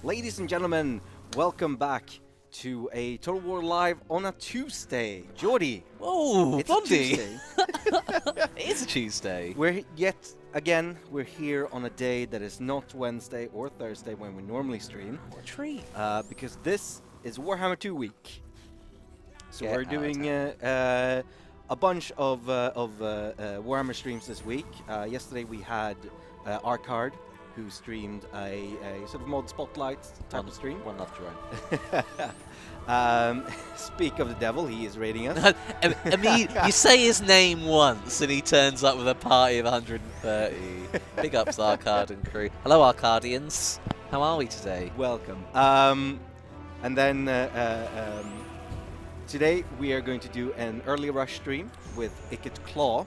Ladies and gentlemen, welcome back to a Total War Live on a Tuesday. Jordy, Oh, it's a Tuesday. It is a Tuesday. We're here on a day that is not Wednesday or Thursday when we normally stream. What a treat. Because this is Warhammer 2 week. So Get we're out doing a bunch of Warhammer streams this week. Yesterday we had Arcard, who streamed a sort of mod spotlight type of stream. One love, Jerome. Speak of the devil, he is raiding us. I mean, you say his name once and he turns up with a party of 130. Big ups, Arcard and crew. Hello, Arcadians. How are we today? Welcome. And then today we are going to do an early rush stream with Ikit Claw.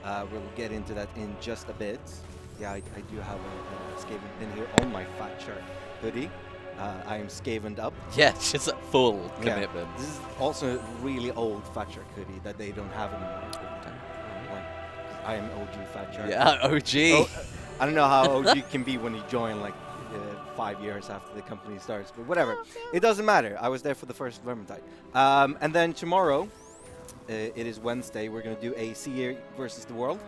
We'll get into that in just a bit. Yeah, I do have a Skaven pin here on my Fat Shark hoodie. I am Skavened up. Yeah, just a full commitment. This is also a really old Fat Shark hoodie that they don't have anymore. Like, I am OG Fat Shark. Yeah, OG. I don't know how OG can be when you join like 5 years after the company starts, but whatever. It doesn't matter. I was there for the first Vermintide. And then tomorrow, it is Wednesday, we're going to do a Seer versus the World.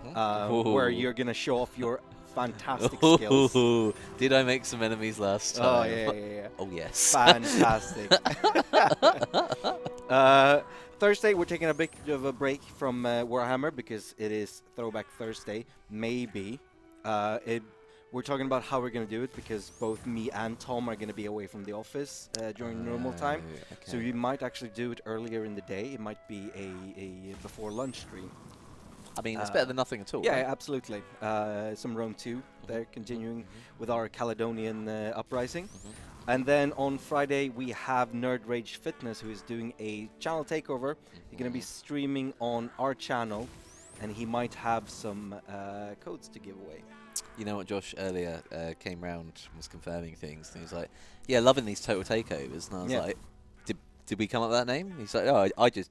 Where you're gonna show off your fantastic skills. Did I make some enemies last time? Oh yeah. Oh yes. Fantastic. Thursday we're taking a bit of a break from Warhammer because it is Throwback Thursday. Maybe we're talking about how we're gonna do it because both me and Tom are gonna be away from the office during normal time. Okay. So we might actually do it earlier in the day. It might be a before lunch stream. I mean, it's better than nothing at all. Yeah, right? absolutely. Some Rome 2 there, continuing with our Caledonian uprising. And then on Friday, we have Nerd Rage Fitness, who is doing a channel takeover. He's going to be streaming on our channel, and he might have some codes to give away. You know what, Josh earlier came round and was confirming things, and he was like, yeah, loving these total takeovers. And I was like, did we come up with that name? He's like, oh, I just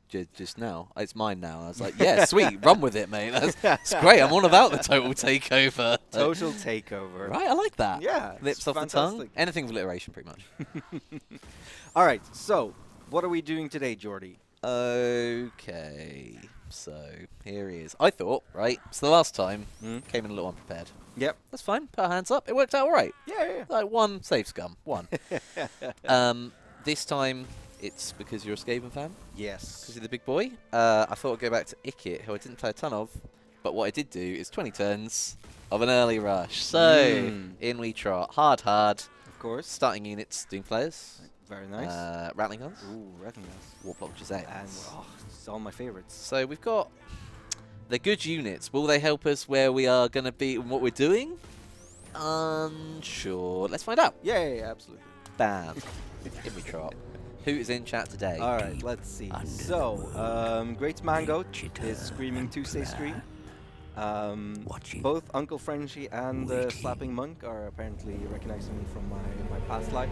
now. It's mine now. And I was like, yeah, sweet, run with it, mate. That's great. I'm all about the total takeover. Total takeover. Right, I like that. Yeah. Lips off fantastic. the tongue. Anything with alliteration, pretty much. All right, so what are we doing today, Jordy? Okay, so here he is. I thought, right, so the last time came in a little unprepared. Yep. That's fine. Put our hands up. It worked out all right. Yeah. Like one save scum. One. This time it's because you're a Skaven fan. Yes. Because you're the big boy. I thought I'd go back to Ikit, who I didn't play a ton of. But what I did do is 20 turns of an early rush. So, in we trot. Hard. Of course. Starting units, doing flares. Very nice. Rattling guns. Ooh, rattling guns. Warplock Giselles. And, it's all my favorites. So we've got the good units. Will they help us where we are going to be and what we're doing? Unsure. Let's find out. Yeah, absolutely. Bam. In we trot. Who is in chat today? All right, let's see. So, Great Mango is screaming Tuesday stream. Both Uncle Frenchy and Slapping Monk are apparently recognizing me from my past life.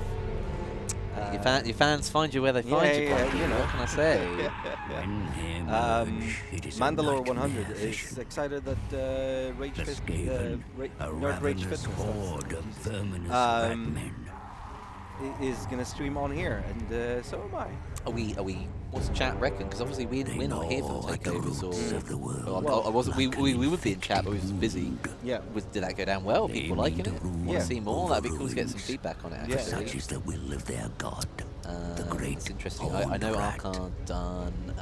Your fans find you where they find you. Yeah, you know. What can I say? Mandalore 100 is excited that Nerd Rage Fitness is gonna stream on here, and so am I. Are we? What's the chat reckon? Because obviously we're not here for the takeovers, or I wasn't. We would be in chat, but we was busy. Yeah. Did that go down well? People liking it? Want Yeah. to see more? That'd be cool to get some feedback on it. Actually. Such is the will of their god. It's interesting. I know Arcard done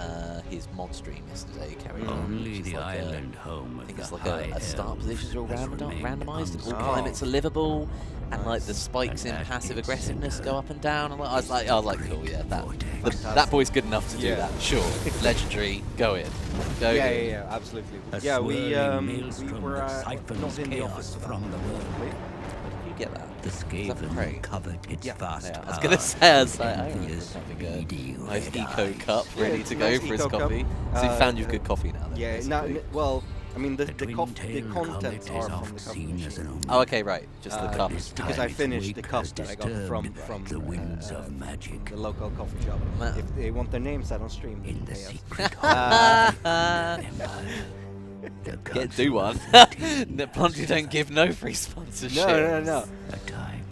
his mod stream yesterday. Carried on. Only the island home I think of it's the like high a start positions are all randomized, and all Oh. climates are livable, and like the spikes in passive aggressiveness go up and down. And I was like, cool, yeah, that boy's good enough to do that. Sure, legendary, go in, go in. Yeah, absolutely. Yeah, we were not in the office from the world. You get that? The Skaven covered its vast Yeah, I was power. gonna say, I was like, Envious, having greedy a nice red eco eyes. cup ready it's to a go nice for his eco cup. coffee. So you found you good coffee now. Then, Yeah, basically. well, I mean the Twin-tailed contents comet are is from the oft coffee seen as machine. an Oh, okay, right. Just the cup. Because I finished the cup that I got from the winds of magic. the local coffee shop. If they want their names said on stream, they In can the pay us. secret heart of the empire. Do one. Blondie don't give no free sponsorship. No. A time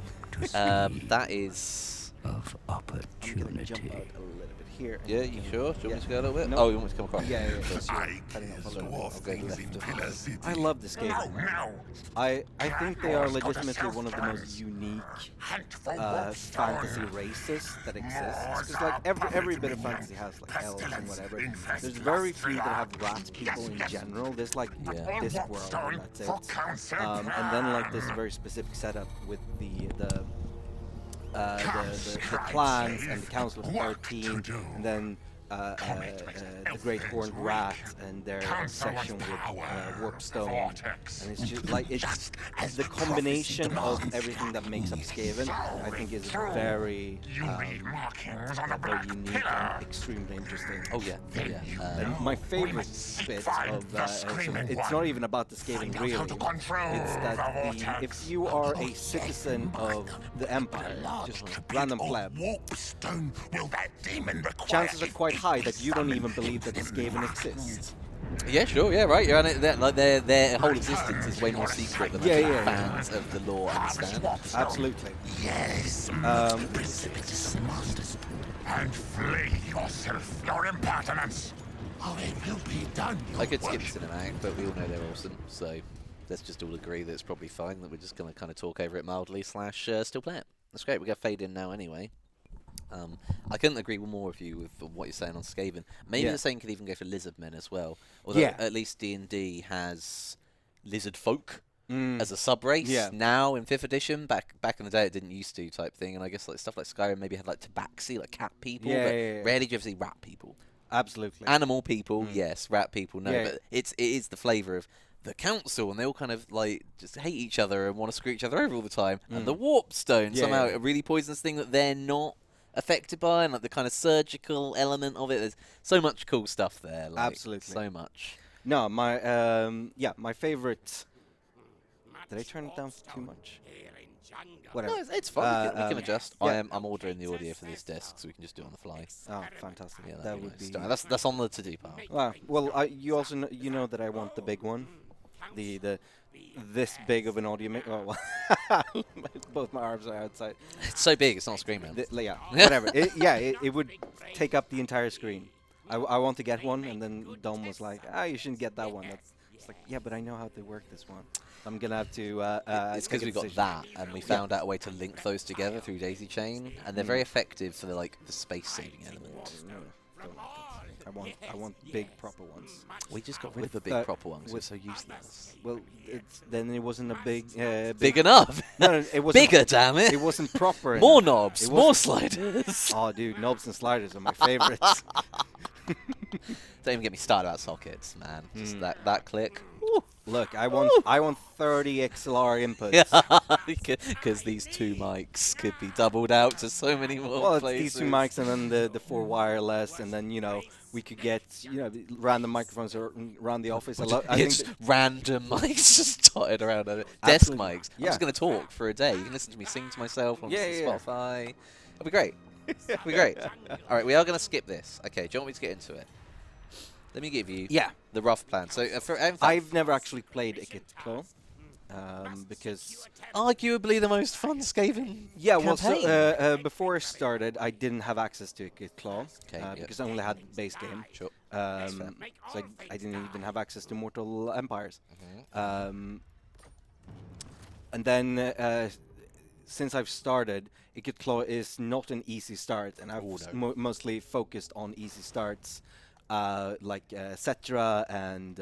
to That is. of I'm gonna jump out opportunity. a little bit here. Yeah, you sure? Do you want me to go a little bit? No. Oh, you want me to come across? Yeah, yeah, Sure. yeah. I Cutting off a killed little bit. dwarf I'll go things left in to Pillar right. City. I love this game. Now, I think they are legitimately one of the most unique hunt for fantasy Warpstone. races that exist. Because like every bit of fantasy has like elves and whatever. There's very few that have rat people in general. There's like Yeah. this world and that's it. And then like this very specific setup with the clans and the Council of 13, and then the Great Horned Rat and their obsession with Warpstone, and it's just like it's the combination of everything that makes up Skaven. I think is very very unique and extremely interesting. Oh yeah, yeah. And my favorite bit of it's not even about the Skaven really. It's that if you are a citizen of the Empire, just random pleb, chances are quite high that you don't even believe that the Skaven exists. Yeah, sure, yeah, right. You're on it. Like their whole existence is way more secret than fans of the lore understand. Absolutely. Yes, precipitous monsters. And flay yourself, your impertinence. Oh, it will be done. I could skip cinematic, but we all know they're awesome. So let's just all agree that it's probably fine. That we're just going to kind of talk over it mildly / still play it. That's great. We're going to fade in now anyway. I couldn't agree more with you with what you're saying on Skaven. Maybe the same could even go for Lizardmen as well. Although at least D&D has lizard folk as a sub-race now in 5th edition. Back in the day it didn't used to type thing, and I guess like stuff like Skyrim maybe had like tabaxi, like cat people, but rarely do you ever see rat people. Absolutely. Animal people, yes. Rat people, no. But it is the flavour of the council, and they all kind of like just hate each other and want to screw each other over all the time. And the Warpstone, somehow a really poisonous thing that they're not affected by, and like the kind of surgical element of it. There's so much cool stuff there. Like, absolutely. So much. No, my my favorite. Did I turn it down too much? Whatever. No, it's fine. We can adjust. I'm ordering the audio for this desk, so we can just do it on the fly. Oh, fantastic. Yeah, that would be. That's on the to-do part. Well, you also you know that I want the big one, this big of an audio mic. Oh, well, both my arms are outside. It's so big, it's not a screen, man. Yeah, whatever. It would take up the entire screen. I want to get one, and then Dom was like, you shouldn't get that one. It's like, yeah, but I know how to work this one. I'm gonna have to. It's because we got that, and we found out a way to link those together through Daisy Chain, and they're very effective for the space saving element. I want big proper ones. We just got rid of the big proper ones. We're so useless. Well, then it wasn't a big. Big enough. No, it wasn't. Bigger, damn it. It wasn't proper. More knobs, more sliders. Oh, dude, knobs and sliders are my favorites. Don't even get me started about sockets, man. Just that click. Woo. Look, I want 30 XLR inputs. Because these two mics could be doubled out to so many more well, places. These two mics and then the 4 wireless, and then we could get random microphones around the office. It's random mics just dotted around. Desk mics. I'm just gonna talk for a day. You can listen to me sing to myself on Spotify. It'll be great. It'll be great. All right, we are gonna skip this. Okay, do you want me to get into it? Let me give you the rough plan. So I've never actually played Ikit Claw, because arguably the most fun Skaven well, campaign. so before I started, I didn't have access to Ikit Claw because I only had the base game. Sure. So I didn't even have access to Mortal Empires. And then since I've started, Ikit Claw is not an easy start, and I've mostly focused on easy starts. Like Cetra and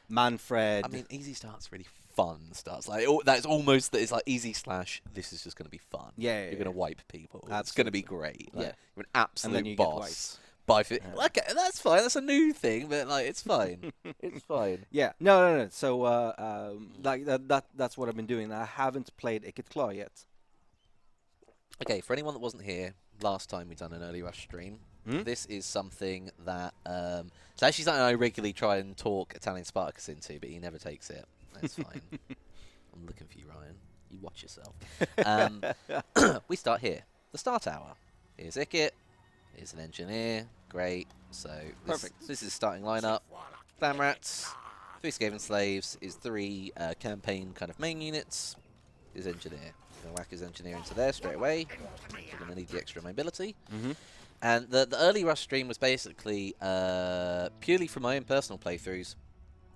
Manfred. I mean, easy starts really fun starts. Like that's almost it's like easy / this is just going to be fun. Yeah, you're going to wipe people. Absolutely. It's going to be great. Like, you're an absolute and then you boss. Okay, that's fine. That's a new thing, but like it's fine. It's fine. Yeah, no. So like that's what I've been doing. I haven't played Ikit Claw yet. Okay, for anyone that wasn't here last time we done an early rush stream. This is something that it's actually something I regularly try and talk Italian Spartacus into, but he never takes it. That's fine. I'm looking for you, Ryan. You watch yourself. We start here. The start hour. Here's Ikit. Here's an engineer. Great. So this is starting lineup. Clan Rats. 3 Skaven Slaves is 3 campaign kind of main units. Is engineer. going to whack his engineer into there straight away. We're going to need the extra mobility. Mm-hmm. And the early rush stream was basically purely from my own personal playthroughs.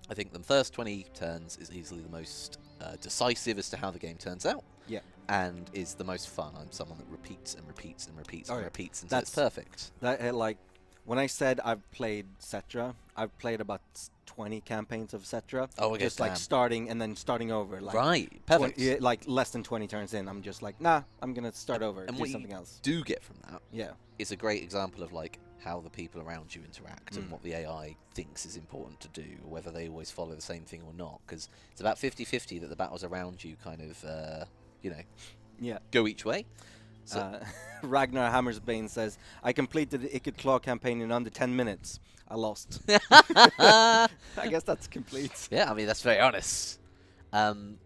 I think the first 20 turns is easily the most decisive as to how the game turns out. Yeah. And is the most fun. I'm someone that repeats and repeats and repeats and repeats until it's That's perfect. That like when I said I've played Cetra, I've played about 20 campaigns of Cetra. Oh, okay, just like damn. starting and then starting over. Like Right, perfect. like less than 20 turns in, I'm just like, nah, I'm gonna start over. And do what something you else. do get from that Yeah. is a great example of like how the people around you interact and Mm. what the AI thinks is important to do, or whether they always follow the same thing or not. Because it's about 50-50 that the battles around you kind of, Yeah. go each way. So Ragnar Hammersbane says, I completed the Ikit Claw campaign in under 10 minutes. I lost. I guess that's complete. yeah, I mean that's very honest. But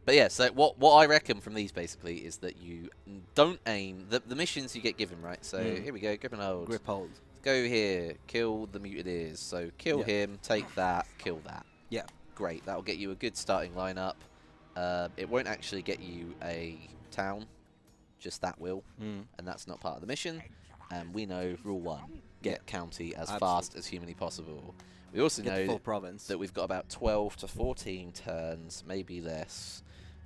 yeah, so what I reckon from these basically is that you don't aim the missions you get given, right? So here we go, grip and hold. Grip hold. Go here, kill the mutineers. So kill him, take that, kill that. Yeah. Great, that'll get you a good starting lineup. It won't actually get you a town, just that will, and that's not part of the mission. And we know rule 1: get county as fast as humanly possible. We also Get know full province. that we've got about 12 to 14 turns, maybe less.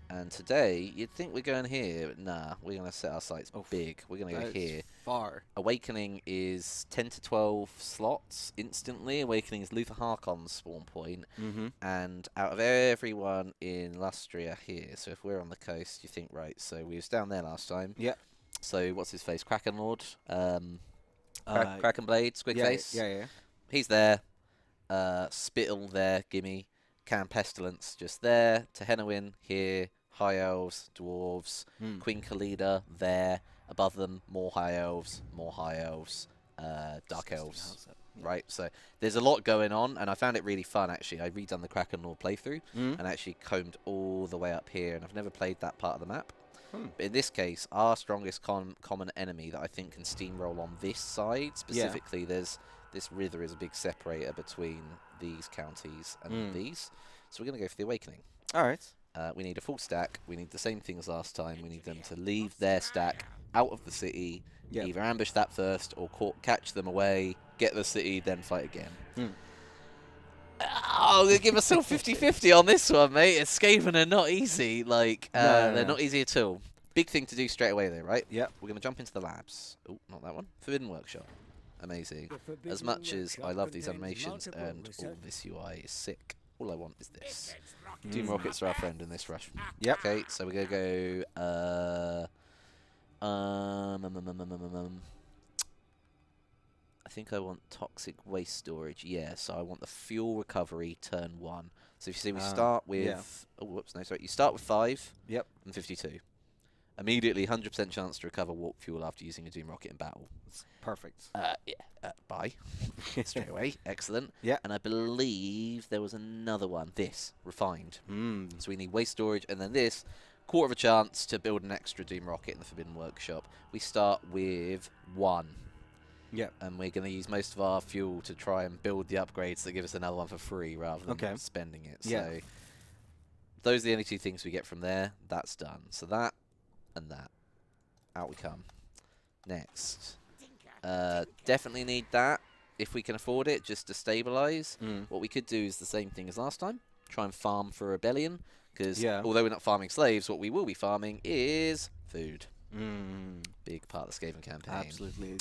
And today, you'd think we're going here, but nah, we're going to set our sights big. We're going to go here. Far. Awakening is 10 to 12 slots instantly. Awakening is Luther Harkon's spawn point. And out of everyone in Lustria here, so if we're on the coast, you think, right, so we was down there last time. Yeah. So what's his face? Kraken Lord? Kraken Blade? Squigface? Yeah. He's there. Spittle there, gimme. Can Pestilence just there. Tehenowin here. High Elves, Dwarves. Queen Khalida there. Above them, more High Elves, Dark Elves. Right, so there's a lot going on, and I found it really fun actually. I redone the Kraken Lord playthrough and actually combed all the way up here, and I've never played that part of the map. But in this case, our strongest common enemy that I think can steamroll on this side specifically, there's this river is a big separator between these counties and these. So we're going to go for the Awakening. All right. We need a full stack. We need the same thing as last time. We need them to leave their stack out of the city, either ambush that first or catch them away, get the city, then fight again. I'm going to give myself 50-50 on this one, mate. Skaven are not easy. Like, they're not easy at all. Big thing to do straight away, though, right? Yep. We're going to jump into the labs. Oh, not that one. Forbidden Workshop. Amazing. As much as I love these animations and all this UI is sick, all I want is this. Doom rockets are our friend in this rush. Yep. Okay, so we're going to go... I think I want toxic waste storage. Yeah, so I want the fuel recovery turn 1. So if you see, we start with... Oh, whoops, no, sorry. You start with 5 and 52. Immediately, 100% chance to recover warp fuel after using a Doom rocket in battle. Perfect. Bye. Straight away. Excellent. Yeah. And I believe there was another one. This, refined. So we need waste storage, and then this, quarter of a chance to build an extra Doom rocket in the Forbidden Workshop. We start with 1. Yeah. And we're going to use most of our fuel to try and build the upgrades that give us another one for free rather than spending it. So those are the only 2 things we get from there. That's done. So that and that. Out we come. Next. Definitely need that if we can afford it, just to stabilize. What we could do is the same thing as last time. Try and farm for Rebellion. Because although we're not farming slaves, what we will be farming is food. Big part of the Skaven campaign. Absolutely.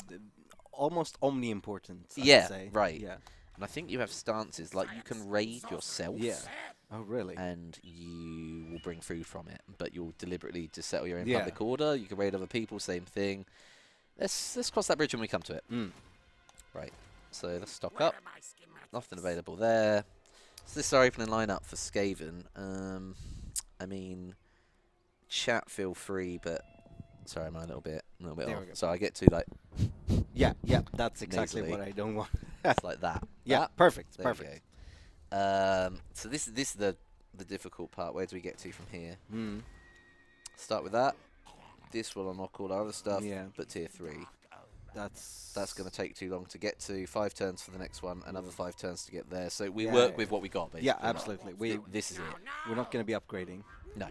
Almost omni-important, yeah, I'd say. Right. Yeah. And I think you have stances, like you can raid yourself. Yeah. Oh, really? And you will bring food from it, but you'll deliberately just settle your own public order. You can raid other people, same thing. Let's cross that bridge when we come to it. Right. So let's stock up. Nothing available there. So this is our opening lineup for Skaven. I mean, chat feel free, but sorry, I'm a little bit off. So I get to like. Yeah, that's exactly what I don't want. It's like that. Yeah, perfect. There Perfect. So this is the difficult part. Where do we get to from here? Start with that. This will unlock all our other stuff, but tier 3. That's going to take too long to get to. 5 turns for the next one, another 5 turns to get there. So we work with what we got, basically. Yeah, absolutely. This is it. We're not going to be upgrading. No.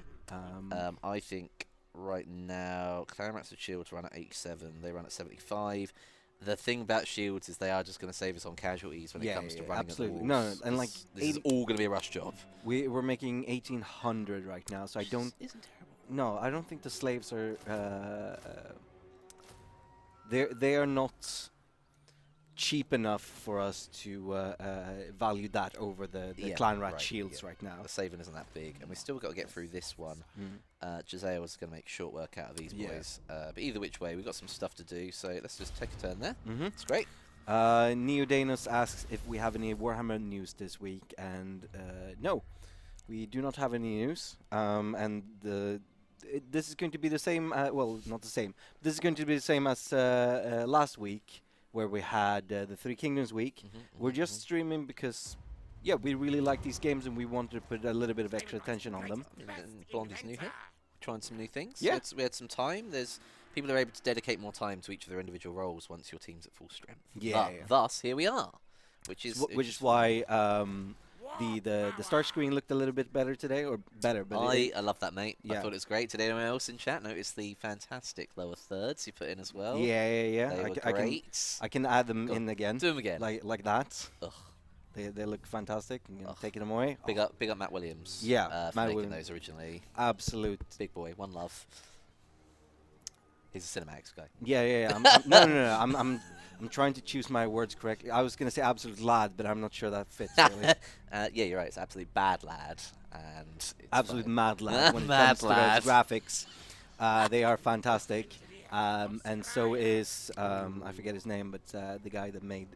I think right now, Clan Rats of Shields run at 87. They run at 75. The thing about Shields is they are just going to save us on casualties when it comes to running absolutely. at the No, walls. and like this is all going to be a rush job. we're making 1800 right now, so I don't. Isn't terrible. No, I don't think the slaves are. They are not cheap enough for us to value that over the Yeah, Clan Rat right, shields yeah. right now. The saving isn't that big, and we still got to get through this one. Mm. Josiah was going to make short work out of these Yeah. boys. But either which way, we've got some stuff to do, so let's just take a turn there. Mm-hmm. It's great. Neodanos asks if we have any Warhammer news this week, and no, we do not have any news. And this is going to be the same. Well, not the same. This is going to be the same as last week, where we had the Three Kingdoms week. We're just streaming because, yeah, we really like these games and we wanted to put a little bit of extra attention on them. And Blondie's new here, trying some new things. Yeah. We had some time. There's people are able to dedicate more time to each of their individual roles once your team's at full strength. Yeah, yeah. Thus, here we are, which is Which is why the start screen looked a little bit better today, or better. But I love that, mate. I Yeah. thought it was great. Did anyone else in chat notice the fantastic lower thirds you put in as well? yeah. They were great. I can add them Go in again. Do them again. Like that. Ugh. They look fantastic. I'm gonna Ugh. taking them away. Big up Matt Williams. Yeah, for Matt making Williams. those originally. Absolute. Big boy, one love. He's a cinematics guy. Yeah. No. I'm trying to choose my words correctly. I was gonna say absolute lad, but I'm not sure that fits really. Yeah, you're right. It's absolutely bad lad, and it's Absolute fine. mad lad when it Mad comes to lad. those graphics. They are fantastic. And so is I forget his name, but the guy that made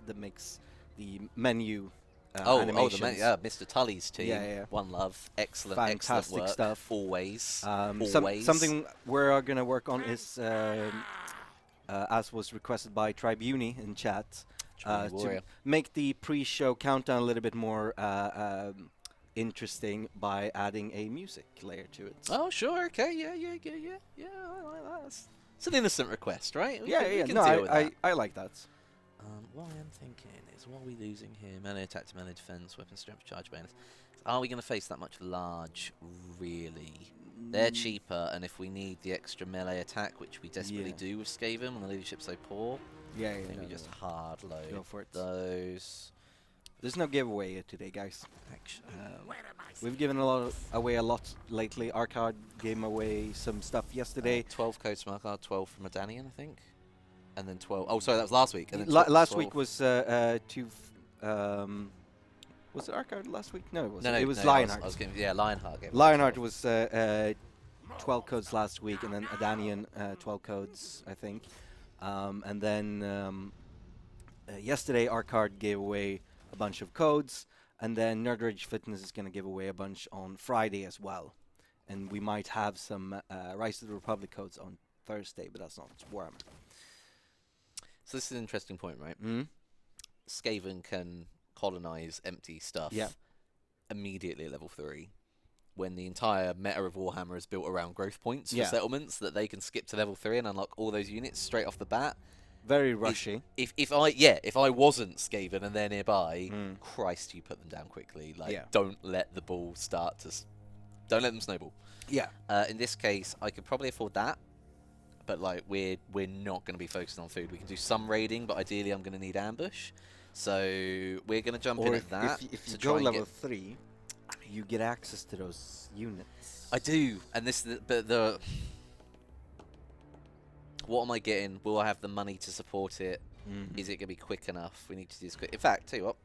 that makes the menu. Mr. Tully's team. Yeah. One love, excellent Fantastic work. stuff. Always, Something we're gonna work on is, as was requested by Tribuni in chat, Tribuni to Warrior. make the pre-show countdown a little bit more interesting by adding a music layer to it. Oh, sure, okay, yeah. I like that. It's an innocent request, right? We can No, deal with that. I like that. What I am thinking is, what are we losing here? Melee attack to melee defense, weapon strength, charge bonus. Are we going to face that much large, really? They're cheaper, and if we need the extra melee attack, which we desperately do with Skaven when the leadership's so poor, Yeah, I think we just hard load Go for it. those. There's no giveaway yet today, guys. Actually, We've given away a lot lately. Arcade gave away some stuff yesterday. 12 code smart card, 12 from a Danian, I think. And then 12. Oh, sorry, that was last week. And then Last 12. week was was it Arcade last week? No, it wasn't. No, It was no, Lionheart. I was getting, yeah, Lionheart. Gave Lionheart 12. was 12 codes last week, and then Adanian 12 codes, I think. And then yesterday, Arcade gave away a bunch of codes, and then Nerd Rage Fitness is going to give away a bunch on Friday as well. And we might have some Rise of the Republic codes on Thursday, but that's not Warhammer. So this is an interesting point, right? Mm? Skaven can colonize empty stuff immediately at level 3, when the entire meta of Warhammer is built around growth points for settlements, that they can skip to level 3 and unlock all those units straight off the bat. Very rushy. If I wasn't Skaven and they're nearby, Christ, you put them down quickly. Like, don't let the ball start to... don't let them snowball. Yeah. In this case, I could probably afford that, but like we're not going to be focusing on food. We can do some raiding, but ideally I'm going to need ambush. So we're going to jump in at that. If you to go try and level get 3, you get access to those units. I do, and this but the what am I getting? Will I have the money to support it? Is it going to be quick enough? We need to do this quick. In fact, tell you what,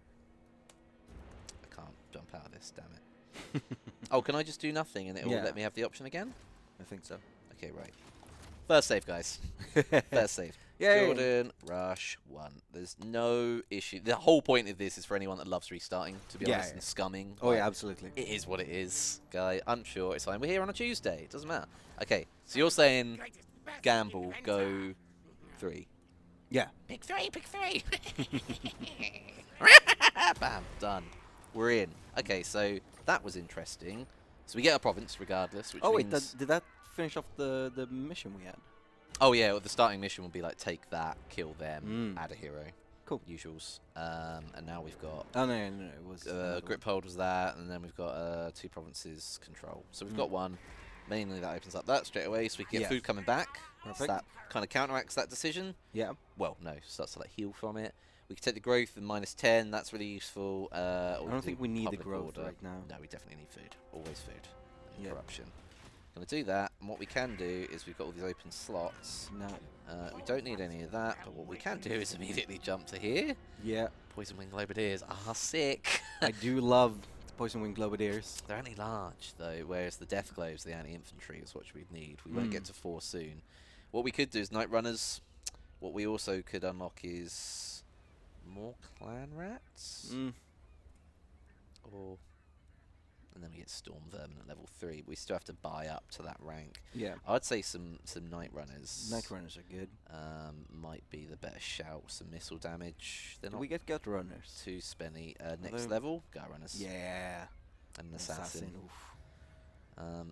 I can't jump out of this. Damn it. Oh, can I just do nothing and it will let me have the option again? I think so. Okay, right. First save, guys. First save. Yay. Jordan, Rush, 1. There's no issue. The whole point of this is for anyone that loves restarting, to be honest, and scumming. Oh, Like, yeah, absolutely. it is what it is, guy. I'm sure it's fine. We're here on a Tuesday. It doesn't matter. Okay, so you're saying gamble, go 3. Yeah. Pick 3, pick 3. Bam, done. We're in. Okay, so that was interesting. So we get a province regardless, which Wait, means... did that finish off the mission we had? Oh yeah, well, the starting mission will be like take that, kill them, add a hero. Cool. Usuals. And now we've got Oh no, it was grip hold was that, and then we've got 2 provinces control. So we've got 1. Mainly that opens up that straight away, so we can get food coming back. Perfect. So that kind of counteracts that decision. Yeah. Well, no, starts to like heal from it. We can take the growth and -10. That's really useful. I don't think we need the growth right now. No, we definitely need food. Always food. Yeah. Corruption. Going to do that, and what we can do is we've got all these open slots. No. We don't need any of that, but what we can do is immediately jump to here. Yeah. Poison Wing Globadiers are sick. I do love the Poison Wing Globadiers. They're only large, though, whereas the Death Globes, the anti-infantry, is what we'd need. We won't get to 4 soon. What we could do is Night Runners. What we also could unlock is more Clan Rats. Or... And then we get Storm Vermin at level 3. But we still have to buy up to that rank. Yeah. I'd say some Night Runners. Night Runners are good. Might be the better shout. Some missile damage. They're Do not we get Gut Runners? too spenny. Next level, Gut Runners. Yeah. And an Assassin. Oof.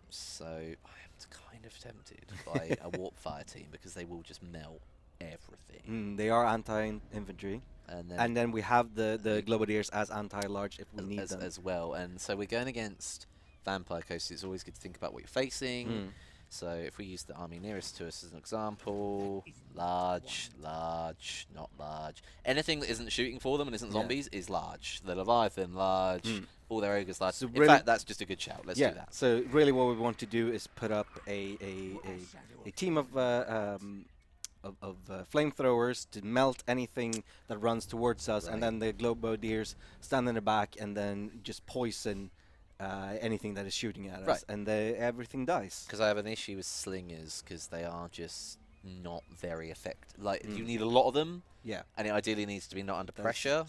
So I am kind of tempted by a Warp Fire team because they will just melt everything. They are anti-infantry. And then we have the Globadiers as anti-large if we need them. As well. And so we're going against Vampire Coast. It's always good to think about what you're facing. So if we use the army nearest to us as an example, large, not large. Anything that isn't shooting for them and isn't zombies is large. The Leviathan, large. All their ogres, large. So in fact, that's just a good shout. Let's do that. So really what we want to do is put up a team of flamethrowers to melt anything that runs towards us, and then the Globadiers stand in the back and then just poison anything that is shooting at us, and everything dies. Because I have an issue with slingers, because they are just not very effective. Like, you need a lot of them, and it ideally needs to be not under pressure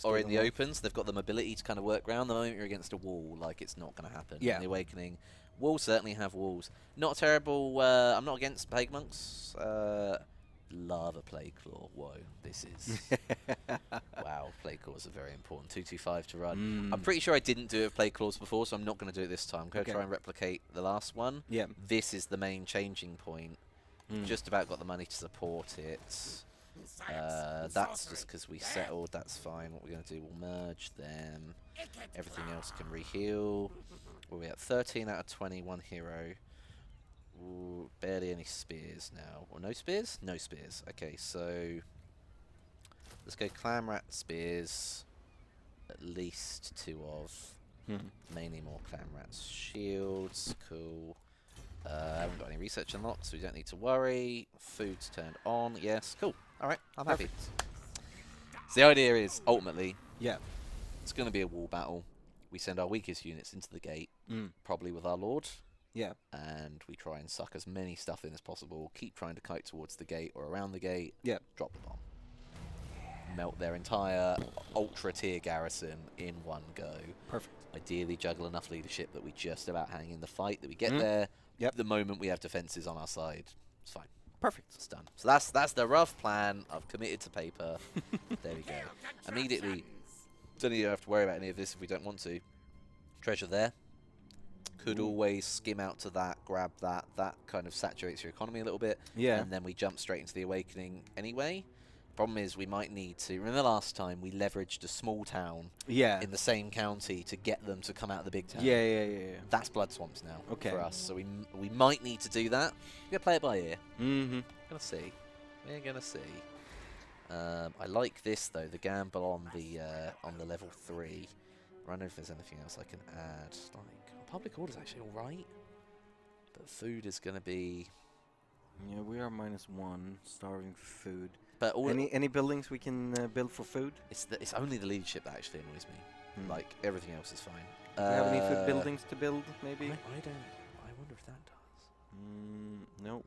or in the opens. They've got the mobility to kind of work around. The moment you're against a wall, like, it's not going to happen. Yeah. In the Awakening, walls certainly have walls. Not terrible. I'm not against Plague Monks. Love a Plague Claw. Whoa, this is... wow, Plague Claws are very important. 225 to run. I'm pretty sure I didn't do it with Plague Claws before, so I'm not going to do it this time. I'm going to try and replicate the last one. Yeah. This is the main changing point. Just about got the money to support it. That's just because we settled. That's fine. What we're going to do, we'll merge them. Everything else can reheal. We're at 13 out of 20, 1 hero. Ooh, barely any spears now. Or no spears? No spears. Okay, so let's go Clan Rat spears. At least 2 of. Mainly more Clan Rats. Shields. Cool. I haven't got any research unlocked, so we don't need to worry. Food's turned on. Yes. Cool. Alright, I'm happy. So the idea is, ultimately, it's going to be a wall battle. We send our weakest units into the gate, probably with our Lord. Yeah. And we try and suck as many stuff in as possible, keep trying to kite towards the gate or around the gate, drop the bomb. Melt their entire ultra-tier garrison in one go. Perfect. Ideally juggle enough leadership that we just about hang in the fight, that we get there. The moment we have defences on our side, it's fine. Perfect. It's done. So that's the rough plan. I've committed to paper. There we go. Immediately, don't even have to worry about any of this if we don't want to. Treasure there. Could always skim out to that, grab that. That kind of saturates your economy a little bit. Yeah. And then we jump straight into the Awakening anyway. Problem is, we might need to... Remember last time we leveraged a small town in the same county to get them to come out of the big town? Yeah. That's Blood Swamps now for us. So we might need to do that. We're going to play it by ear. We're going to see. We're going to see. I like this, though, the gamble on the level 3. I don't know if there's anything else I can add. Like, public order's actually alright. But food is going to be... Yeah, we are -1, starving for food. But any buildings we can build for food? It's only the leadership that actually annoys me. Like, everything else is fine. Do you have any food buildings to build, maybe? I don't. I wonder if that does. No.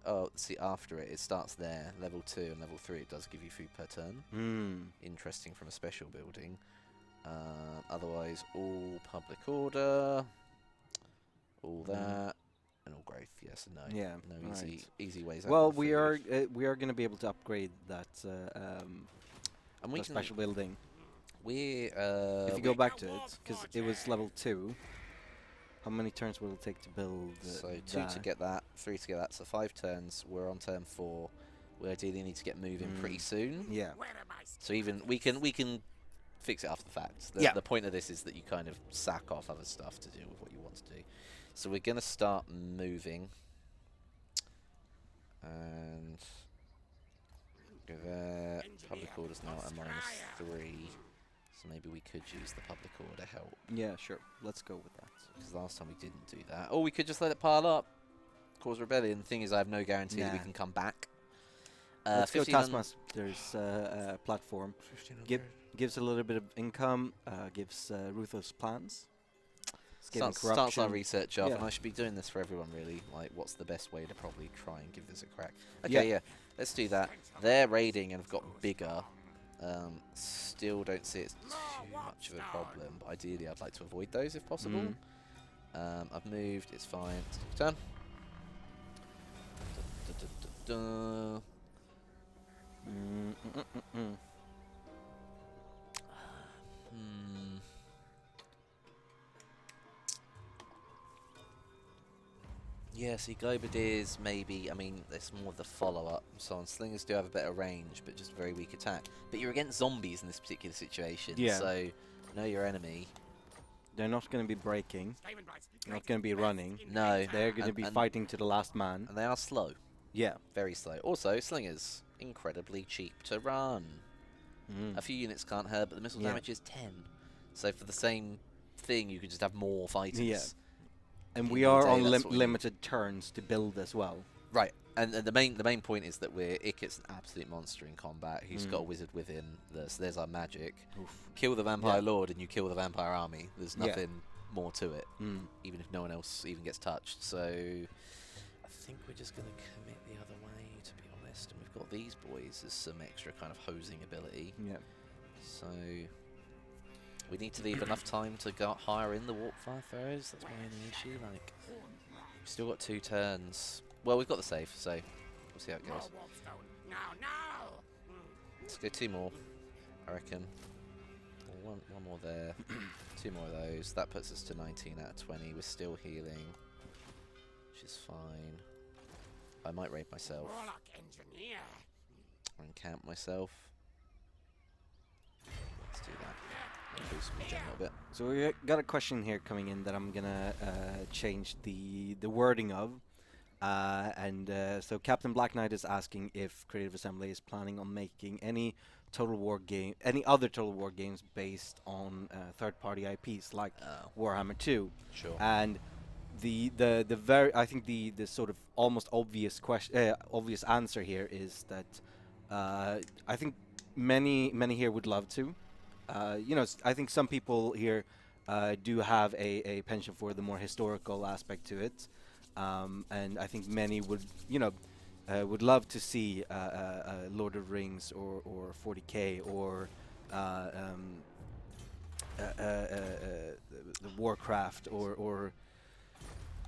Oh, see, after it starts there. Level 2 and level 3, it does give you food per turn. Interesting from a special building. Otherwise, all public order. All that. And all growth, yes and no. Yeah, no easy ways out. Well, we are going to be able to upgrade that and we special building. If you go back to it, because it was level 2. How many turns will it take to build? So 2 to get that, 3 to get that. So 5 turns. We're on turn 4. We ideally need to get moving pretty soon. Yeah. So even we can fix it after the fact. The point of this is that you kind of sack off other stuff to deal with what you want to do. So we're going to start moving. And go there. Public order's now at a -3. So maybe we could use the public order help. Yeah, sure. Let's go with that. Because last time we didn't do that. Or we could just let it pile up. Cause rebellion. The thing is, I have no guarantee that we can come back. Let's go 15 Taskmaster's platform. Gives a little bit of income. Gives ruthless plans. Starts our research off, Yeah. and I should be doing this for everyone, really. Like, what's the best way to probably try and give this a crack? Okay, yeah, let's do that. They're raiding and have got bigger. Still don't see it's too much of a problem, but ideally I'd like to avoid those if possible. I've moved, it's fine. It's done. Yeah, see, Globadiers maybe, I mean, it's more of the follow-up, so on. Slingers do have a better range, but just very weak attack. But you're against zombies in this particular situation, so know your enemy. They're not going to be breaking. They're not going to be running. No. They're going to be fighting to the last man. And they are slow. Yeah. Very slow. Also, Slingers, incredibly cheap to run. A few units can't hurt, but the missile damage is 10. So for the same thing, you could just have more fighters. Yeah. And In we the are day, on that's what we limited turns to build as well. Right, and the main point is that Ikit's an absolute monster in combat. He's got a wizard within. So there's our magic. Kill the vampire lord, and you kill the vampire army. There's nothing more to it, even if no one else even gets touched. So I think we're just going to commit the other way, to be honest. And we've got these boys as some extra kind of hosing ability. Yeah. So we need to leave enough time to go higher in the warpfire throws. That's my only issue. Like, we've still got 2 turns. Well, we've got the save, so we'll see how it goes. Let's go 2 more, I reckon. One more there. 2 more of those. That puts us to 19 out of 20. We're still healing, which is fine. I might raid myself. And camp myself. Let's do that. Boost my gen a little bit. So we got a question here coming in that I'm gonna change the wording of, so Captain Black Knight is asking if Creative Assembly is planning on making any other Total War games based on third-party IPs like Warhammer 2. Sure. And I think the sort of almost obvious obvious answer here is that I think many here would love to. I think some people here do have a penchant for the more historical aspect to it, and I think many would love to see Lord of the Rings or 40K or the Warcraft or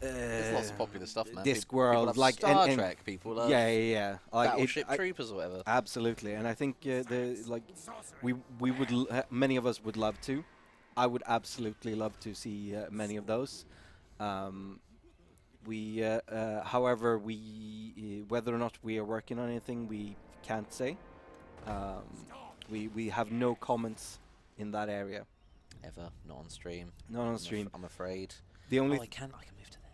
There's lots of popular stuff, man. Discworld, people love like Star Trek. People love like Battleship Troopers or whatever. Absolutely, and I think many of us would love to. I would absolutely love to see many of those. However, whether or not we are working on anything, we can't say. We have no comments in that area. Ever, not on stream. Not on stream. I'm afraid. The only I can move to there.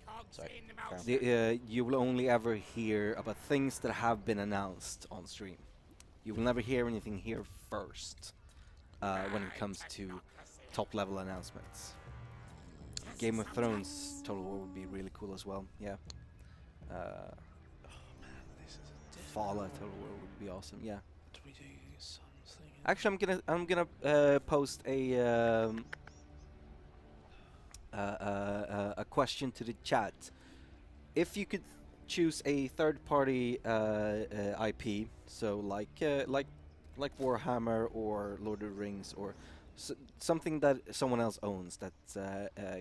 Amazing. Sorry. you will only ever hear about things that have been announced on stream. You will never hear anything here first when it comes to top-level announcements. Game of Thrones Total War would be really cool as well. Yeah. Oh man, this is Fallout Total War would be awesome. Yeah. Do we do something? Actually, I'm gonna post a question to the chat. If you could choose a third-party IP, so like Warhammer or Lord of the Rings or something that someone else owns that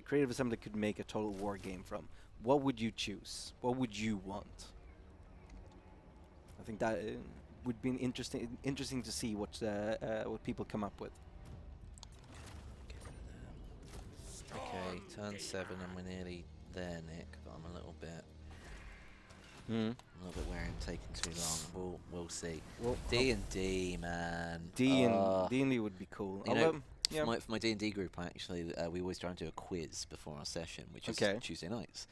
Creative Assembly could make a Total War game from, what would you choose? What would you want? I think that would be interesting to see what people come up with. Okay, turn 7 and we're nearly there, Nick, but I'm a little bit wary and taking too long. We'll see. Well, D&D, man. D&D would be cool. You know, Yeah. For my D&D group, we always try and do a quiz before our session, which is Okay. Tuesday nights.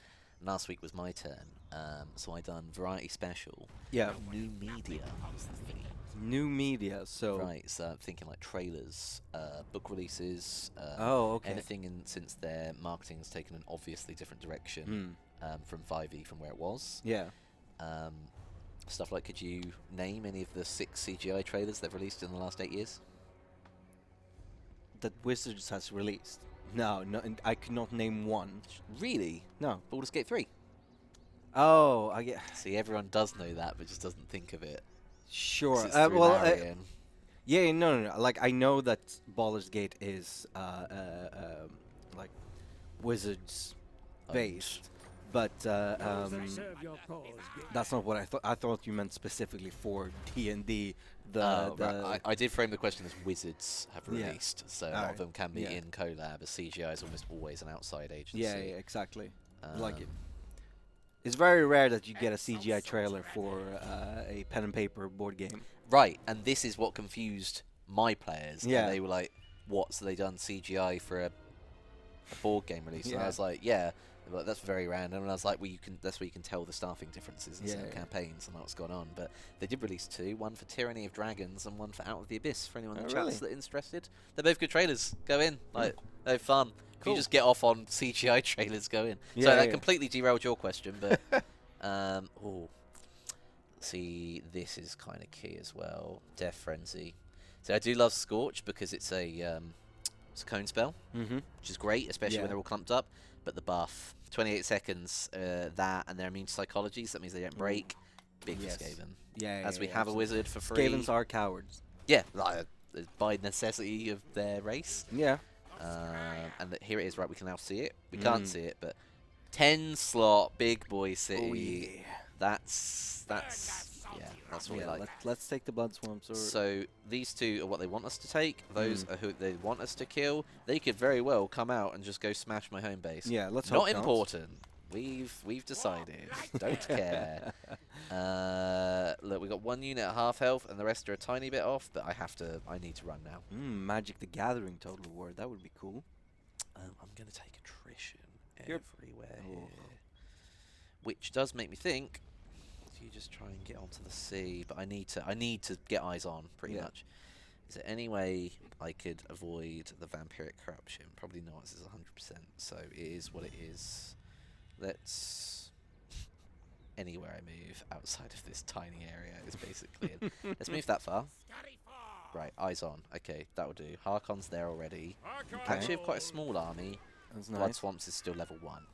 Last week was my turn, so I done variety special. Yeah. New media was the theme. New media. So. Right, so I'm thinking like trailers, book releases, Oh, okay. anything since their marketing has taken an obviously different direction from 5e from where it was. Yeah. Stuff like, could you name any of the 6 CGI trailers they've released in the last 8 years? That Wizards has released. No, and I could not name one. Really? No. Baldur's Gate 3. Oh, I get. See, everyone does know that, but just doesn't think of it. Sure. 'Cause it's through Larian. Yeah, no. Like I know that Baldur's Gate is like Wizards based, but that's not what I thought. I thought you meant specifically for D&D. Right. I did frame the question as Wizards have Yeah. released, so a lot Alright. of them can be Yeah. in collab, as CGI is almost always an outside agency. Yeah, exactly. Like it. It's very rare that you get a CGI trailer for a pen and paper board game. Right, and this is what confused my players. Yeah. And they were like, what, so they done CGI for a board game release? And I Yeah. was like, yeah. They were like, that's very random. And I was like, well, that's where you can tell the staffing differences in certain campaigns and what's gone on. But they did release 2, one for Tyranny of Dragons and one for Out of the Abyss, for anyone in the chats that interested. They're both good trailers. Go in. Like, they're fun. If you just get off on CGI trailers, go in. Yeah, So that yeah. completely derailed your question, but... see, this is kind of key as well. Death Frenzy. So I do love Scorch because it's a cone spell, which is great, especially when they're all clumped up. But the buff, 28 seconds, that, and they're immune to psychology, so that means they don't break. Big for Skaven. Yeah, As we have a wizard for free. Skavens are cowards. Yeah, like, by necessity of their race. Yeah. And here it is, right, we can now see it. We can't see it, but 10 slot, big boy city. Oh, yeah. That's what we like. Let's take the blood swamps. Or So these 2 are what they want us to take. Those are who they want us to kill. They could very well come out and just go smash my home base. Yeah, let's Not hope not. important. We've decided. Don't care. Look, we got 1 unit at half health, and the rest are a tiny bit off. But I need to run now. Magic the Gathering Total War. That would be cool. I'm gonna take attrition Yep. everywhere here, which does make me think. You just try and get onto the sea, but I need to get eyes on pretty much. Is there any way I could avoid the vampiric corruption? Probably not. This is 100%, so it is what it is. Let's anywhere I move outside of this tiny area is basically it. Let's move that far. Right, eyes on. Okay, that will do. Harkon's there already. Actually, have quite a small army. That's Blood nice. Swamps is still level 1.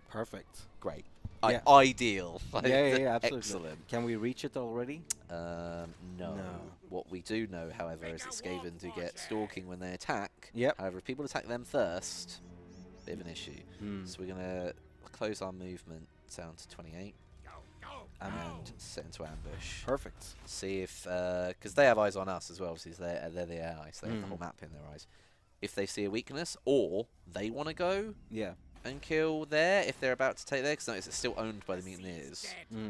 Perfect. Great. Yeah. Ideal. Like, Yeah, absolutely. Excellent. Can we reach it already? No. What we do know, however, is that Skaven do get stalking when they attack. Yep. However, if people attack them first, bit of an issue. So we're going to close our movement down to 28 and set into ambush. Perfect. See if, because they have eyes on us as well, obviously they're the AI, so they have the whole map in their eyes. If they see a weakness, or they want to go Yeah. and kill there if they're about to take there, because notice it's still owned by the mutineers.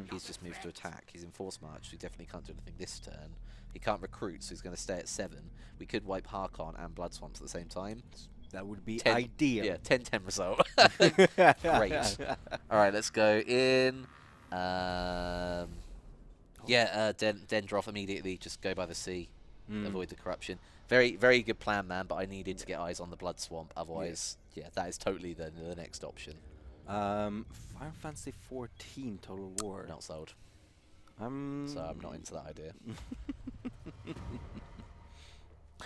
He's just moved to attack. He's in force march, so he definitely can't do anything this turn. He can't recruit, so he's going to stay at 7. We could wipe Harkon and Blood Swamps at the same time. That would be 10 ideal. Yeah, 10-10 result. Great. All right, let's go in. Dendroth immediately. Just go by the sea. Avoid the corruption. Very, very good plan, man. But I needed to get eyes on the Blood Swamp. Otherwise, that is totally the next option. Final Fantasy 14 Total War. Not sold. So I'm not into that idea.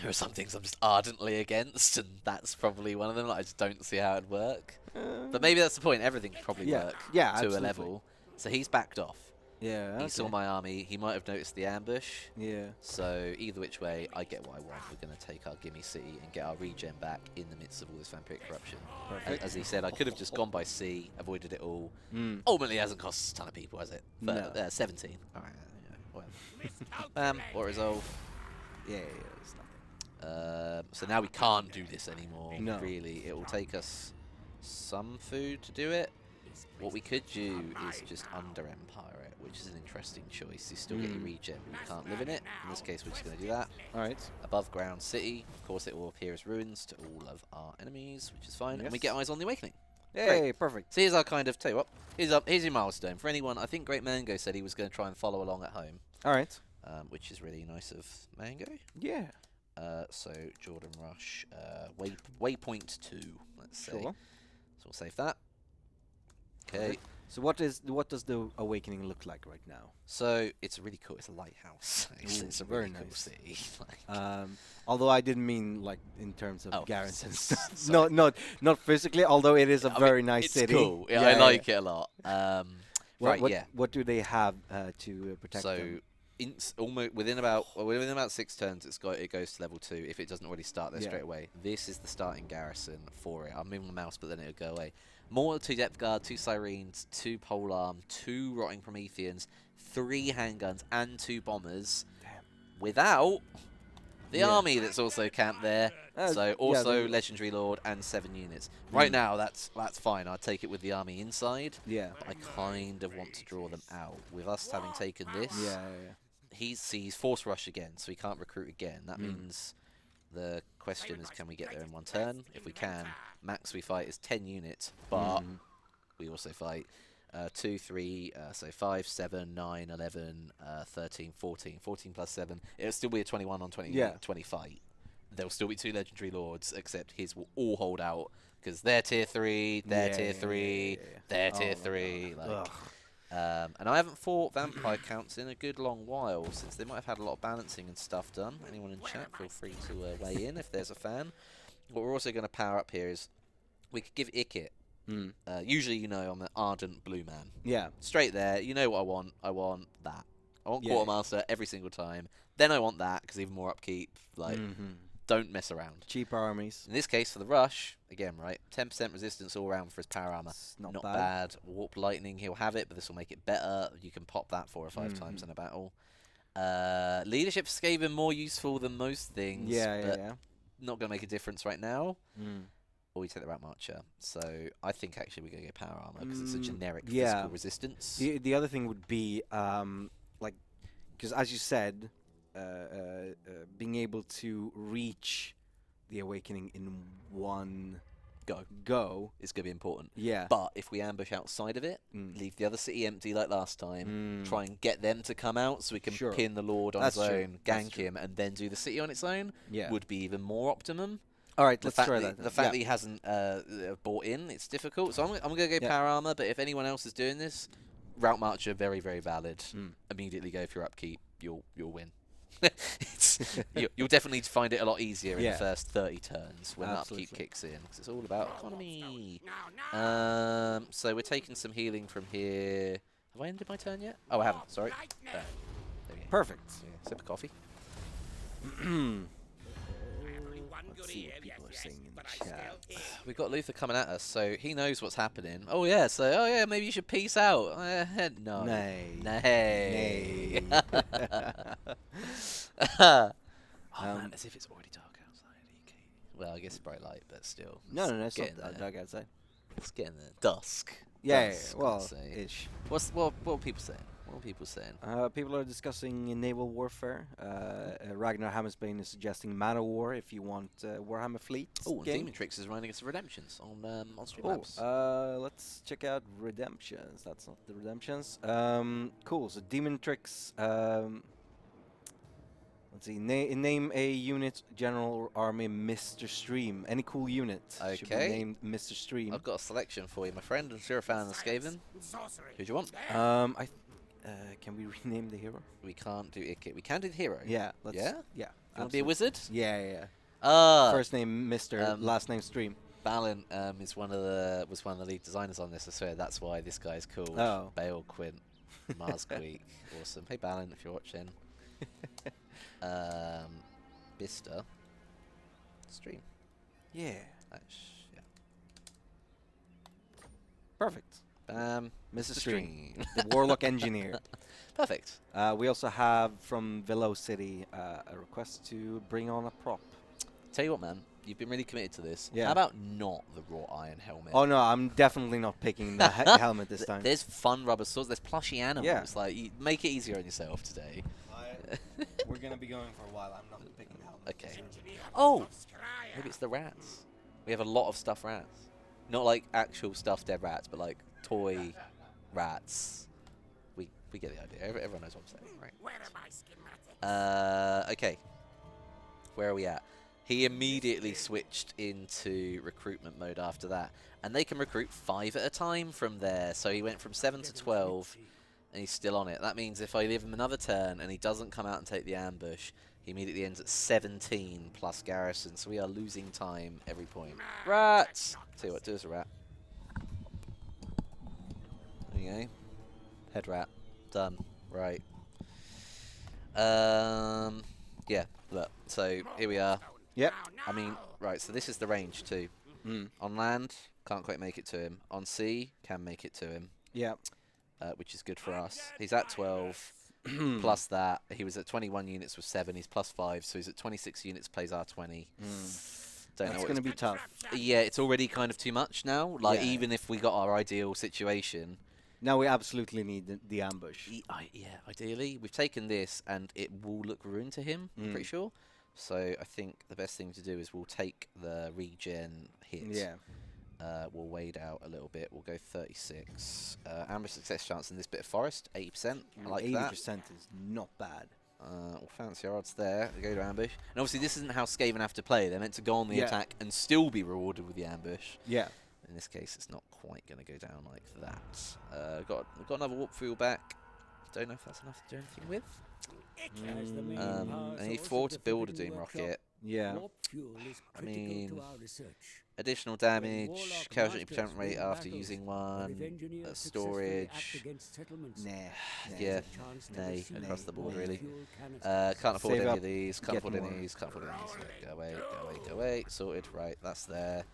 There are some things I'm just ardently against, and that's probably one of them. Like, I just don't see how it'd work. But maybe that's the point. Everything could probably work to absolutely. a level. So he's backed off. Yeah. He saw my army. He might have noticed the ambush. Yeah. So either which way, I get what I want. We're going to take our Gimme City and get our regen back in the midst of all this vampiric corruption. As he said, I could have just gone by sea, avoided it all. Ultimately, it hasn't cost us a ton of people, has it? But, No. 17. All right. Well. What resolve? Yeah. It's nothing. So now we can't do this anymore. No. Really, it will take us some food to do it. What we could do is just under Empire it which is an interesting choice. You still get your regen, but you can't live in it. In this case, we're just going to do that. All right. Above ground city. Of course, it will appear as ruins to all of our enemies, which is fine. Yes. And we get Eyes on the Awakening. Hey, perfect. So here's our kind of, tell you what, here's your milestone. For anyone, I think Great Mango said he was going to try and follow along at home. All right. Which is really nice of Mango. Yeah. So Jordan Rush, waypoint 2, let's say. Sure. So we'll save that. Okay. So what does the Awakening look like right now? So it's really cool. It's a lighthouse. Ooh, It's a very really cool nice. city. Like, Although I didn't mean like in terms of Oh, garrisons. sorry. not physically. Although it is a I mean, very nice it's city. cool. Yeah, I like it a lot. Right, What, yeah. What do they have to protect So them? almost within about 6 turns, it goes to level 2 if it doesn't already start there Yeah. straight away. This is the starting garrison for it. I'm moving the mouse, but then it'll go away. More 2 depth guard, 2 sirens, 2 polearm, 2 rotting prometheans, 3 handguns, and 2 bombers. Damn. Without the Yeah. army that's also camped there. So also legendary lord and 7 units. Right now, that's fine. I'd take it with the army inside. Yeah. But I kind of want to draw them out. With us having taken this, Yeah. he's force rush again, so he can't recruit again. That means the question is, can we get there in 1 turn? If we can, max we fight is 10 units, but we also fight 2, 3, so 5, 7, 9, 11, 13, 14. 14 plus 7. It'll still be a 21 on 20, 20 fight. There'll still be 2 legendary lords, except his will all hold out, because they're tier 3, they're tier 3, they're tier 3. Like, and I haven't fought vampire counts in a good long while, since they might have had a lot of balancing and stuff done. Anyone in chat, feel free to weigh in if there's a fan. What we're also going to power up here is we could give Ikit. Usually, you know, I'm an ardent blue man. Yeah. Straight there, you know what I want. I want that. I want Quartermaster every single time. Then I want that, because even more upkeep. Like, don't mess around. Cheap armies. In this case, for the rush, again, right, 10% resistance all around for his power armor. It's not bad. Warp lightning, he'll have it, but this will make it better. You can pop that 4 or 5 times in a battle. Leadership Skaven more useful than most things. But not going to make a difference right now. Or we take the Rat Marcher. So I think actually we're going to go power armor because it's a generic physical resistance. The other thing would be like, because as you said, being able to reach the Awakening in one go is going to be important. Yeah. But if we ambush outside of it, leave the other city empty like last time, try and get them to come out so we can pin the Lord on his own, gank him, and then do the city on its own, would be even more optimum. All right, let's try that. The fact that he hasn't bought in, it's difficult. So I'm going to go power armor, but if anyone else is doing this, Route Marcher, very, very valid. Immediately go for your upkeep, you'll win. You'll definitely find it a lot easier in the first 30 turns when the upkeep kicks in, because it's all about economy. So we're taking some healing from here. Have I ended my turn yet? Oh, I haven't. Sorry. There we go. Perfect. Yeah, sip of coffee. Let's see what people are saying in the chat. We've got Luther coming at us, so he knows what's happening. Oh yeah, so maybe you should peace out. No. Nay. Nay. Man, as if it's already dark outside. Well, I guess it's bright light, but still. No, it's getting not there. dark outside. It's getting there. Dusk. Yeah, Dusk, well, I'd say. ish. What are people saying? What are people saying? People are discussing naval warfare. Ragnar Hammersbane is suggesting Man of War if you want Warhammer Fleet. Oh, game. Demon Tricks is running its Redemptions on Oh, Streamlabs. let's check out Redemptions. That's not the Redemptions. Cool. So Demon Tricks. Let's see. Name a unit, general, or army, Mr. Stream. Any cool unit should be Okay. named Mr. Stream. I've got a selection for you, my friend. I'm sure a fan of Skaven. Who do you want? Can we rename the hero? We can't do Ikit. We can do the hero. Yeah. Let's, Yeah? Yeah. You want to be a wizard? Yeah. First First name Mr. Last name Stream. Balin was one of the lead designers on this. I swear that's why this guy's called Oh. Bale Quint Mars Queek. Awesome. Hey Balin, if you're watching. Bista Stream. Yeah. Yeah. Perfect. Mr. Mr. Stream. The Warlock Engineer. Perfect. We also have from Velocity a request to bring on a prop. Tell you what, man. You've been really committed to this. Yeah. How about not the wrought iron helmet? Oh no, I'm definitely not picking the helmet this time. There's fun rubber swords. There's plushy animals. Yeah. Like, you make it easier on yourself today. We're gonna be going for a while. I'm not picking the helmet. Okay. Oh, maybe it's the rats. We have a lot of stuffed rats. Not like actual stuffed dead rats, but like toy rats. We get the idea. Everyone knows what I'm saying, right? Okay. Where are we at? He immediately switched into recruitment mode after that. And they can recruit 5 at a time from there. So he went from 7 to 12, and he's still on it. That means if I give him another turn and he doesn't come out and take the ambush, he immediately ends at 17 plus garrison. So we are losing time every point. Rats! Tell you what, do us a rat. There you go. Head rat. Done. Right. Yeah, look. So here we are. Yep. I mean, right, so this is the range too. On land, can't quite make it to him. On sea, can make it to him. Yeah. Which is good for us. He's at 12, plus that. He was at 21 units with 7. He's plus 5, so he's at 26 units, plays R20. Don't know That's what going to be tough. Yeah, it's already kind of too much now. Like, Yeah. even if we got our ideal situation. Now we absolutely need the ambush. Yeah, ideally. We've taken this, and it will look ruined to him, I'm pretty sure. So I think the best thing to do is we'll take the regen hit. Yeah. We'll wade out a little bit. We'll go 36. Ambush success chance in this bit of forest, 80%. I like that. 80% is not bad. We'll fancy our odds there. We go to ambush. And obviously this isn't how Skaven have to play. They're meant to go on the Yeah. attack and still be rewarded with the ambush. Yeah. In this case, it's not quite going to go down like that. We've got another warp fuel back. Don't know if that's enough to do anything with. I need 4 to build a Doom Rocket. Yeah. I mean, additional damage, casualty percent rate after using one, storage. Nah. Yeah, nay, across the board really. Can't afford Save any up, of these, can't get afford any of more. these, can't afford any of these. Go away, go away, go away. Sorted, right, that's there.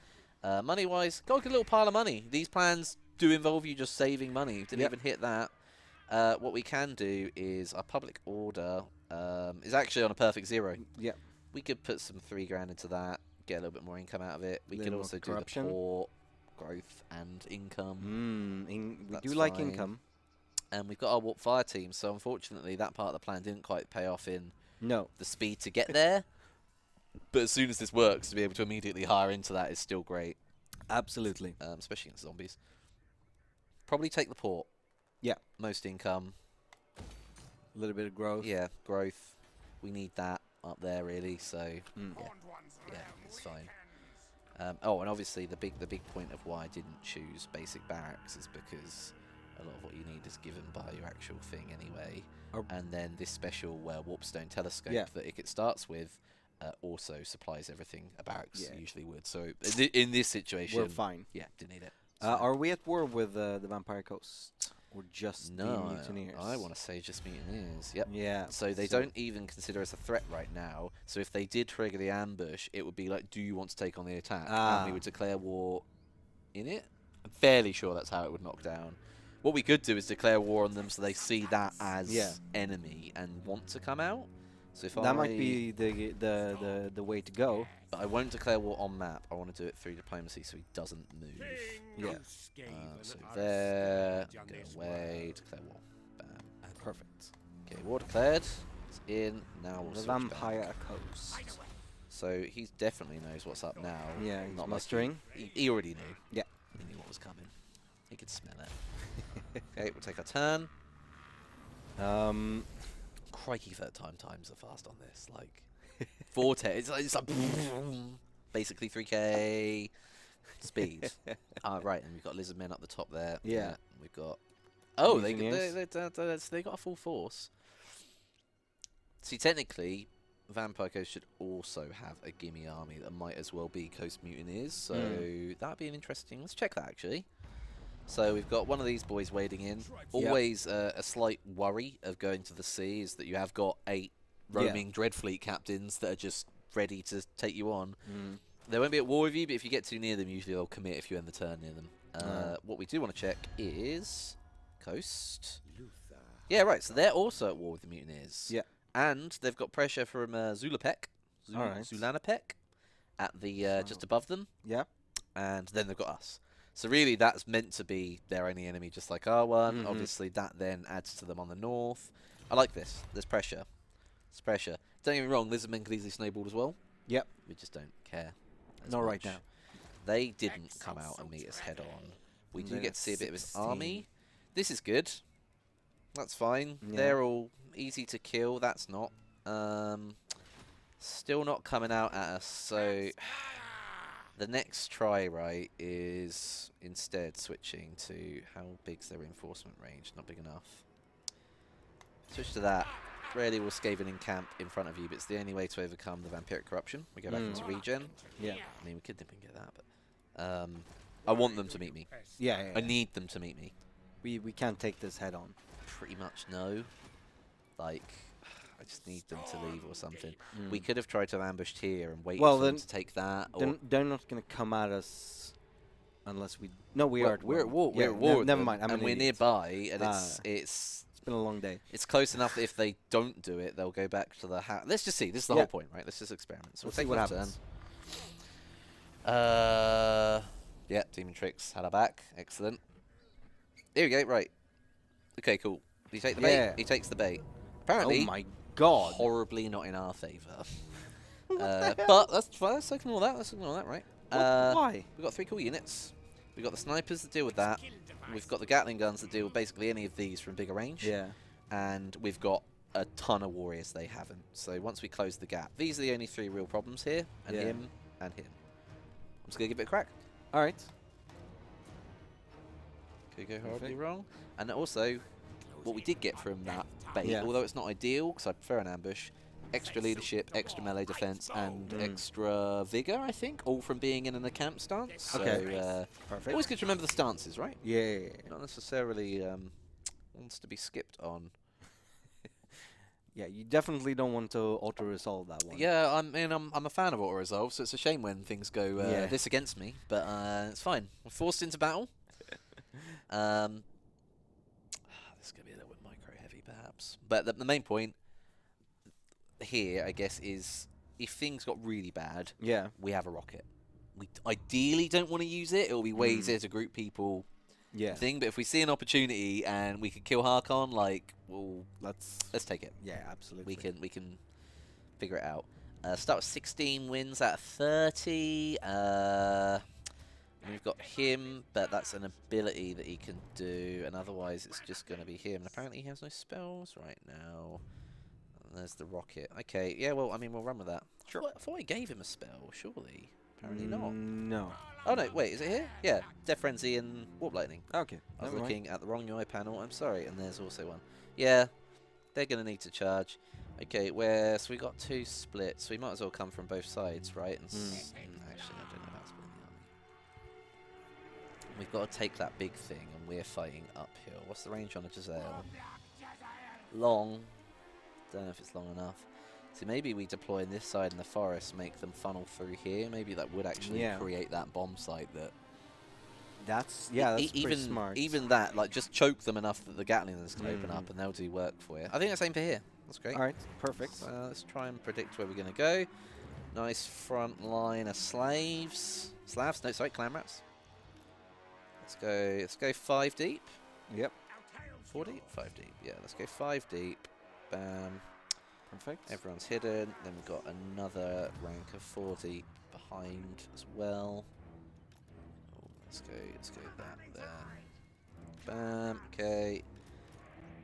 Money-wise, got a good little pile of money. These plans do involve you just saving money. Didn't even hit that. What we can do is our public order is actually on a perfect 0. Yeah. We could put some 3 grand into that, get a little bit more income out of it. We could Little more also do corruption. the port, growth, and income. We That's do like fine. income. And we've got our warp fire team, so unfortunately that part of the plan didn't quite pay off in No. the speed to get there. But as soon as this works, to be able to immediately hire into that is still great, Absolutely. especially against zombies. Probably take the port. Yeah. Most income. A little bit of growth. Yeah, growth. We need that up there really. So yeah, it's fine. Oh, and obviously the big point of why I didn't choose basic barracks is because a lot of what you need is given by your actual thing anyway. And then this special warpstone telescope that Ikit starts with also supplies everything a barracks usually would. So in this situation, We're fine. Yeah, didn't need it. Are we at war with the Vampire Coast? Or just the No, Mutineers? I want to say just Mutineers. Yep. Yeah. So they don't even consider us a threat right now. So if they did trigger the ambush, it would be like, do you want to take on the attack? And we would declare war in it. I'm fairly sure that's how it would knock down. What we could do is declare war on them so they see that as enemy and want to come out. So if that might be the way to go. But I won't declare war on map. I want to do it through diplomacy so he doesn't move. Yeah. So there, go away, declare war. Bam. Perfect. Okay, war declared. It's in. Now we'll The switch back. Vampire Coast. So he definitely knows what's up now. Yeah, he's Not like mustering. he already knew. Yeah. He knew what was coming. He could smell it. Okay, we'll take our turn. Crikey, third times are fast on this. Like, 410. It's like basically 3k speed. Right, and we've got lizard men up the top there. Yeah. We've got. Oh, Mutineers. they got a full force. See, technically, Vampire Coast should also have a gimme army that might as well be Coast Mutineers. So that'd be an interesting. Let's check that actually. So we've got one of these boys wading in. Always a slight worry of going to the sea is that you have got 8 roaming Dreadfleet captains that are just ready to take you on. They won't be at war with you, but if you get too near them, usually they'll commit if you end the turn near them. What we do want to check is Coast. Yeah, right. So they're also at war with the Mutineers. Yeah. And they've got pressure from Zulapek. Alright. Zulanapek. at the just above them, Yeah. and then they've got us. So really, that's meant to be their only enemy, just like our one. Obviously, that then adds to them on the north. I like this. There's pressure. There's pressure. Don't get me wrong, Lizardmen could easily snowball as well. Yep. We just don't care. as Not right much. now. They didn't come out and meet us head on. We do They're get to see a bit of his 16. army. This is good. That's fine. Yeah. They're all easy to kill. That's not. Still not coming out at us. So the next try, right, is instead switching to how big's their reinforcement range? Not big enough. Switch to that. Rarely will Skaven encamp in front of you, but it's the only way to overcome the vampiric corruption. We go back into regen. Yeah. I mean, we could dip and get that, but I want them to meet me. Yeah. I need them to meet me. We can't take this head on. Pretty much no. Like, I just need them to leave or something. We could have tried to have ambushed here and waited for them to take that. Or They're not going to come at us unless we... No, we well, are. we're at war. Yeah, We're at war. with never them, mind. I'm and an we're idiot. nearby, and It's been a long day. it's close enough that if they don't do it, they'll go back to the house. Let's just see. This is the whole point, right? Let's just experiment. So Let's we'll see take what one happens. turn. Yeah, Demon Tricks had our back. Excellent. Here we go. Right. Okay, cool. Did he take the bait? Yeah. He takes the bait. Apparently, Oh my god. horribly not in our favour. But that's fine. Let's ignore that. Let's ignore that, right? Why? We've got 3 cool units. We've got the snipers that deal with that. We've got the Gatling guns that deal with basically any of these from bigger range. Yeah. And we've got a ton of warriors they haven't. So once we close the gap, these are the only 3 real problems here. And Yeah. him and him. I'm just going to give it a crack. All right. Could go horribly wrong. And also, what we did get from that bait, Yeah. although it's not ideal, because I prefer an ambush, extra leadership, extra melee defense, and extra vigor, I think, all from being in a camp stance. So, Okay. Perfect. always good to remember the stances, right? Yeah. Not necessarily wants to be skipped on. Yeah, you definitely don't want to auto-resolve that one. Yeah, I'm a fan of auto resolve, so it's a shame when things go Yeah. this against me, but it's fine. We're forced into battle. This is going to be a little bit micro-heavy, perhaps. But the main point here, I guess, is if things got really bad, Yeah. we have a rocket. We ideally don't want to use it. It'll be way easier to group people Yeah. thing, but if we see an opportunity and we can kill Harkon, like, well, let's take it. Yeah, absolutely. We can figure it out. Start with 16 wins out of 30. We've got him, but that's an ability that he can do, and otherwise it's just going to be him. And apparently he has no spells right now. And there's the rocket. Okay, yeah, well, I mean, we'll run with that. Sure. I thought I gave him a spell, surely. Apparently not. No. Oh, no, wait, is it here? Yeah, Death Frenzy and Warp Lightning. Okay. I was never mind. looking at the wrong UI panel. I'm sorry, and there's also one. Yeah, they're going to need to charge. Okay, so we got 2 splits. We might as well come from both sides, right? And actually, I don't know about splitting the army. We've got to take that big thing, and we're fighting uphill. What's the range on a Giselle? Long. Don't know if it's long enough. So maybe we deploy in this side in the forest, make them funnel through here. Maybe that would actually create that bomb site that... That's pretty even smart. Even that, like, just choke them enough that the Gatling guns can open up, and they'll do work for you. I think that's same for here. That's great. All right, perfect. So let's try and predict where we're going to go. Nice front line of slaves. Slavs? No, sorry, clan rats. Let's go 5 deep. Yep. 4 deep? 5 deep. Yeah, let's go 5 deep. Bam. Perfect. Everyone's hidden. Then we've got another rank of 4 deep behind as well. Oh, let's go that there. Bam. Okay.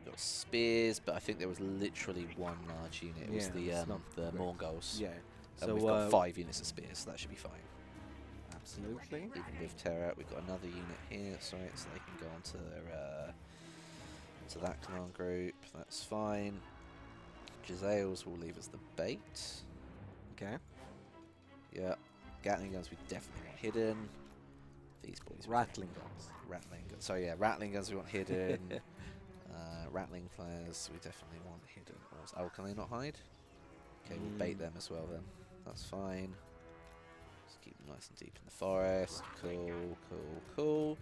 Got spears, but I think there was literally 1 large unit. It was Yeah, it's not the great. Mongols. Yeah. And we've got 5 units of spears, so that should be fine. Absolutely. Even with Terra, we've got another unit here, sorry, so they can go onto their to that command group. That's fine. Giselles will leave us the bait. Okay. Yeah. Gatling guns we definitely want hidden. These boys. Rattling guns. Rattling guns. So yeah, rattling guns we want hidden. Rattling flares we definitely want hidden. Oh, can they not hide? Okay, we'll bait them as well then. That's fine. Just keep them nice and deep in the forest. Cool, cool, cool.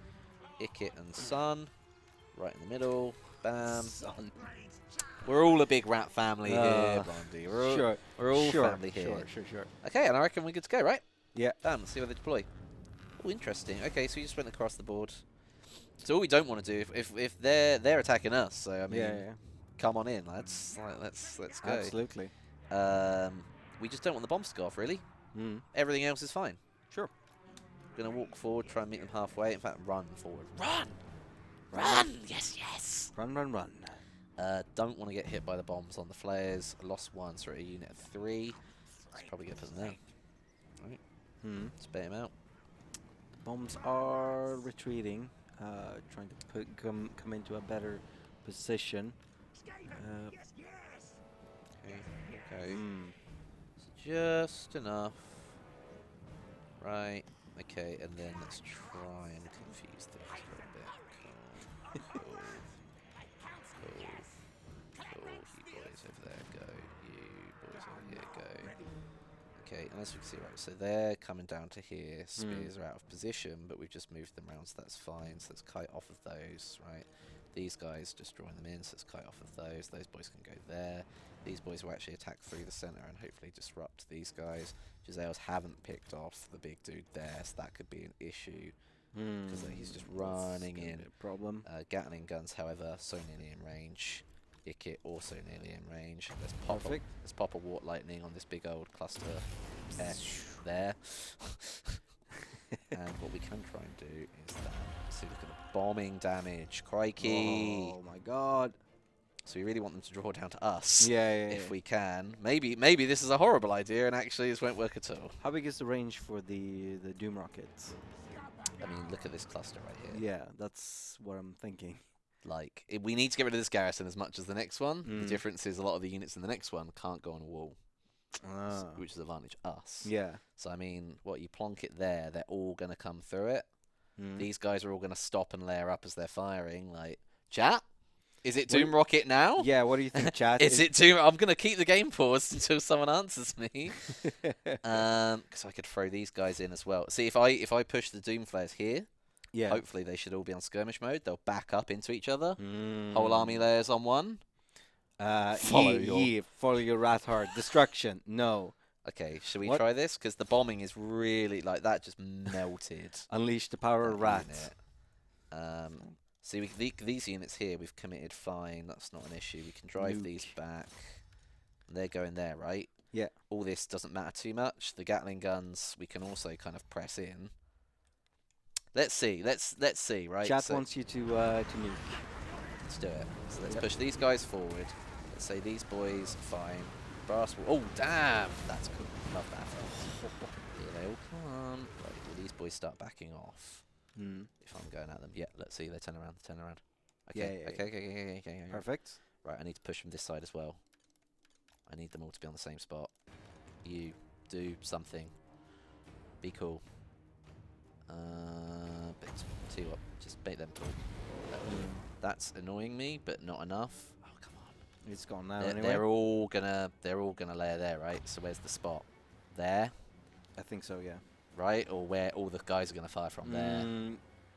Ikit and Sun. Right in the middle. Bam. Sun. We're all a big rat family here, Blondie. We're all family here. Sure. Okay, and I reckon we're good to go, right? Yeah. Bam, let's see where they deploy. Oh, interesting. Okay, so you just went across the board. So all we don't want to do, if they're attacking us, so I mean, Yeah. come on in, lads. Like, let's go. Absolutely. We just don't want the bombs to go off, really. Mm. Everything else is fine. Sure. Gonna walk forward, try and meet them halfway. In fact, run forward. Run! Run! Yes, yes! Run, run, run. Don't want to get hit by the bombs on the flares. I lost one, so we're at a unit of 3. Let's probably get them there. Right. Let's bait him out. Bombs are retreating, trying to come into a better position. Okay. It's just enough. Right. Okay, and then let's try and confuse things a little bit. Cool. Cool. You boys over there, go. You boys over here, go. Okay, and as we can see, right, so they're coming down to here. Spears are out of position, but we've just moved them around, so that's fine. So let's kite off of those, right? These guys just drawing them in, so let's kite off of those. Those boys can go there. These boys will actually attack through the center and hopefully disrupt these guys. Giselles haven't picked off the big dude there, so that could be an issue. Because he's just running in. A problem. Gatling guns, however, so nearly in range. Ikit also nearly in range. Let's pop a Wart Lightning on this big old cluster there. And what we can try and do is that. See, look at the bombing damage. Crikey! Oh my god. So we really want them to draw down to us. Yeah, if we can. Maybe this is a horrible idea and actually this won't work at all. How big is the range for the Doom rockets? I mean, look at this cluster right here. Yeah, that's what I'm thinking. Like, we need to get rid of this garrison as much as the next one. The difference is a lot of the units in the next one can't go on a wall. Which is advantage us. Yeah. So, I mean, you plonk it there, they're all going to come through it. These guys are all going to stop and layer up as they're firing. Like, chat? Is it Doom Rocket now? Yeah, what do you think, chat? Is it Doom? I'm going to keep the game paused until someone answers me. Because I could throw these guys in as well. See, if I push the Doom flares here, hopefully they should all be on skirmish mode. They'll back up into each other. Whole army layers on one. Follow your Rathard. Destruction. No. Okay, should we try this? Because the bombing is really, like, that just melted. Unleash the power of Rat. See, these units here, we've committed fine. That's not an issue. We can drive these back. And they're going there, right? Yeah. All this doesn't matter too much. The Gatling guns, we can also kind of press in. Let's see. Let's see, right? Chat wants you to nuke. Let's do it. So let's push these guys forward. Let's say these boys, fine. Brass will. Oh, damn! That's cool. Love that. Here they all come. Right, will these boys start backing off? If I'm going at them. Yeah, let's see. They turn around. Okay. Yeah. Okay. Perfect. Right, I need to push from this side as well. I need them all to be on the same spot. You do something. Be cool. Tell you what, just bait them pull. That's annoying me, but not enough. Oh, come on. It's gone now They're, anyway. they're all gonna layer there, right? So where's the spot? There, I think so, yeah. right? Or where all the guys are gonna fire from? There.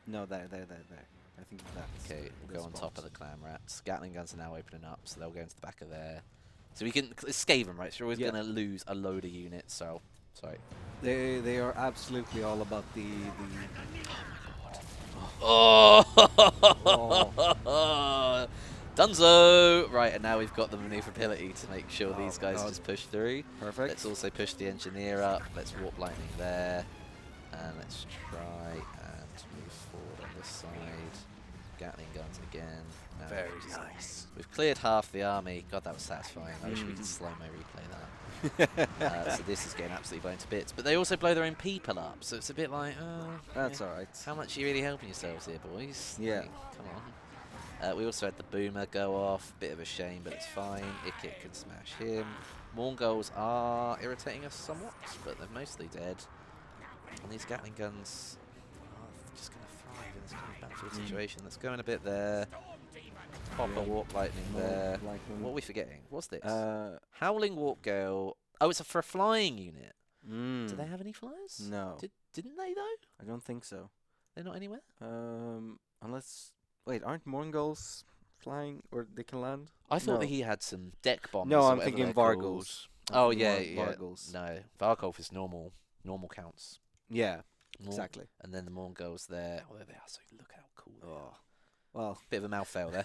No, there. I think that's Okay, we'll go on top of the clam rats. Gatling guns are now opening up, so they'll go into the back of there. So we can scave them, right? So we're always gonna lose a load of units. So, sorry. They are absolutely all about the. Oh! Dunzo! Right, and now we've got the maneuverability to make sure these guys just push through. Perfect. Let's also push the engineer up. Let's warp lightning there. And let's try and move forward on this side. Gatling guns again. Now Very nice. We've cleared half the army. God, that was satisfying. I wish we could slow-mo replay that. So this is getting absolutely blown to bits. But they also blow their own people up, so it's a bit like, That's alright. how much are you really helping yourselves here, boys? Yeah. Like, come on. We also had the boomer go off. Bit of a shame, but it's fine. Ikit can smash him. Mongols are irritating us somewhat, but they're mostly dead. And these Gatling guns are just going to thrive in this kind of battlefield situation. Let's go in a bit there. Pop a warp lightning there. What are we forgetting? What's this? Howling Warp Gale. Oh, it's for a flying unit. Do they have any flyers? No. Didn't they, though? I don't think so. They're not anywhere? Unless... Wait, aren't Mongols flying or they can land? I thought that he had some deck bombs. No, or I'm whatever thinking they're Vargals. called. Oh, yeah. Vargals. No, Vargolf is normal normal counts. Yeah, Normal. exactly. And then the Morn girls there. Oh, there they are. So look how cool they are. Well, Bit of a mouth fail there.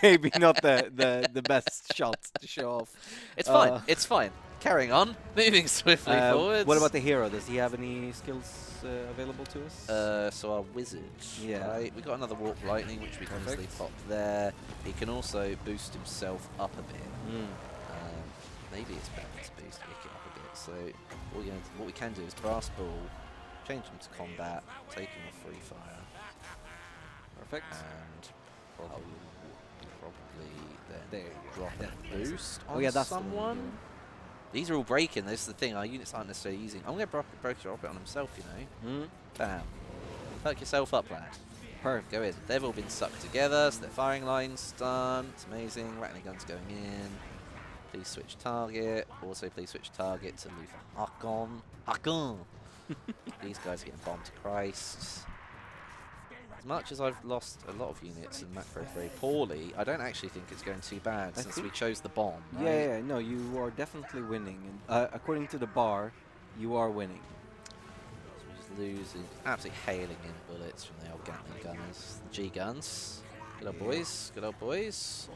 maybe not the best shots to show off. It's fine. It's fine. Carrying on. Moving swiftly forwards. What about the hero? Does he have any skills available to us? So our wizard. Yeah. Right? We got another warp lightning, which we can Perfect. easily pop there. He can also boost himself up a bit. Maybe it's better to boost Ikit up a bit. So what we can do is brass ball, change him to combat, take him off free fire. Perfect. And probably then There you go. drop a boost on Oh yeah, that's the someone. one. These are all breaking. This is the thing. Our units aren't necessarily using. I'm going to break drop it on himself, you know. Bam. Perk yourself up, lad. Perfect. Go in. They've all been sucked together, so their firing line's done. It's amazing. Rattling gun's going in. Please switch target. Also, please switch target to Luther Hakon. Hakon! These guys are getting bombed to Christ. As much as I've lost a lot of units and macro very poorly, I don't actually think it's going too bad since we chose the bomb. Right? Yeah, no, you are definitely winning. And according to the bar, you are winning. So we're just losing, absolutely hailing in bullets from the old Gatling gunners. The G guns. Good old boys. Good old boys.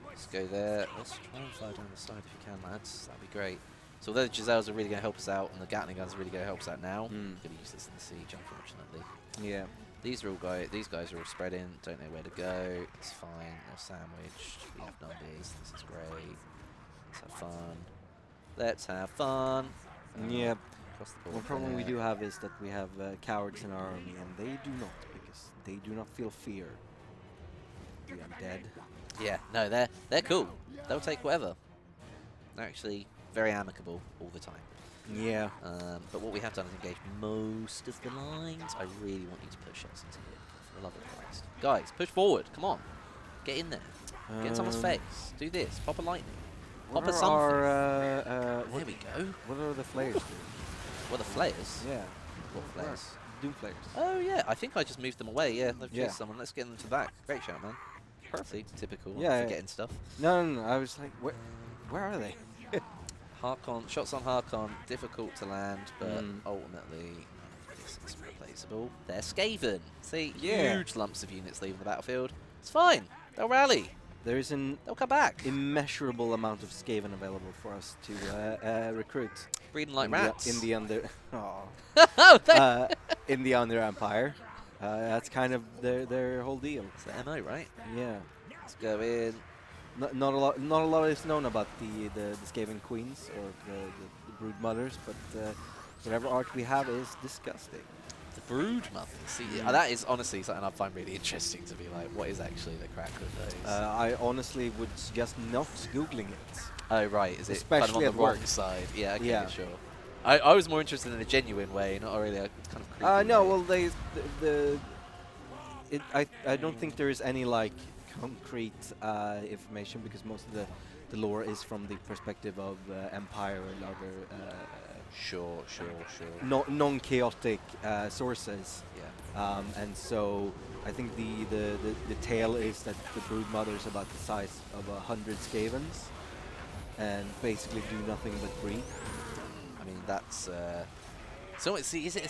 Let's go there. Let's try and fly down the side if you can, lads. That'd be great. So although the Giselles are really going to help us out, and the Gatling guns are really going to help us out now, going to use this in the siege, unfortunately. Yeah. These guys are all spread in, don't know where to go. It's fine, they're sandwiched. We have numbers, this is great. Let's have fun. Let's have fun. Yeah. Across the board One problem we there. do have is that we have cowards in our army, and they do not, because they do not feel fear. The undead. Yeah, no, they're cool. They'll take whatever. They're actually very amicable all the time. Yeah. But what we have done is engage most of the lines. I really want you to push us into here, for the love of Christ. Guys, push forward. Come on. Get in there. Get in someone's face. Do this. Pop a lightning. Pop a something. There There we go. What are the flares doing? What are the flares? Yeah. What flares? Doom flares. Oh, yeah. I think I just moved them away. Yeah, they've Yeah. chased someone. Let's get them to the back. Great shot, man. See, typical. Yeah, Forgetting stuff. No. I was like, where are they? Harkon, shots on Harkon, difficult to land, but ultimately, this is replaceable. They're Skaven. See, Yeah. huge lumps of units leaving the battlefield. It's fine. They'll rally. There is an They'll come back. immeasurable amount of Skaven available for us to recruit. Breeding like in rats. The, in the under. Oh, thank in the Under Empire. That's kind of their whole deal. It's the MO, right? Yeah. Let's go in. Not a lot is known about the Skaven queens or the brood mothers, but whatever art we have is disgusting. The brood mothers. See, that is honestly something I find really interesting to be like, what is actually the crack with those? I honestly would suggest not googling it. Oh, right. Is it especially kind of at on the wrong work. side? Yeah, okay, Yeah. sure. I was more interested in a genuine way, not really a kind of creepy No, way. well, I don't think there is any like concrete information because most of the lore is from the perspective of Empire and other Sure. non-chaotic sources. Yeah. And so I think the tale is that the brood mother is about the size of 100 Skavens and basically do nothing but breed. I mean, that's... So, see, is it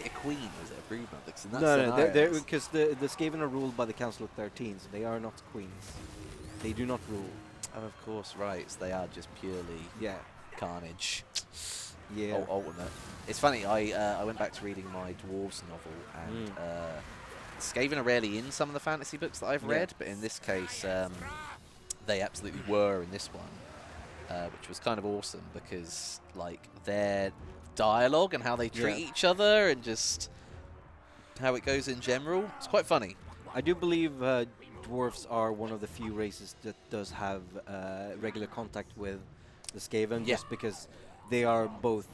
a queen or is it a brood mother? 'Cause in that No, scenario, because the Skaven are ruled by the Council of 13, so they are not queens. They do not rule. Oh, of course, right. So they are just purely Yeah. carnage. Yeah. Ultimate. It's funny, I went back to reading my Dwarves novel, and Skaven are rarely in some of the fantasy books that I've read, but in this case, they absolutely were in this one, which was kind of awesome because, like, their dialogue and how they treat each other and just how it goes in general, it's quite funny. I do believe dwarves are one of the few races that does have regular contact with the Skaven, just because they are both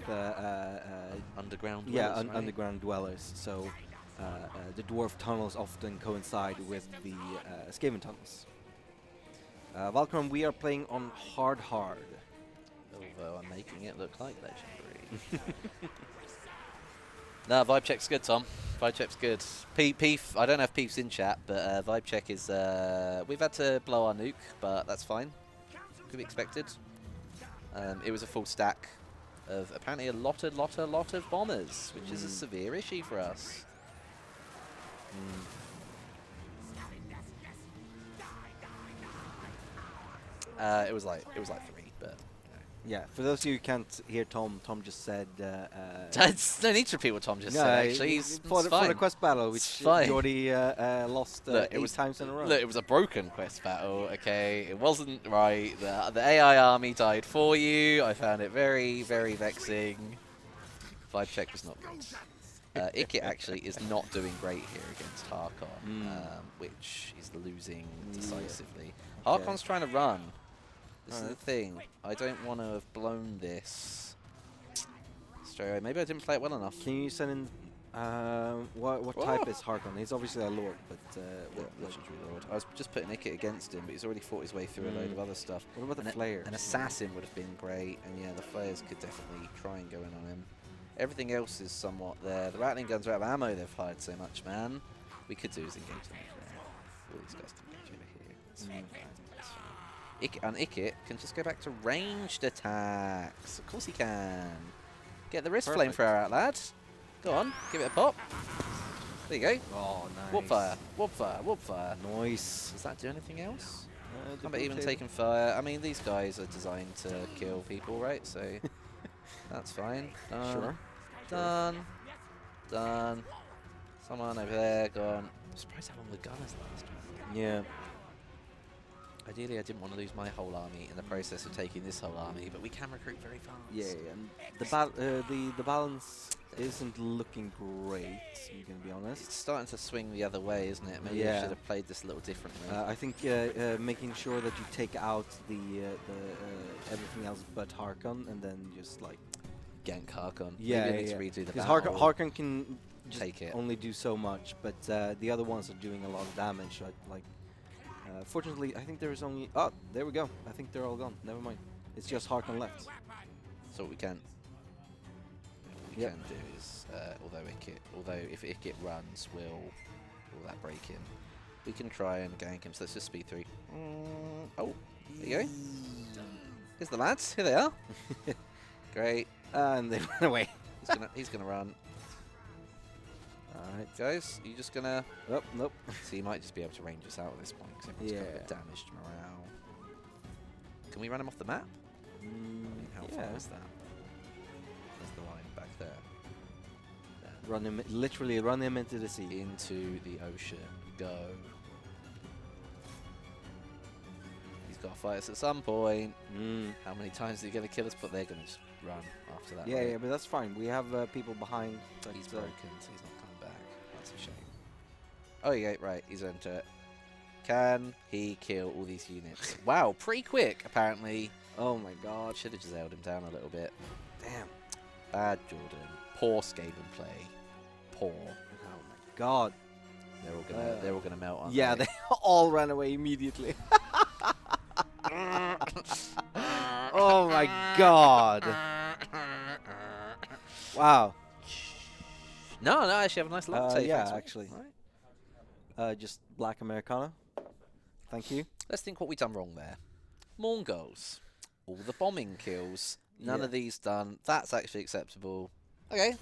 Underground yeah, dwellers, right? underground dwellers. So the dwarf tunnels often coincide with the Skaven tunnels. Valkyrum, we are playing on hard. Although I'm making it look like legendary. No, vibe check's good, Tom. Vibe check's good. Peef, I don't know if Peef's in chat, but vibe check is... we've had to blow our nuke, but that's fine. Could be expected. It was a full stack of apparently a lot of bombers, which is a severe issue for us. It was like 3, but Yeah, for those of you who can't hear Tom just said. no need to repeat what Tom just said. Actually, he's for the fine. quest battle, which It's fine. Jordy lost Look, 8 times in a row. Look, it was a broken quest battle. Okay, it wasn't right. The AI army died for you. I found it very, very vexing. Vibe check was not good. Ikit actually is not doing great here against Harkon, which is losing decisively. Harkon's trying to run. This is the thing. I don't want to have blown this straight away. Maybe I didn't play it well enough. Can you send in what type is Harkon? He's obviously a lord, but what Legendary Lord. I was just putting Ikit against him, but he's already fought his way through a load of other stuff. What about the flayers? An assassin would have been great, and yeah, the flayers could definitely try and go in on him. Everything else is somewhat there. The rattling guns are out of ammo. They've fired so much, man. We could do is engage them over there. All these guys can engage over here. It's fine. It's fine. And Ikit can just go back to ranged attacks. Of course he can. Get the wrist flamethrower out, lads. Go on, give it a pop. There you go. Oh, nice. Whoop fire, whoop fire, whoop fire. Nice. Does that do anything else? How The about even potato. taking fire? I mean, these guys are designed to kill people, right? So that's fine. Done. Sure. Done. Done. Someone over there gone. I'm surprised how long the gunners last. Yeah. Ideally, I didn't want to lose my whole army in the process of taking this whole army, but we can recruit very fast. Yeah, and the balance isn't looking great. I'm gonna be honest. It's starting to swing the other way, isn't it? Maybe I Yeah. should have played this a little differently. I think making sure that you take out the everything else but Harkon, and then just like Gank Harkon. yeah, Maybe I need to redo the because battle. Harkon can just Take it. only do so much, but the other ones are doing a lot of damage. Fortunately, I think there is only there we go. I think they're all gone. Never mind. It's just Harkon left. So what we can do is, although if Ikit runs, will that break him? We can try and gank him. So let's just speed through. Oh, there you go. Here's the lads. Here they are. Great. And they ran away. He's gonna run. Alright. Guys, you just gonna. Oh, nope. So you might just be able to range us out at this point because everyone's got a bit damaged morale. Can we run him off the map? How far is that? There's the line back there. Run him, literally run him into the sea. Into the ocean. Go. He's got to fight us at some point. How many times are you going to kill us? But they're going to just run after that. Yeah, right? yeah, but that's fine. We have people behind. He's broken, so he's not coming back. That's a shame. Oh, yeah, right. He's into it. Can he kill all these units? Wow, pretty quick, apparently. Oh my god. Should have just held him down a little bit. Damn. Bad Jordan. Poor Skaven play. Poor. Oh my god. They're all gonna melt on. Yeah, they all ran away immediately. Oh my god. Wow. No, I actually have a nice latte. yeah, thanks, mate. actually. Right. Just black Americano. Thank you. Let's think what we've done wrong there. Mongols. All the bombing kills. None of these done. That's actually acceptable. Okay.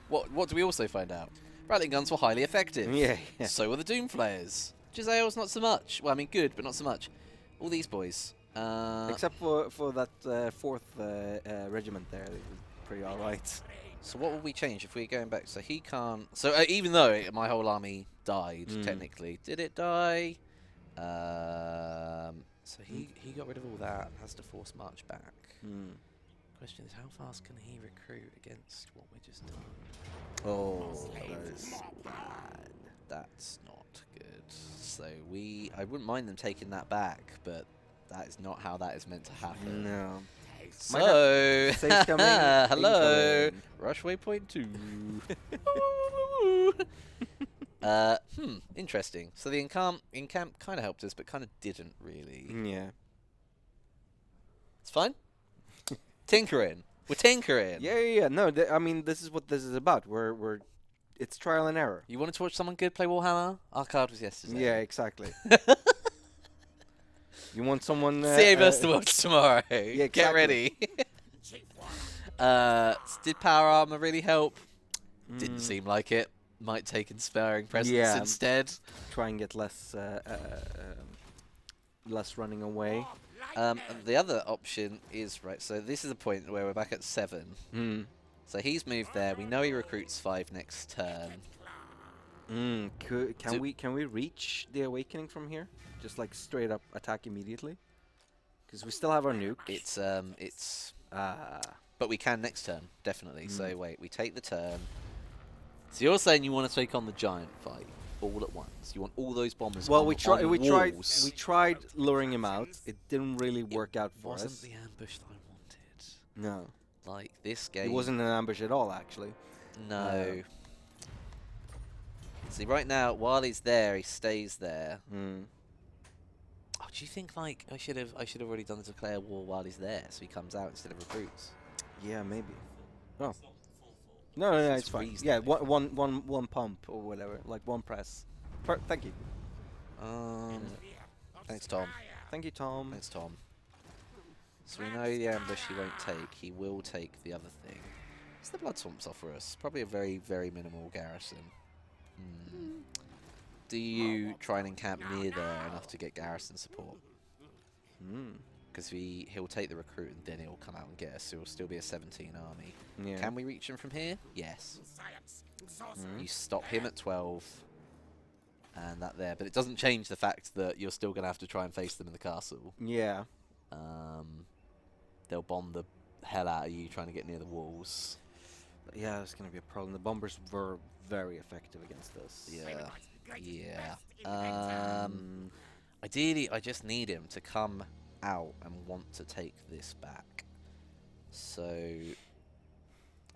What do we also find out? Rattling guns were highly effective. Yeah. So were the Doomflayers. Gizael's not so much. Well, I mean, good, but not so much. All these boys. Except for that 4th regiment there. It was pretty alright. So what will we change if we're going back? So he can't... So even though my whole army died, technically. Did it die? So he got rid of all that and has to force march back. Question is, how fast can he recruit against what we just done? Oh, that is bad. That's not good. So I wouldn't mind them taking that back, but that is not how that is meant to happen. No. So, Saves coming. hello, Incoming. rush waypoint 2. Interesting. So the encamp kind of helped us, but kind of didn't really. Yeah. It's fine. Tinkering. We're tinkering. Yeah. No, I mean, this is what this is about. It's trial and error. You wanted to watch someone good play Warhammer? Our card was yesterday. Yeah, exactly. You want someone... CA vs. the World tomorrow. exactly. Get ready. Did power armor really help? Didn't seem like it. Might take inspiring presence instead. Try and get less less running away. And the other option is, right, so this is the point where we're back at 7. So he's moved there. We know he recruits 5 next turn. Can we reach the awakening from here? Just like straight up attack immediately? Because we still have our nuke. But we can next turn, definitely. So wait, we take the turn. So you're saying you want to take on the giant fight all at once? You want all those bombers? Well, on, we tried luring him out. It didn't really work out for us. It wasn't the ambush that I wanted. No. Like this game. It wasn't an ambush at all, actually. No. See, right now, while he's there, he stays there. Oh, do you think like I should have already done the declare war while he's there, so he comes out instead of recruits? Yeah, maybe. Oh. No, it's fine. Yeah, one pump or whatever, like one press. Thank you. Thanks, Tom. Thank you, Tom. Thanks, Tom. So we know the ambush he won't take. He will take the other thing. What's the blood swamps offer us? Probably a very, very minimal garrison. Do you try and encamp near there enough to get garrison support? Because he'll take the recruit and then he'll come out and get us. So it'll still be a 17 army. Yeah. Can we reach him from here? Yes. You stop him at 12. And that there. But it doesn't change the fact that you're still going to have to try and face them in the castle. Yeah. They'll bomb the hell out of you trying to get near the walls. Yeah, it's going to be a problem. The bombers were very effective against us. Yeah. Yeah. Ideally, I just need him to come out and want to take this back. So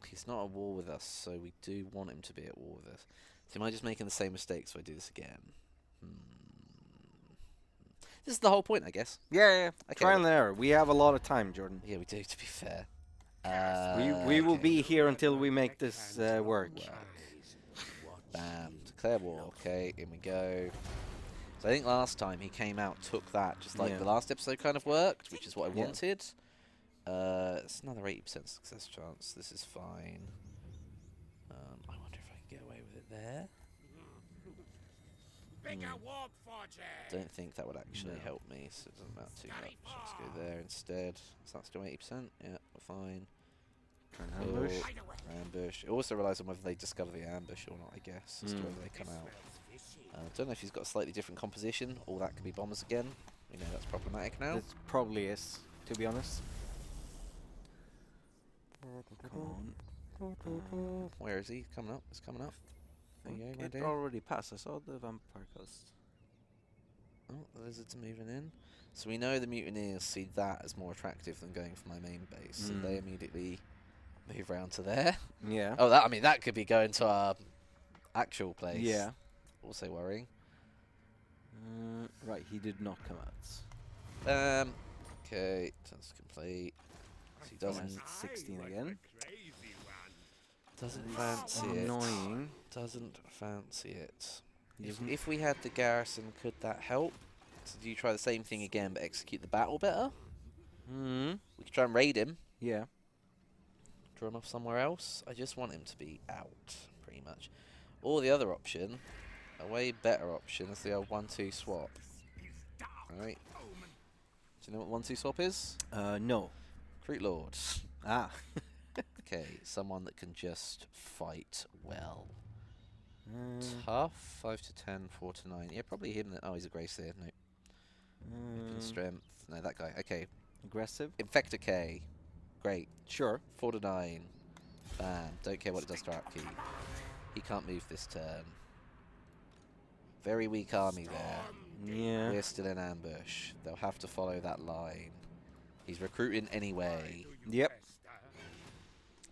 he's not at war with us, so we do want him to be at war with us. So am I just making the same mistakes if I do this again? This is the whole point, I guess. Yeah. Okay. Trial and error. We have a lot of time, Jordan. Yeah, we do, to be fair. We will be here until we make this work. Bam. Declare war. Okay, in we go. So I think last time he came out, took that, just like the last episode kind of worked, which is what I wanted. It's another 80% success chance. This is fine. I wonder if I can get away with it there. Don't think that would actually help me, so it doesn't matter too much. Let's go there instead. So that's still 80%. Yeah, we're fine. Ambush. Ambush. It also relies on whether they discover the ambush or not, I guess, as to whether they come out. I don't know if he's got a slightly different composition, or that could be bombers again. We know that's problematic now. It probably is, to be honest. Come on. Where is he? Coming up. It's coming up. There you go, It already passed. I saw the vampire coast. Oh, the lizards are moving in. So we know the mutineers see that as more attractive than going for my main base. So they immediately move round to there. Yeah. Oh, that could be going to our actual place. Yeah. Also worrying. Right, he did not come out. Okay, task complete. So he doesn't 16 again. Doesn't fancy it. Annoying. Doesn't fancy it. If we had the garrison, could that help? So do you try the same thing again but execute the battle better? We could try and raid him. Yeah. Draw him off somewhere else. I just want him to be out, pretty much. Or the other option, a way better option, is the old 1-2 swap. Alright. Do you know what 1-2 swap is? No. Recruit Lord. Ah. Okay, someone that can just fight well. Tough, 5 to 10, 4 to 9. Yeah, probably him. Oh, he's a Gracier. No. Weapon strength. No, that guy. Okay. Aggressive. Infector K. Great. Sure. 4 to 9. Bam. Don't care what it does to our upkeep. He can't move this turn. Very weak army there. Yeah. We're still in ambush. They'll have to follow that line. He's recruiting anyway. Yep.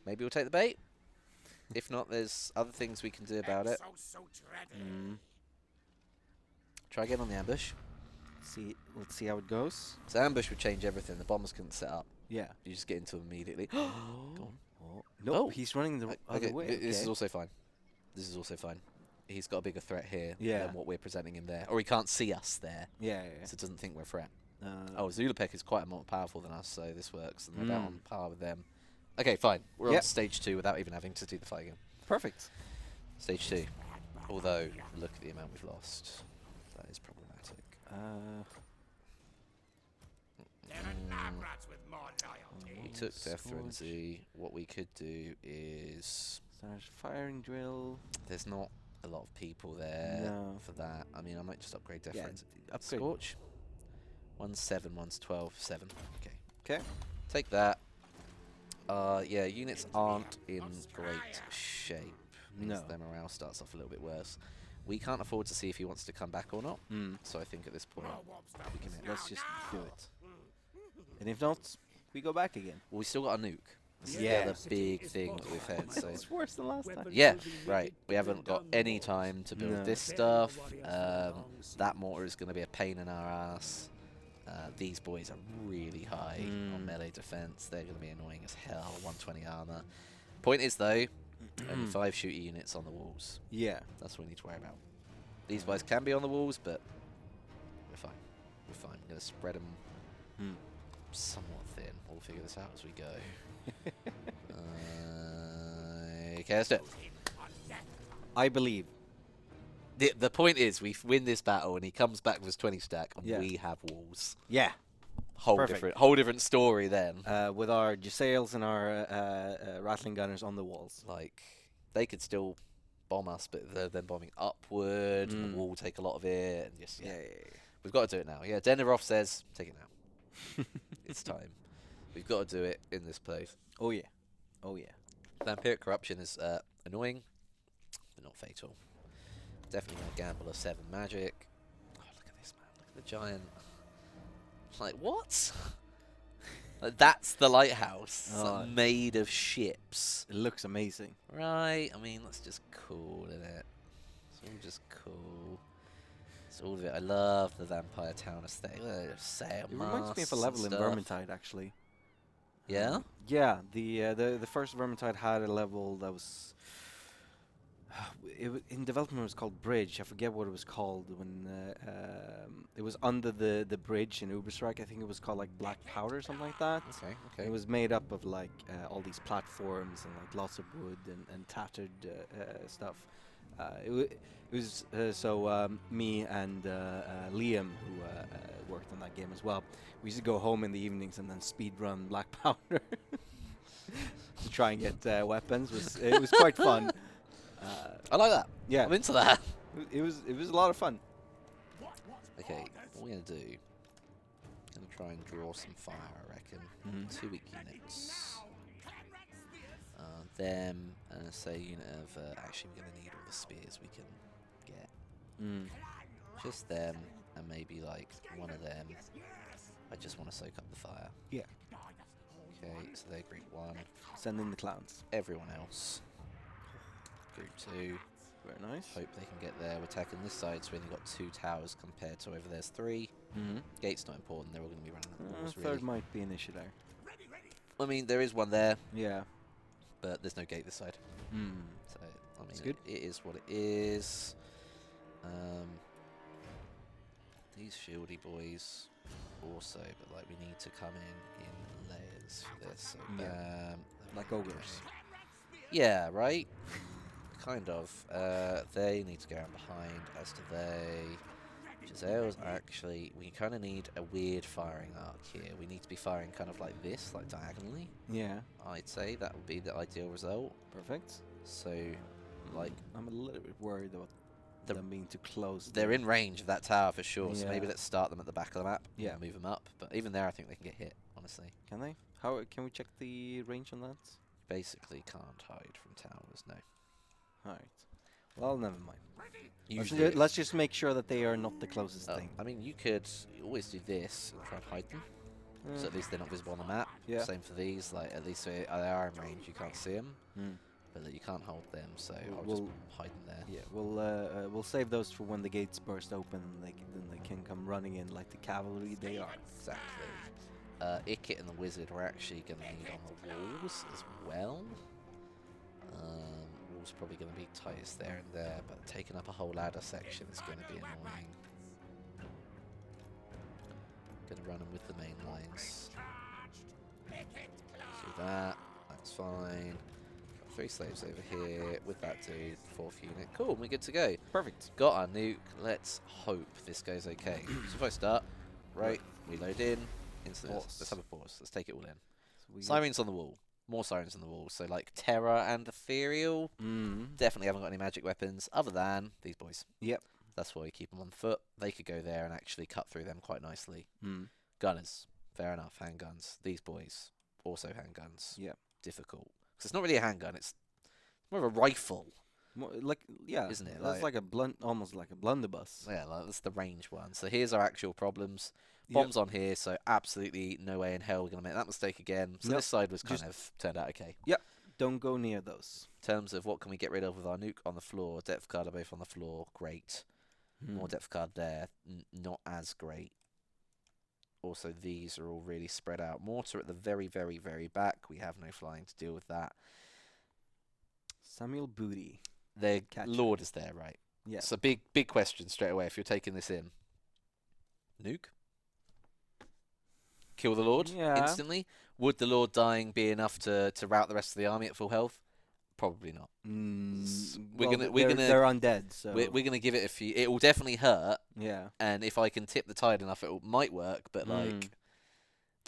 Maybe we'll take the bait. If not, there's other things we can do about it. Try again on the ambush. Let's see how it goes. So ambush would change everything. The bombers couldn't set up. Yeah. You just get into them immediately. Go on. No, he's running the other way. This is also fine. This is also fine. He's got a bigger threat here Yeah. than what we're presenting him there. Or he can't see us there. Yeah. So doesn't think we're a threat. Oh, Zulapek is quite more powerful than us, so this works. And we're about on par with them. Okay, fine. We're on Yep. stage 2 without even having to do the fight again. Perfect. Stage 2. Although, look at the amount we've lost. That is problematic. We took Death Frenzy. What we could do is... There's firing drill. There's not a lot of people there No. for that. I mean, I might just upgrade Death Frenzy. Upgrade. Scorch. One's 7, one's 12. 7. Okay. Okay. Take that. Yeah, units aren't in great shape. Means No. their morale starts off a little bit worse. We can't afford to see if he wants to come back or not. So I think at this point, we can Let's just do it. And if not, we go back again. Well, we still got a nuke. This is Yeah. the other big thing that we've had. So It's worse than last time. yeah, right. We haven't got any time to build No. this stuff. That mortar is going to be a pain in our ass. These boys are really high on melee defense. They're going to be annoying as hell. 120 armor. Point is though, only 5 shooter units on the walls. Yeah. That's what we need to worry about. These guys can be on the walls, but we're fine. We're fine. We're going to spread them somewhat thin. We'll figure this out as we go. Okay, let's do it. I believe. The point is, we win this battle, and he comes back with his 20 stack, and Yeah. we have walls. Yeah. Perfect. Whole different story then. With our Giselles and our rattling gunners on the walls. Like, they could still bomb us, but they're then bombing upward, and the wall will take a lot of it, and just, yeah. We've got to do it now. Yeah, Denarov says, take it now. It's time. We've got to do it in this place. Oh yeah. Oh yeah. Vampiric Corruption is annoying, but not fatal. Definitely going to gamble a 7 magic. Oh, look at this, man. Look at the giant. Like, what? Like, that's the lighthouse. It's like made of ships. It looks amazing. Right, I mean, that's just cool, isn't it? It's all just cool. It's all of it. I love the Vampire Town aesthetic. Sail It reminds me of a masts level and in stuff. Vermintide, actually. Yeah? Yeah, the first Vermintide had a level that was in development. It was called Bridge. I forget what it was called when it was under the bridge in Uberstrike. I think it was called like Black Powder or something like that. Okay, okay. It was made up of like all these platforms and like lots of wood and tattered stuff. It was so me and Liam, who worked on that game as well, we used to go home in the evenings and then speed run Black Powder to try and get weapons. It was quite fun. I like that. Yeah, I'm into that. it was a lot of fun. Okay, what we're going to do, going to try and draw some fire, I reckon. 2 weak units. Them, and say a unit of, actually we're going to need all the spears we can get. Just them, and maybe like one of them. I just want to soak up the fire. Yeah. Okay, so they're group 1. Send in the clowns. Everyone else. Group 2. Very nice. Hope they can get there. We're attacking this side, so we only got 2 towers compared to over there's 3. Gate's not important. They're all going to be running the walls, Third really. might be an issue there. I mean, there is one there, Yeah. but there's no gate this side. So, I mean, It's good. it is what it is. These shieldy boys also, but like we need to come in layers for this. So Yeah. bam, Like ogres. yeah, right. Kind of. They need to go around behind, as do they. Giselle's actually, we kind of need a weird firing arc here. We need to be firing kind of like this, like diagonally. Yeah. I'd say that would be the ideal result. Perfect. So, like, I'm a little bit worried about them being too close. they're in range of that tower for sure. So maybe Yeah. let's start them at the back of the map. Yeah. And move them up. But even there, I think they can get hit. Honestly, Can they? How can we check the range on that? basically can't hide from towers. No. All right. Well, never mind. Usually, Let's just make sure that they are not the closest thing. I mean, you could always do this and try and hide them. So at least they're not visible on the map. Yeah. Same for these. Like at least they are in range. You can't see them, but that you can't hold them. So I'll just hide them there. Yeah, we'll save those for when the gates burst open. And then they can come running in like the cavalry they are. Exactly. Ikit and the wizard we're actually going to need on the walls as well. Walls probably going to be tightest there and there, but taking up a whole ladder section is going to be annoying. Going to run them with the main lines. Do that. That's fine. Got 3 slaves over here with that dude, 4th unit. Cool, we're good to go. Perfect. Got our nuke. Let's hope this goes okay. So if I start, right, we load in, into this. Let's have a pause. Let's take it all in. Sirens on the wall. More sirens on the wall. So like Terror and Ethereal. Definitely haven't got any magic weapons other than these boys. Yep. That's why we keep them on foot. They could go there and actually cut through them quite nicely. Gunners. Fair enough. Handguns. These boys. Also handguns. Yep. Difficult. Because it's not really a handgun. It's more of a rifle. More like, yeah. Isn't it? That's like a almost like a blunderbuss. Yeah, like, that's the range one. So here's our actual problems. Bombs on here, so absolutely no way in hell we're going to make that mistake again. So this side was kind of turned out okay. Yep. Don't go near those. In terms of what can we get rid of with our nuke on the floor, depth card are both on the floor, great. More depth card there, not as great. Also, these are all really spread out. Mortar at the very, very, very back. We have no flying to deal with that. Samuel Booty. Their Lord is there, right? Yeah. So big question straight away if you're taking this in. Nuke? Kill the Lord instantly? Would the Lord dying be enough to rout the rest of the army at full health? Probably not. They're undead, so we're gonna give it a few. It will definitely hurt. Yeah. And if I can tip the tide enough, it might work. But like,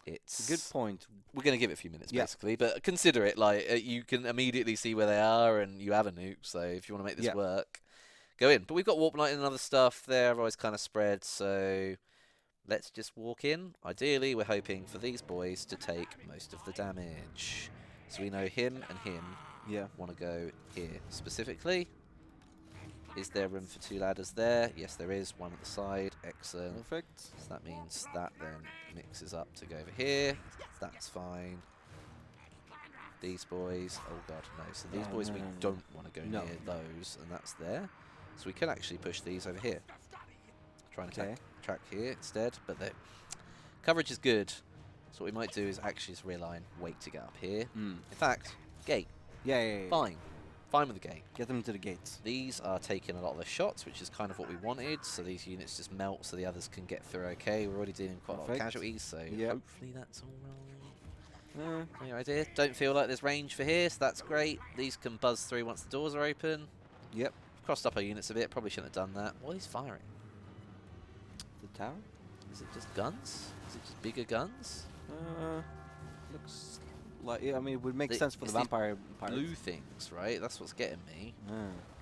it's a good point. We're gonna give it a few minutes basically. But consider it like you can immediately see where they are, and you have a nuke. So if you want to make this work, go in. But we've got Warp Knight and other stuff there. Always kind of spread. So let's just walk in. Ideally, we're hoping for these boys to take most of the damage. So we know him and him want to go here specifically. Is there room for 2 ladders there? Yes, there is. One at the side. Excellent. Perfect. So that means that then mixes up to go over here. That's fine. These boys. Oh, God, no. So these boys, we don't want to go near those, and that's there. So we can actually push these over here. Try and track here instead, but the coverage is good. So what we might do is actually just realign, wait to get up here. In fact, gate. Yeah. Fine. Fine with the gate. Get them to the gates. These are taking a lot of the shots, which is kind of what we wanted. So these units just melt so the others can get through okay. We're already dealing with quite a lot of casualties, so hopefully that's all right. Any idea? Don't feel like there's range for here, so that's great. These can buzz through once the doors are open. Yep. Crossed up our units a bit. Probably shouldn't have done that. What is firing? The tower? Is it just guns? Is it just bigger guns? Looks like, I mean, it would make sense for the vampire pirates. Blue things, right? That's what's getting me.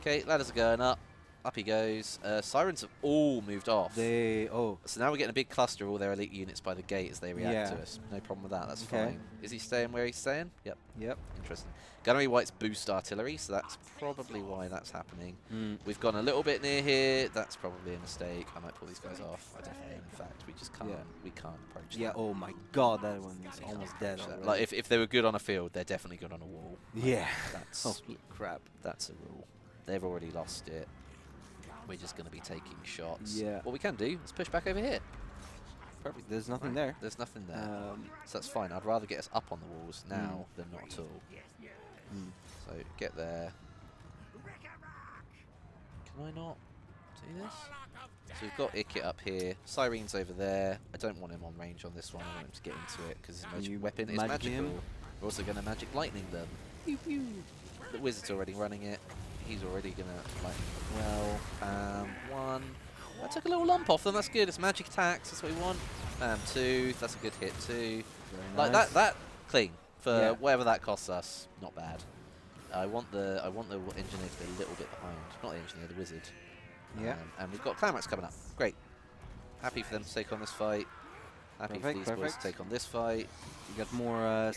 Okay, ladders are going up. Up he goes. Sirens have all moved off. So now we're getting a big cluster of all their elite units by the gate as they react to us. No problem with that. That's fine. Is he staying where he's staying? Yep. Interesting. Gunnery Whites boost artillery, so that's probably why that's happening. We've gone a little bit near here. That's probably a mistake. I might pull these guys off. I definitely am, in fact. We just can't. We can't approach them. Oh my God, that one is almost dead. Like if they were good on a field, they're definitely good on a wall. That's holy crap. That's a rule. They've already lost it. We're just going to be taking shots. What we can do is push back over here. Perfect. There's nothing there. There's nothing there. So that's fine. I'd rather get us up on the walls now than not at all. So get there. Can I not do this? So we've got Ikit up here. Sirene's over there. I don't want him on range on this one. I want him to get into it because his magic weapon is magical. We're also going to magic lightning them. Pew pew. The wizard's already running it. He's already going to lightning well. One. I took a little lump off them. That's good. It's magic attacks. That's what we want. Two. That's a good hit too. Like that clean for whatever that costs us. Not bad. I want the engineer to be a little bit behind. Not the engineer, the wizard. And we've got Clamrats coming up. Great. Happy for them to take on this fight. Happy for these boys to take on this fight. You got more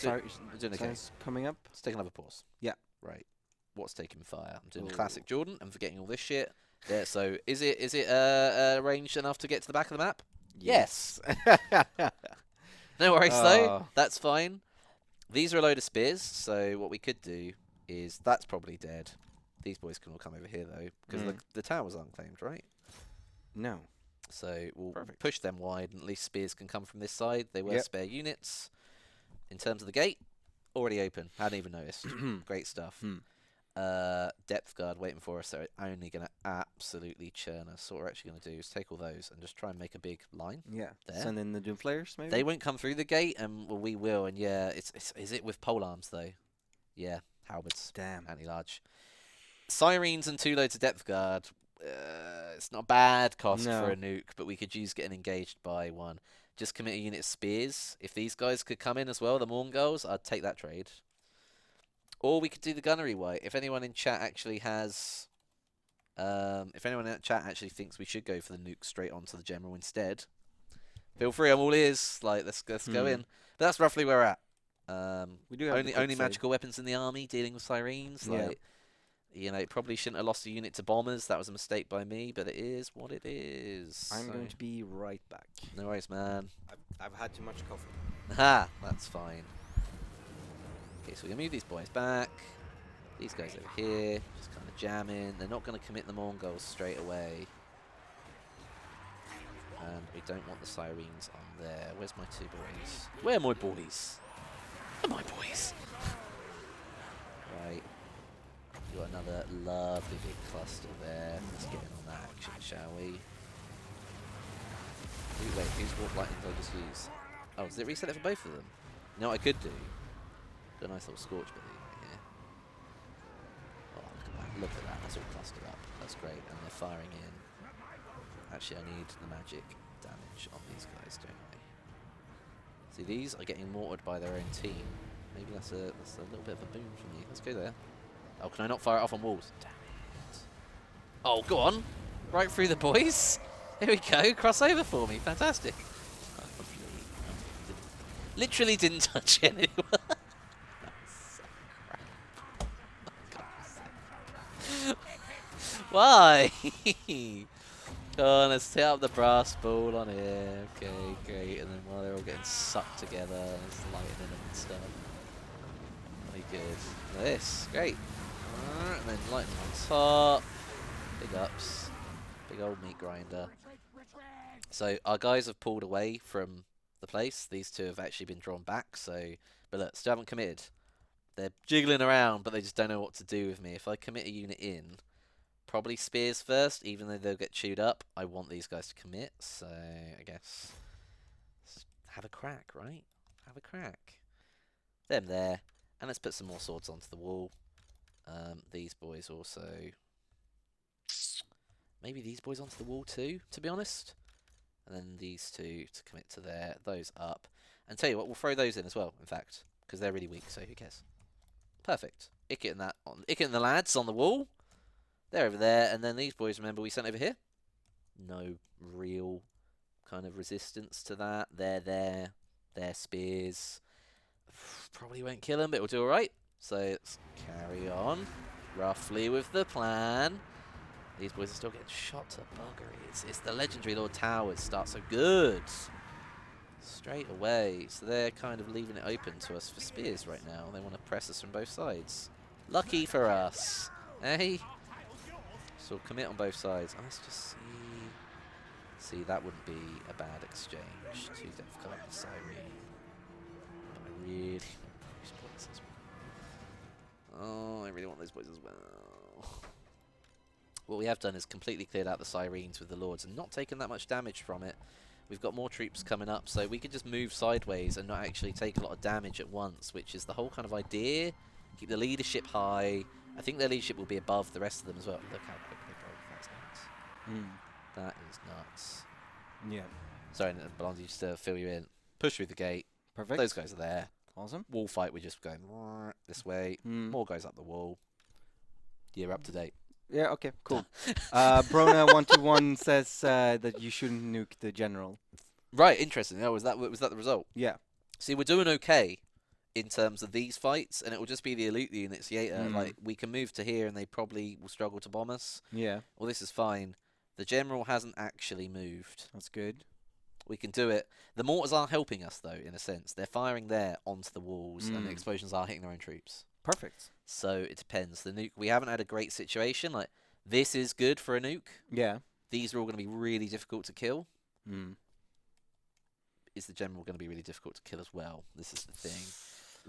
doing okay. Coming up. Let's take another pause. Yeah. Right. What's taking fire? I'm doing classic Jordan. I'm forgetting all this shit. Yeah. So is it ranged enough to get to the back of the map? Yes. No worries though. That's fine. These are a load of spears. So what we could do is that's probably dead. These boys can all come over here though because the tower's unclaimed, right? No. So we'll push them wide, and at least spears can come from this side. They were spare units. In terms of the gate, already open. Hadn't even noticed. Great stuff. Depth guard waiting for us. They're only going to absolutely churn us. So what we're actually going to do is take all those and just try and make a big line. Yeah. There. Send in the Doom Flayers, maybe? They won't come through the gate, and we will. And is it with pole arms though? Yeah, halberds. Damn. Anti-large. Sirens and 2 loads of depth guard. It's not a bad cost No. for a nuke, but we could use getting engaged by one. Just commit a unit of spears. If these guys could come in as well, the Morngulls, I'd take that trade. Or we could do the gunnery white. If anyone in chat actually has... if anyone in chat actually thinks we should go for the nuke straight onto the general instead, feel free, I'm all ears. Like, let's go in. But that's roughly where we're at. We do have only magical weapons in the army dealing with sirens. Yeah. Like, you know, probably shouldn't have lost a unit to bombers. That was a mistake by me, but it is what it is. I'm going to be right back. No worries, man. I've had too much coffee. Ha! That's fine. Okay, so we're going to move these boys back. These guys over here, just kind of jamming. They're not going to commit the Mongols straight away. And we don't want the sirens on there. Where's my 2 boys? Where are my boys? Where are my boys? Right. We've got another lovely big cluster there. Let's get in on that action, shall we? Ooh, wait, whose warp lightning did I just use? Oh, does it reset it for both of them? You know what I could do? Do a nice little scorch belly right here. Oh, look at that. Look at that. That's all clustered up. That's great. And they're firing in. Actually, I need the magic damage on these guys, don't I? See, these are getting mortared by their own team. Maybe that's a little bit of a boon for me. Let's go there. Oh, can I not fire it off on walls? Damn it. Oh, go on. Right through the boys. Here we go. Cross over for me. Fantastic. Literally didn't touch anyone. Why? Oh, let's set up the brass ball on here. Okay, great. And then while they're all getting sucked together, there's lightning and stuff. Really good. This, great. And then lightning on top. Big ups. Big old meat grinder. So our guys have pulled away from the place. These 2 have actually been drawn back. So, but look, still haven't committed. They're jiggling around, but they just don't know what to do with me. If I commit a unit in, probably spears first, even though they'll get chewed up. I want these guys to commit, so I guess have a crack, right? Have a crack. Them there, and let's put some more swords onto the wall. These boys also. Maybe these boys onto the wall too, to be honest. And then these 2 to commit to there. Those up. And tell you what, we'll throw those in as well, in fact, because they're really weak, so who cares? Perfect. Ikit and that on. Ikit and the lads on the wall. They're over there, and then these boys, remember, we sent over here? No real kind of resistance to that. They're there. They're spears. Probably won't kill them, but we'll do alright. So let's carry on roughly with the plan. These boys are still getting shot to buggery. It's the legendary Lord Towers start so good. Straight away. So they're kind of leaving it open to us for spears right now. They want to press us from both sides. Lucky for us. Eh? So commit on both sides. Let's just see. See, that wouldn't be a bad exchange. 2 depth cards, Siren. But I really want those boys as well. Oh, I really want those boys as well. What we have done is completely cleared out the Sirens with the Lords and not taken that much damage from it. We've got more troops coming up, so we could just move sideways and not actually take a lot of damage at once, which is the whole kind of idea. Keep the leadership high. I think their leadership will be above the rest of them as well. Look how quick they broke. That's nuts. That is nuts. Yeah. Sorry, Blondie, just to fill you in. Push through the gate. Perfect. Those guys are there. Awesome. Wall fight, we're just going this way. More guys up the wall. You're up to date. Yeah, okay, cool. Brona121 says that you shouldn't nuke the general. Right, interesting. Oh, was that the result? Yeah. See, we're doing okay in terms of these fights, and it will just be the elite units later. Like, we can move to here, and they probably will struggle to bomb us. Yeah. Well, this is fine. The general hasn't actually moved. That's good. We can do it. The mortars are helping us, though, in a sense. They're firing there onto the walls, and the explosions are hitting their own troops. Perfect. So it depends. The nuke, we haven't had a great situation. Like, this is good for a nuke. Yeah. These are all going to be really difficult to kill. Mm. Is the general going to be really difficult to kill as well? This is the thing.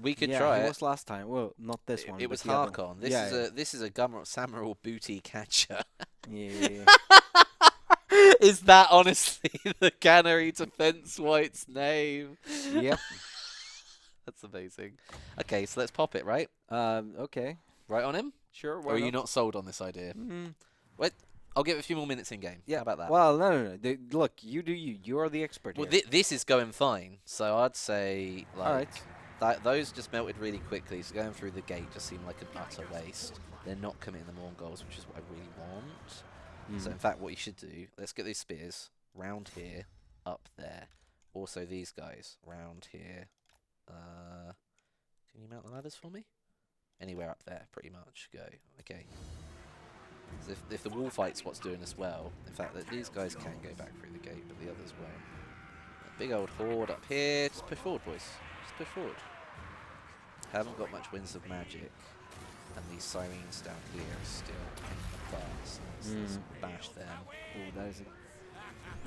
We could yeah, try it it. was last time. Well, not this one. It was the other one. Harkon. This is a Samurai booty catcher. Yeah. Is that honestly the Cannery Defense White's name? Yep. That's amazing. Okay, so let's pop it, right? Okay. Right on him? Sure. Or are you not sold on this idea? Wait, I'll give it a few more minutes in game. Yeah. How about that? Well, no. Look, you do you. You are the expert Well, here. this is going fine. So I'd say, like, All right. those just melted really quickly. So going through the gate just seemed like an utter waste. They're not committing the Mongols, which is what I really want. So in fact, what you should do, let's get these spears round here, up there. Also these guys round here. Can you mount the ladders for me? Anywhere up there, pretty much. Go. Okay. So if the wall fight's what's doing us well, in fact, that these guys can go back through the gate, but the others won't. A big old horde up here. Just push forward, boys. Just push forward. Haven't got much winds of magic. And these sirens down here are still in the butts. Let's bash them. Oh, that is a...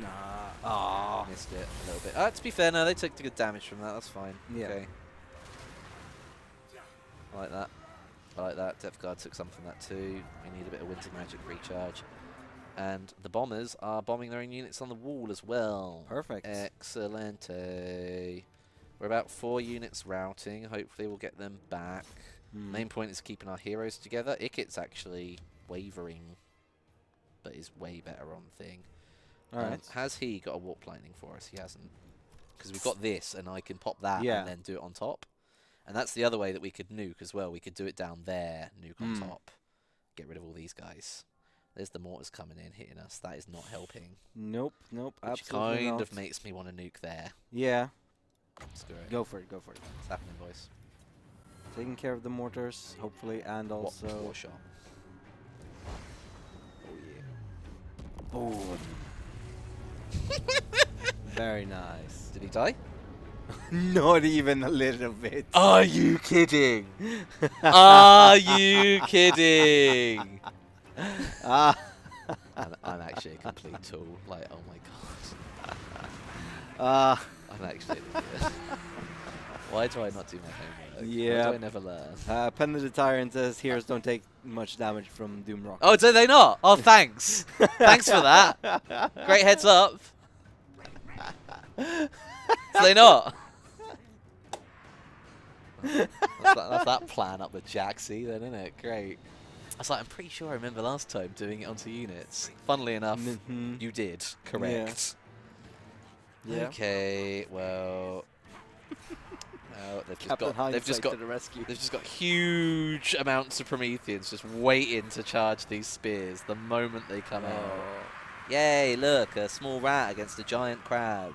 Nah. Missed it a little bit. To be fair, no, they took the good damage from that. That's fine. Yeah. Okay. I like that. I like that. Depth Guard took some from that too. We need a bit of winter magic recharge. And the bombers are bombing their own units on the wall as well. Perfect. Excellent. We're about 4 units routing. Hopefully we'll get them back. Main point is keeping our heroes together. Ikit's actually wavering, but is way better on thing. Alright. Has he got a warp lightning for us? He hasn't. Because we've got this, and I can pop that Yeah. and then do it on top. And that's the other way that we could nuke as well. We could do it down there, nuke on top, get rid of all these guys. There's the mortars coming in, hitting us. That is not helping. Nope. Which Absolutely kind not. of makes me want to nuke there. Yeah. Screw it. Go for it. It's happening, boys. Taking care of the mortars, hopefully, and also... War shot. Oh, yeah. Very nice. Did he die? Not even a little bit. Are you kidding? Are you kidding? Ah. I'm actually a complete tool. Like, oh my god. I'm actually an idiot. Why do I not do my homework? Yeah. Why do I never learn? Pen the Tyrant says heroes don't take much damage from Doom Rock. Oh, do they not? Oh, thanks. Thanks for that. Great heads up. Do they not? That's that plan up with Jaxie then, isn't it? Great. I was like, I'm pretty sure I remember last time doing it onto units. Funnily enough, you did. Correct. Yeah. Okay, well... No, Captain they've just got to the rescue. They've just got huge amounts of Prometheans just waiting to charge these spears the moment they come out. Yay, look, a small rat against a giant crab.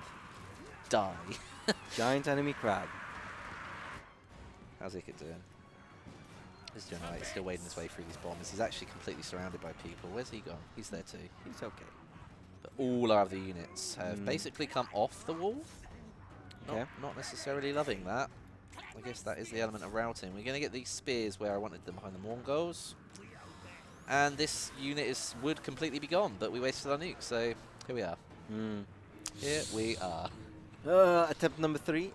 Die. Giant enemy crab. How's Ikit doing? He's doing alright. He's still wading his way through these bombers. He's actually completely surrounded by people. Where's he gone? He's there too. He's okay. But all our other units have basically come off the wall. Okay. Not necessarily loving that. I guess that is the element of routing. We're going to get these spears where I wanted them behind the Mongols. And this unit would completely be gone, but we wasted our nuke, so here we are. Here we are. Attempt number 3.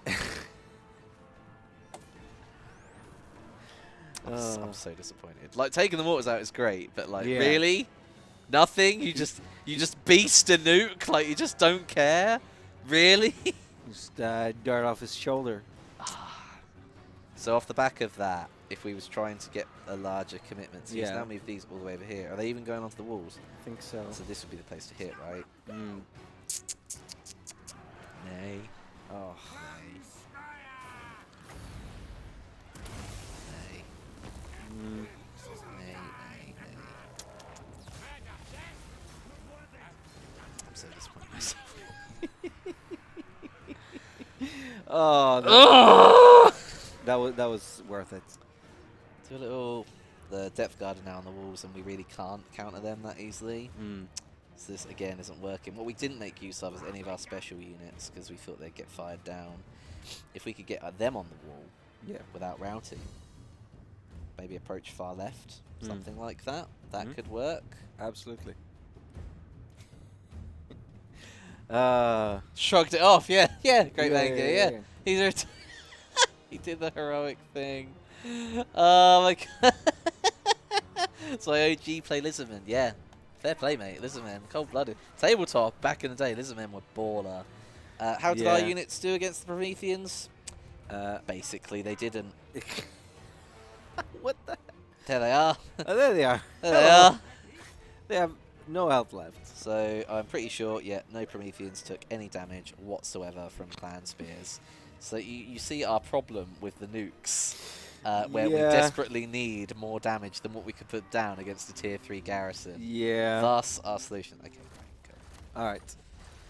I'm so disappointed. Like, taking the mortars out is great, but like, Yeah. really? Nothing? You just beast a nuke? Like, you just don't care? Really? Just dart off his shoulder. So off the back of that, if we was trying to get a larger commitment, so he's Yeah. now moved these all the way over here. Are they even going onto the walls? I think so. So this would be the place to hit, right? Nay. Oh. Nay. Nay. Nay, nay, nay. I'm so disappointed in myself. Oh, that was worth it. Do a little... The depth guard are now on the walls, and we really can't counter them that easily. So this, again, isn't working. What we didn't make use of is any of our special units, because we thought they'd get fired down. If we could get them on the wall without routing, maybe approach far left, something like that, that could work. Absolutely. Shrugged it off, yeah, great manga, yeah. He's he did the heroic thing. Oh my god. So I OG play Lizardmen, yeah. Fair play, mate. Lizardmen, cold-blooded. Tabletop, back in the day, Lizardmen were baller. How did our units do against the Prometheans? Basically, they didn't. What the? There they are. Oh, there they are. There they are. They have no health left. So I'm pretty sure, yeah, no Prometheans took any damage whatsoever from clan spears. So you see our problem with the nukes, where we desperately need more damage than what we could put down against a tier 3 garrison. Yeah. Thus our solution. Okay, right, go. All right.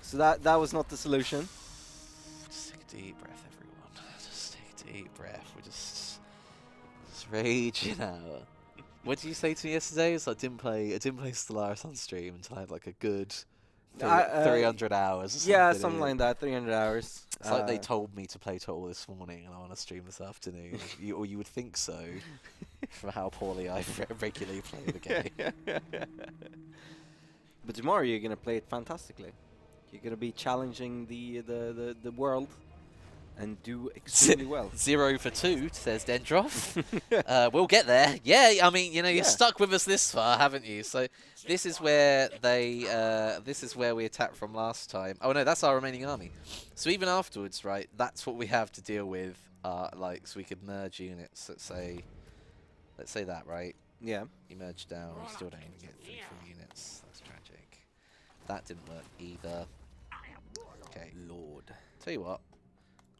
So that was not the solution. Just take a deep breath, everyone. Just take a deep breath. We're just raging out. What did you say to me yesterday? Is I didn't play Stellaris on stream until I had like a good 300 hours. Or something, Yeah, something like that. 300 hours. It's like they told me to play Total this morning, and I want to stream this afternoon. Or you would think so, from how poorly I regularly play the game. But tomorrow you're gonna play it fantastically. You're gonna be challenging the world and do extremely well. 0 for 2, says Dendroff. We'll get there. Yeah, I mean, you know, you're stuck with us this far, haven't you? So this is where this is where we attacked from last time. Oh no, that's our remaining army. So even afterwards, right? That's what we have to deal with. Like, so we could merge units. Let's say that, right? Yeah. You merge down. We still don't even get 3 full units. That's tragic. That didn't work either. Okay, Lord. Tell you what.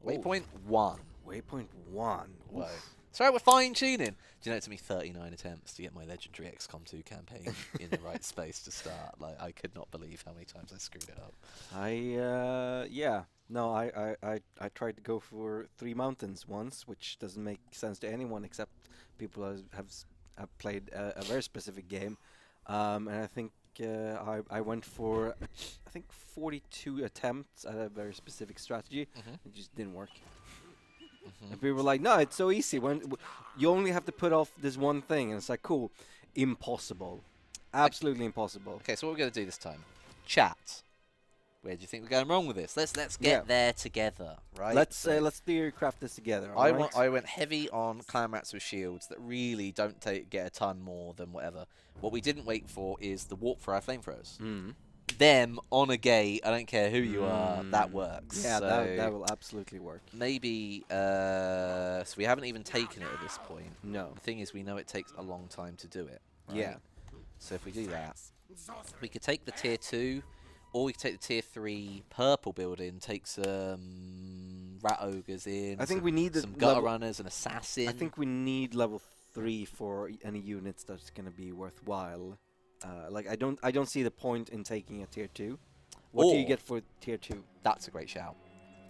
Waypoint 1. Waypoint 1. Whoa. It's right, we're fine-tuning. Do you know it took me 39 attempts to get my legendary XCOM 2 campaign in the right space to start? Like, I could not believe how many times I screwed it up. Yeah. No, I tried to go for 3 mountains once, which doesn't make sense to anyone except people who have played a very specific game. And I think I went for, I think, 42 attempts at a very specific strategy. It just didn't work. And people were like, no, it's so easy. When you only have to put off this one thing. And it's like, cool. Impossible. Absolutely impossible. Okay, so what we're going to do this time. Chat. Where do you think we're going wrong with this? Let's get there together, right? Let's theorycraft this together. I went heavy on clan rats with shields that really don't get a ton more than whatever. What we didn't wait for is the warp for our flamethrowers. Them on a gate. I don't care who you are. That works. Yeah, so that will absolutely work. maybe. So we haven't even taken it at this point. No. The thing is, we know it takes a long time to do it. Right? Yeah. So if we do that, we could take the tier 2. Or we could take the tier 3 purple building, take some rat ogres in. I think we need some gutter runners, an assassin. I think we need level 3 for any units that's gonna be worthwhile. Like I don't see the point in taking a tier 2. What do you get for tier 2? That's a great shout.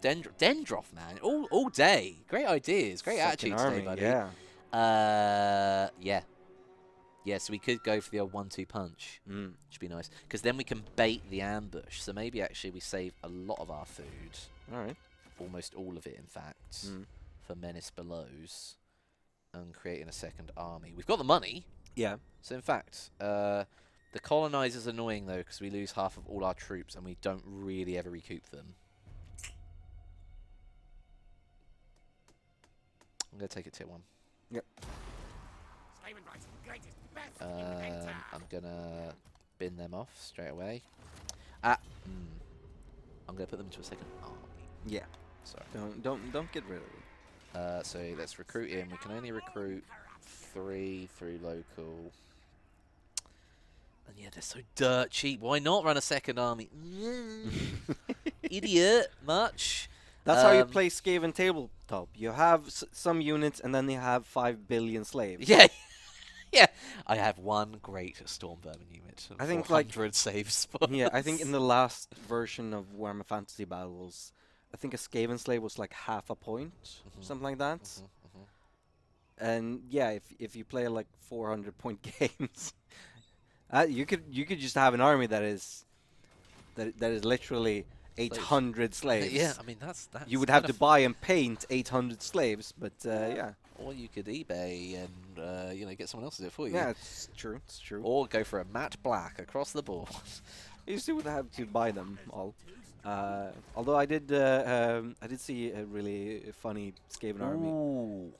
Dendroff, man, all day. Great ideas, great attitude today, buddy. Yeah. Yeah. Yeah, so we could go for the old 1-2 punch, which would be nice. Because then we can bait the ambush. So maybe actually we save a lot of our food. All right. Almost all of it, in fact, for Menace Belows. And creating a second army. We've got the money. Yeah. So in fact, the colonizer's annoying, though, because we lose half of all our troops and we don't really ever recoup them. I'm going to take it tier 1. Yep. I'm gonna bin them off straight away. I'm gonna put them into a second army. Yeah. Sorry. Don't get rid of it. So let's recruit in. We can only recruit 3 through local. And yeah, they're so dirt cheap. Why not run a second army? Idiot. Much. That's how you play Skaven tabletop. You have some units, and then you have 5 billion slaves. Yeah. Yeah, I have one great Stormvermin unit. I think 400 save spots. Yeah, I think in the last version of Warhammer Fantasy Battles, I think a Skaven slave was like half a point, something like that. And yeah, if you play like 400 point games, you could just have an army that is literally 800 slaves. Yeah, I mean that's you would have to buy and paint 800 slaves, but yeah. Or you could eBay and you know, get someone else to do it for you. Yeah, it's true. It's true. Or go for a matte black across the board. You still would have to buy them all. Although I did see a really funny Skaven army. Ooh.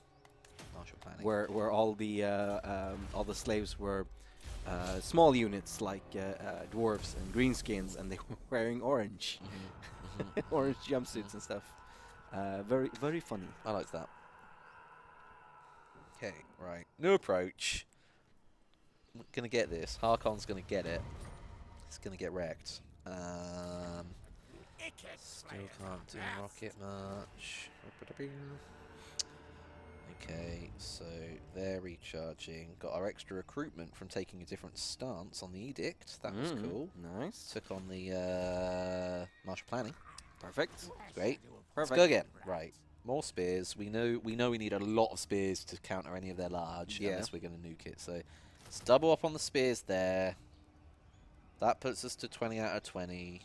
Martial planning. Where all the slaves were small units like dwarves and greenskins, and they were wearing orange, orange jumpsuits and stuff. Very, very funny. I liked that. Okay, right. New approach. I'm gonna get this. Harkon's gonna get it. He's gonna get wrecked. Still can't do rocket much. Okay, so they're recharging. Got our extra recruitment from taking a different stance on the edict. That was cool. Nice. Took on the martial planning. Perfect. Great. Let's Perfect. go again. Right. More spears. We know we need a lot of spears to counter any of their large, unless we're going to nuke it. So let's double up on the spears there. That puts us to 20 out of 20.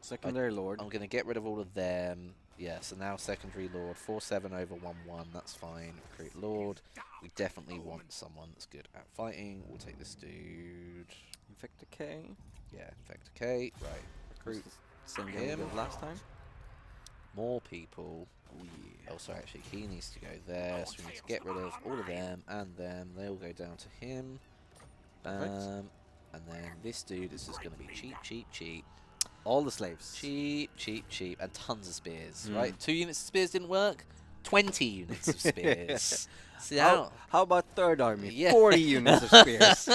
Secondary Lord. I'm going to get rid of all of them. Yeah, so now secondary Lord. 4-7 over 1-1. That's fine. Recruit Lord. We definitely want someone that's good at fighting. We'll take this dude. Infector K. Yeah, Infector K. Right. Recruit Same game him. we did last time. More people. Oh, sorry, actually, he needs to go there, so we need to get rid of all of them and them. They all go down to him. And then this dude is just going to be cheap, cheap, cheap. All the slaves. Cheap, cheap, cheap, and tons of spears, right? 2 units of spears didn't work. 20 units of spears. See How about Third Army? Yeah. 40 units of spears.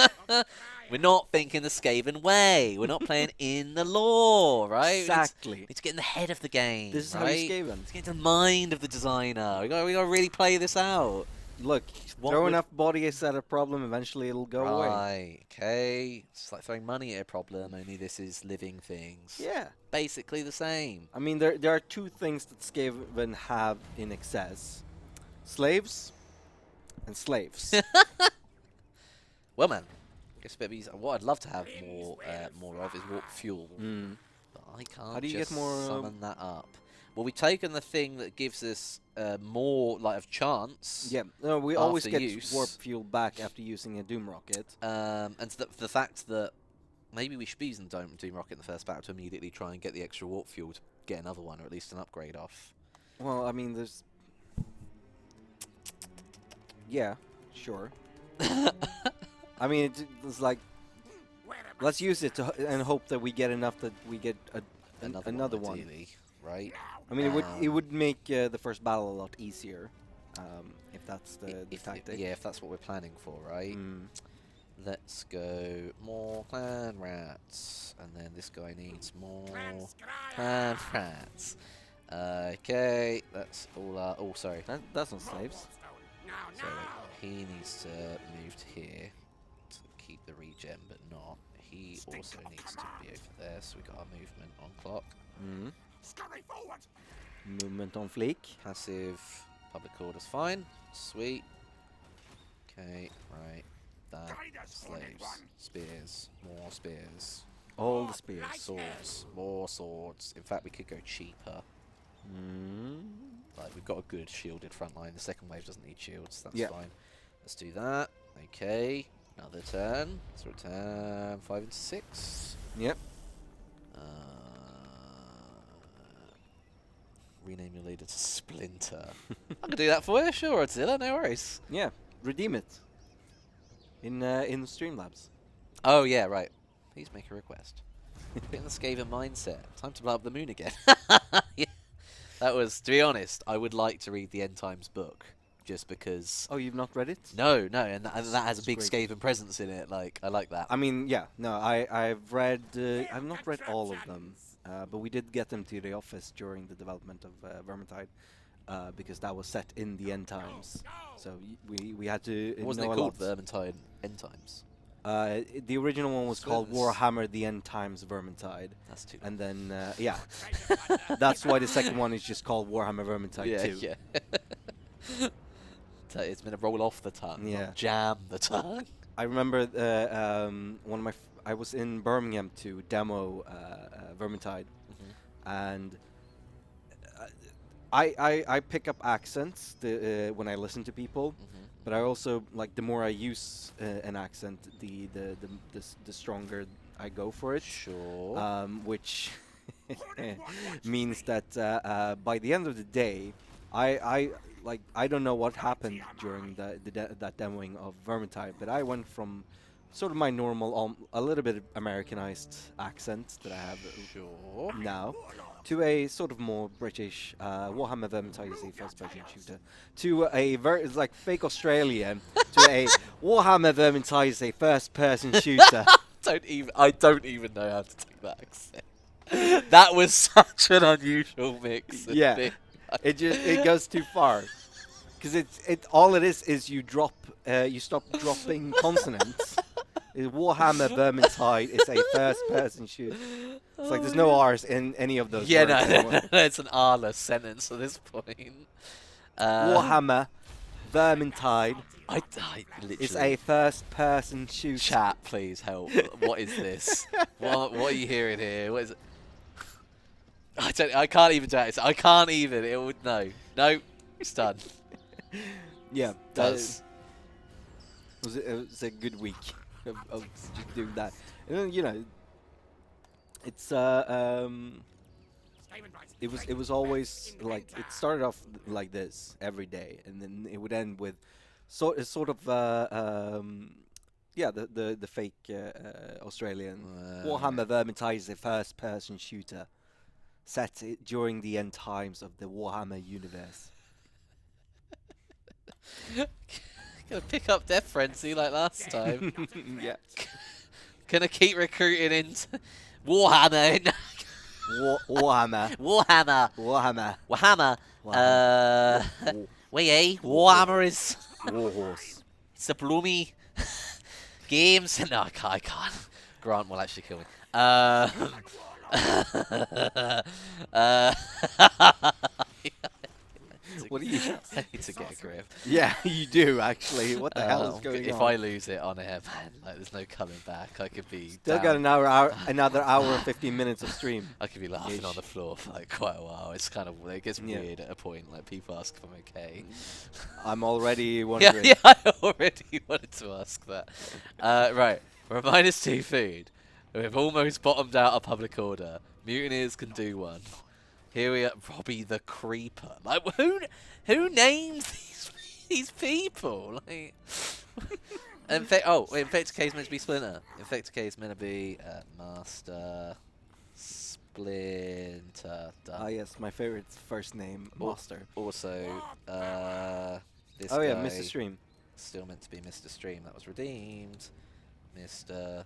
We're not thinking the Skaven way. We're not playing in the lore, right? Exactly. We need to get in the head of the game. This is right? how you Skaven. Let's get into the mind of the designer. We got to really play this out. Look, What throw would- enough bodies at a problem, eventually it'll go away. Right, okay. It's like throwing money at a problem, only this is living things. Yeah. Basically the same. I mean, there are two things that Skaven have in excess. Slaves and slaves. Well, man, I guess what I'd love to have more of is warp fuel. But I can't How do you just get more, summon that up. Well, we've taken the thing that gives us more like of chance. Yeah, no, we always After get use. warp fuel back after using a Doom Rocket. And so the fact that maybe we should be using Doom Rocket in the first battle to immediately try and get the extra warp fuel to get another one, or at least an upgrade off. Well, I mean, there's... Yeah, sure. I mean, it's like... Let's use it and hope that we get enough that we get another one. Ideally, right? I mean, it would make the first battle a lot easier, if that's the tactic. Yeah, if that's what we're planning for, right? Let's go more clan rats, and then this guy needs more clan rats. Okay, that's all. Oh, sorry. That's not slaves. So he needs to move to here to keep the regen, but not. He also needs to be over there, so we got our movement on clock. Scurry forward! Movement on fleek. Passive public order's fine. Sweet. Okay, right. That. Slaves. Spears. More spears. All the spears. Swords. More swords. In fact, we could go cheaper. Like, we've got a good shielded front line. The second wave doesn't need shields. That's fine. Let's do that. Okay. Another turn. Let's return 5 into 6. Yep. Rename your leader to Splinter. I can do that for you, sure, Attila, no worries. Yeah. Redeem it. In Streamlabs. Oh, yeah, right. Please make a request. Get in the Skaven mindset. Time to blow up the moon again. Yeah. That was, to be honest, I would like to read the End Times book. Just because... Oh, you've not read it? No, and that has a big great. Skaven presence in it. Like, I like that. I mean, yeah. No, I've read... I've not read all of them. But we did get them to the office during the development of Vermintide. Because that was set in the End Times. So we had to Wasn't know it a called lot. Vermintide End Times? The original one was called Spins. Warhammer the End Times Vermintide. That's too... And then, yeah. That's why the second one is just called Warhammer Vermintide yeah, 2. yeah. It's meant to roll off the tongue, Yeah. not jam the tongue. I remember one of my... I was in Birmingham to demo Vermintide. And I pick up accents when I listen to people. But I also, like, the more I use an accent, the stronger I go for it. Sure. Which means that by the end of the day, I don't know what happened during that demoing of Vermintide, but I went from sort of my normal, a little bit Americanized accent that I have Sure. now, to a sort of more British Warhammer Vermintide is a first-person shooter, to a it's like fake Australian, to a Warhammer Vermintide is a first-person shooter. I don't even know how to take that accent. That was such an unusual mix. of Yeah. things. It goes too far, because all it is you stop dropping consonants. Warhammer Vermintide is a first-person shooter. It's like there's no R's in any of those Yeah, words anymore. no, it's an R-less sentence at this point. Warhammer Vermintide I literally. is a first-person shooter. Chat, please help. What is this? what are you hearing here? What is it? I can't even do it. I can't even. It would no. It's done. Yeah, Does. it was a good week of just doing that. And then, you know, it's it was always like it started off like this every day, and then it would end with sort of yeah, the fake Australian Warhammer Vermintide is a first-person shooter set during the end times of the Warhammer universe. Gonna pick up Death Frenzy like last time. Yeah. Gonna keep recruiting into Warhammer. Warhammer. Warhammer. Warhammer. Warhammer. Warhammer is. Warhorse. It's the bloomy games. No, I can't. Grant will actually kill me. What do you? I need to get a grip. Yeah, you do actually. What the hell is going if on? I lose it on air, man, like there's no coming back. I could be Still down. got another hour and 15 minutes of stream. I could be laughing on the floor for like quite a while. It's kind of it gets Yeah. weird at a point. Like people ask if I'm okay. I'm already Yeah, wondering. yeah, I already wanted to ask that. Right, we're a -2 food. We've almost bottomed out a public order. Mutineers can do one. Here we are, Robbie the Creeper. Like, who names these people? Like, Infected K is meant to be Splinter. Infected K is meant to be Master Splinter. Done. Ah, yes, my favorite first name, Master. Also, this Oh yeah, guy Mr. Stream. still meant to be Mr. Stream. That was redeemed. Mr.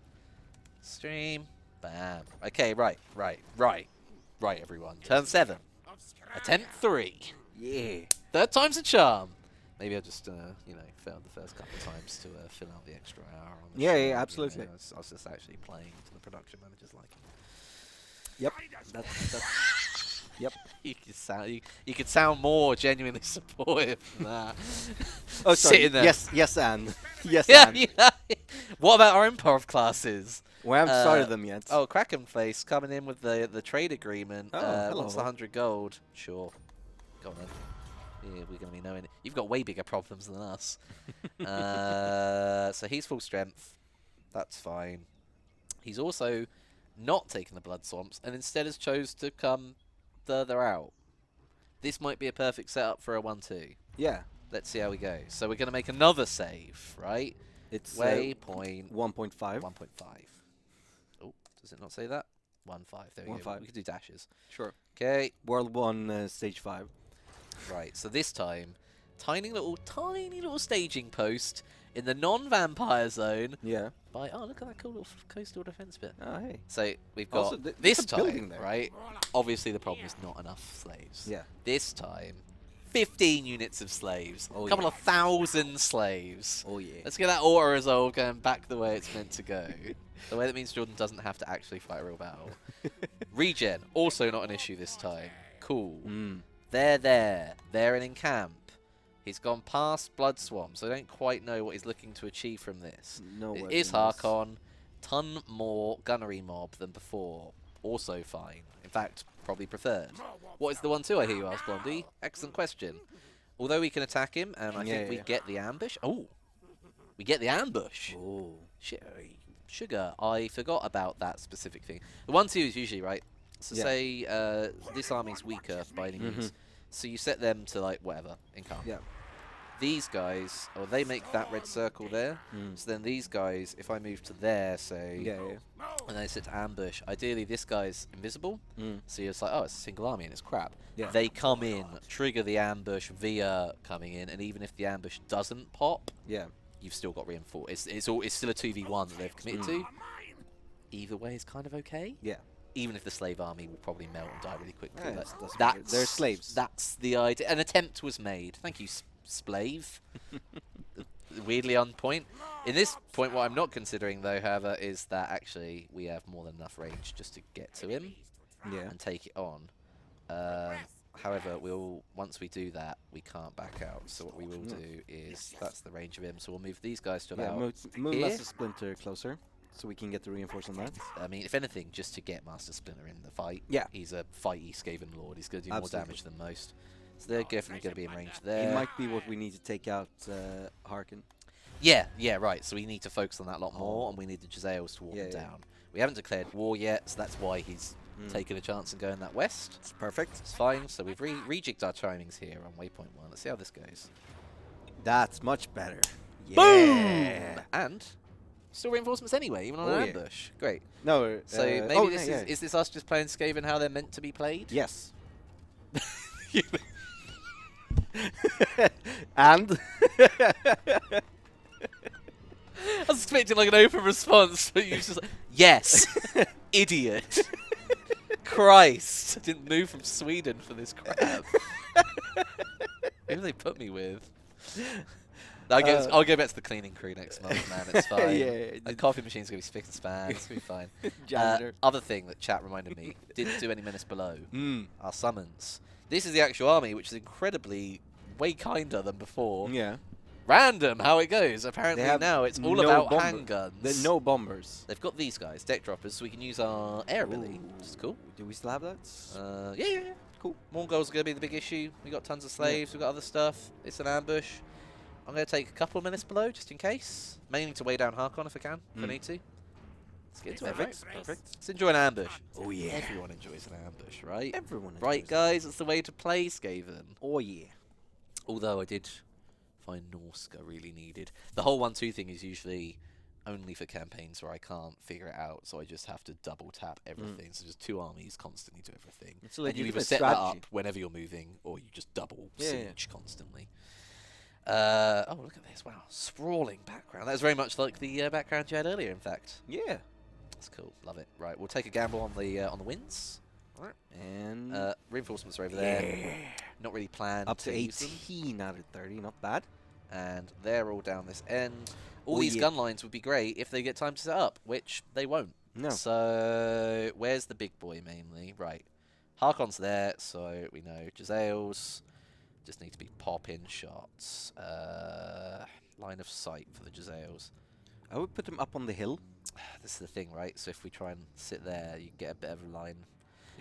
Stream. Bam. Okay, right, everyone. Turn 7. Attempt 3. Yeah. Third time's a charm. Maybe I just, failed the first couple of times to fill out the extra hour on the Yeah, show, yeah, you know, absolutely. I was just actually playing to the production manager's liking. Yep. That's yep. You could sound more genuinely supportive than that. Oh, sorry. Sitting there. Yes, and yes, Yeah, and. yeah. What about our improv classes? We haven't started them yet. Oh, Kraken Face coming in with the trade agreement. Oh, hello. What's the 100 gold? Sure. Go on then. Yeah, we're going to be knowing it. You've got way bigger problems than us. So he's full strength. That's fine. He's also not taken the Blood Swamps and instead has chose to come further out. This might be a perfect setup for a 1-2. Yeah. Let's see how we go. So we're going to make another save, right? It's Waypoint 1.5. 1.5. Oh, does it not say that? 1.5. There we go. 1.5. We could do dashes. Sure. Okay. World 1, Stage 5. Right. So this time, tiny little staging post in the non-vampire zone. Yeah. By look at that cool little coastal defense bit. Oh, hey. So we've got Also, this there's a building time, there. right? Obviously, the problem is not enough slaves. Yeah. This time, 15 units of slaves. Oh, a couple yeah. of thousand slaves. Oh, yeah. Let's get that auto resolve going back the way it's meant to go. The way that means Jordan doesn't have to actually fight a real battle. Regen, also not an issue this time. Cool. They're there. They're in camp. He's gone past Blood Swamp, so I don't quite know what he's looking to achieve from this. No It weapons. is Harkon. Ton more gunnery mob than before. Also fine. In fact, probably preferred. What is the 1-2, I hear you ask, Blondie? Excellent question. Although we can attack him, and I think we get the ambush. Oh! We get the ambush! Oh. Sugar, I forgot about that specific thing. The 1-2 is usually, right? So Yeah. say this army's weaker by any means. So you set them to, like, whatever, in camp. Yeah. these guys, or they make that red circle there. So then these guys, if I move to there, say, and they sit to ambush, ideally this guy's invisible. So you're just like, oh, it's a single army and it's crap. They come in, trigger the ambush via coming in, and even if the ambush doesn't pop, you've still got reinforced. It's still a 2v1 that they've committed to. Either way is kind of okay. Even if the slave army will probably melt and die really quickly. They're slaves. That's the idea. An attempt was made. Thank you, Splave. Weirdly on point. In this point, what I'm not considering, though, however, is that actually we have more than enough range just to get to him and take it on. However, once we do that, we can't back out. So what we will do is, that's the range of him. So we'll move these guys to about move Master Splinter closer, so we can get the reinforce on that. I mean, if anything, just to get Master Splinter in the fight. He's a fighty Skaven Lord. He's going to do more damage than most. So they're definitely going to be in range there. It might be what we need to take out Harkin. Yeah, right. So we need to focus on that a lot more, and we need the Jezzails to walk them down. We haven't declared war yet, so that's why he's taking a chance and going that west. It's perfect. It's fine. So we've rejigged our timings here on waypoint 1. Let's see how this goes. That's much better. Boom! And still reinforcements anyway, even on an ambush. Great. No. So maybe is this us just playing Skaven how they're meant to be played? Yes. And I was expecting like an open response, but you just like, yes, idiot. Christ, I didn't move from Sweden for this crap. Who do they put me with? I'll go back to the cleaning crew next month, man. It's fine. The coffee machine's going to be spick and span. It's going to be fine. Other thing that chat reminded me, didn't do any Menace Below. Our summons. This is the actual army, which is incredibly way kinder than before. Random how it goes. Apparently now it's all about handguns. There are no bombers. They've got these guys, deck droppers, so we can use our air ability, which is cool. Do we still have that? Yeah. Cool. Mongols are going to be the big issue. We got tons of slaves. We've got other stuff. It's an ambush. I'm going to take a couple of minutes below, just in case. Mainly to weigh down Harkon if I can, if I need to. Let's get into it. Perfect. Let's enjoy an ambush. Oh, yeah. Everyone enjoys an ambush, right? Everyone enjoys Right, guys? It's the way to play Skaven. Oh, yeah. Although I did find Norska really needed. The whole 1-2 thing is usually only for campaigns where I can't figure it out, so I just have to double tap everything. So just 2 armies constantly do everything. It's a and you either legitimate set that strategy. up whenever you're moving, or you just double siege constantly. Oh, look at this. Wow. Sprawling background. That's very much like the background you had earlier, in fact. Yeah. That's cool. Love it. Right, we'll take a gamble on the winds. Right. And Reinforcements are over there. Not really planned. Up to use them. 18 out of 30. Not bad. And they're all down this end. All these gun lines would be great if they get time to set up, which they won't. No. So, where's the big boy mainly? Right. Harkon's there, so we know. Jezzails just need to be pop-in shots. Line of sight for the Jezzails. I would put them up on the hill. This is the thing, right? So if we try and sit there, you get a bit of a line.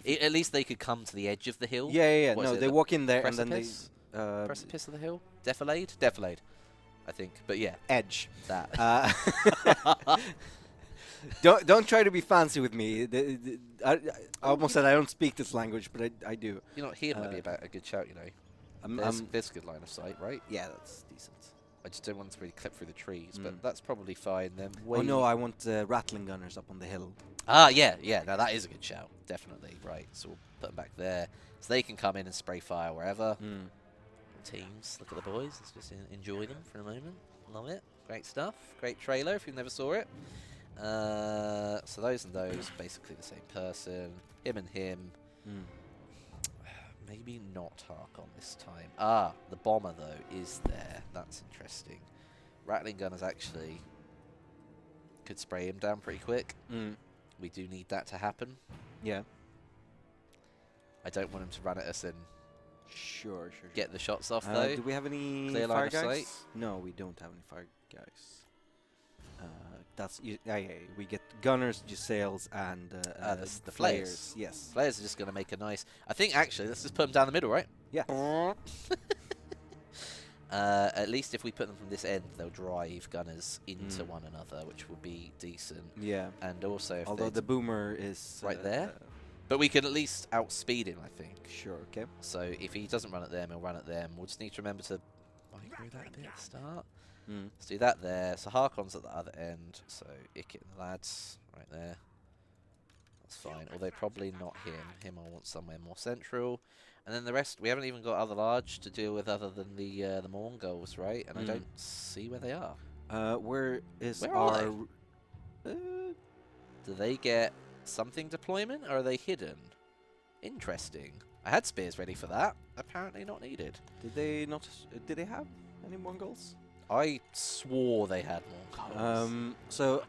At least they could come to the edge of the hill. Yeah. What No, is it, they the walk in there precipice? and then they... Precipice of the hill? Defilade? Defilade, I think. But yeah. Edge. That. Don't try to be fancy with me. I almost said I don't speak this language, but I do. You know, here might be about a good shout, you know. There's a good line of sight, right? Yeah, that's decent. I just don't want to really clip through the trees, but that's probably fine. Then Oh no, I want rattling gunners up on the hill. Ah, yeah. Now that is a good shout, definitely. Right, so we'll put them back there, so they can come in and spray fire wherever. Teams, look at the boys. Let's just enjoy them for a moment. Love it. Great stuff. Great trailer if you never saw it. So those and those, basically the same person. Him and him. Maybe not Harkon this time. Ah, the bomber though is there. That's interesting. Rattling gunners actually could spray him down pretty quick. We do need that to happen. Yeah. I don't want him to run at us and Sure. get the shots off though. Do we have any Clear fire line of guys? sight? No, we don't have any fire guys. We get gunners, Jezzails, and the flares. Yes. Flares are just going to make a nice... I think actually, let's just put them down the middle, right? Yeah. At least if we put them from this end, they'll drive gunners into one another, which will be decent. Yeah. And also, if although the boomer is right there, but we can at least outspeed him, I think. Sure. Okay. So if he doesn't run at them, he'll run at them. We'll just need to remember to micro that a bit at the start. Mm. Let's do that there. So Harkon's at the other end. So Ikit and the lads right there. That's fine. Although probably not him. Him I want somewhere more central. And then the rest, we haven't even got other large to deal with other than the Mongols, right? And I don't see where they are. Where Where our... are Do they get something deployment, or are they hidden? Interesting. I had spears ready for that. Apparently not needed. Did they not... did they have any Mongols? I swore they had Mongols. So